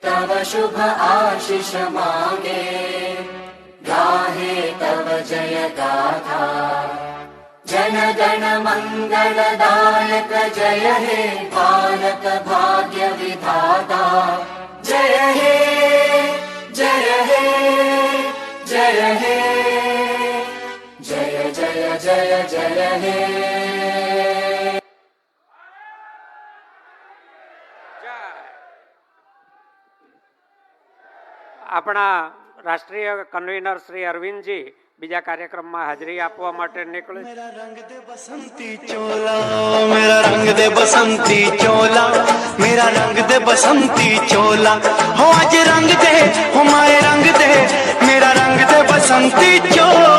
तव शुभ आशीष मांगे गाहे तव जय गाथा जन गण मंगलदायक जय हे भारत भाग्य विधाता जय हे जय हे जय हे जय जय जय जय हे આપણા રાષ્ટ્રીય કન્વીનર શ્રી અરવિંદજી બીજા કાર્યક્રમમાં હાજરી આપવા માટે નીકળે છે। मेरा रंग दे बसंती चोला मेरा रंग दे बसंती चोला मेरा रंग दे बसंती चोला हो आज रंग दे हो माए रंग दे मेरा रंग दे बसंती चोला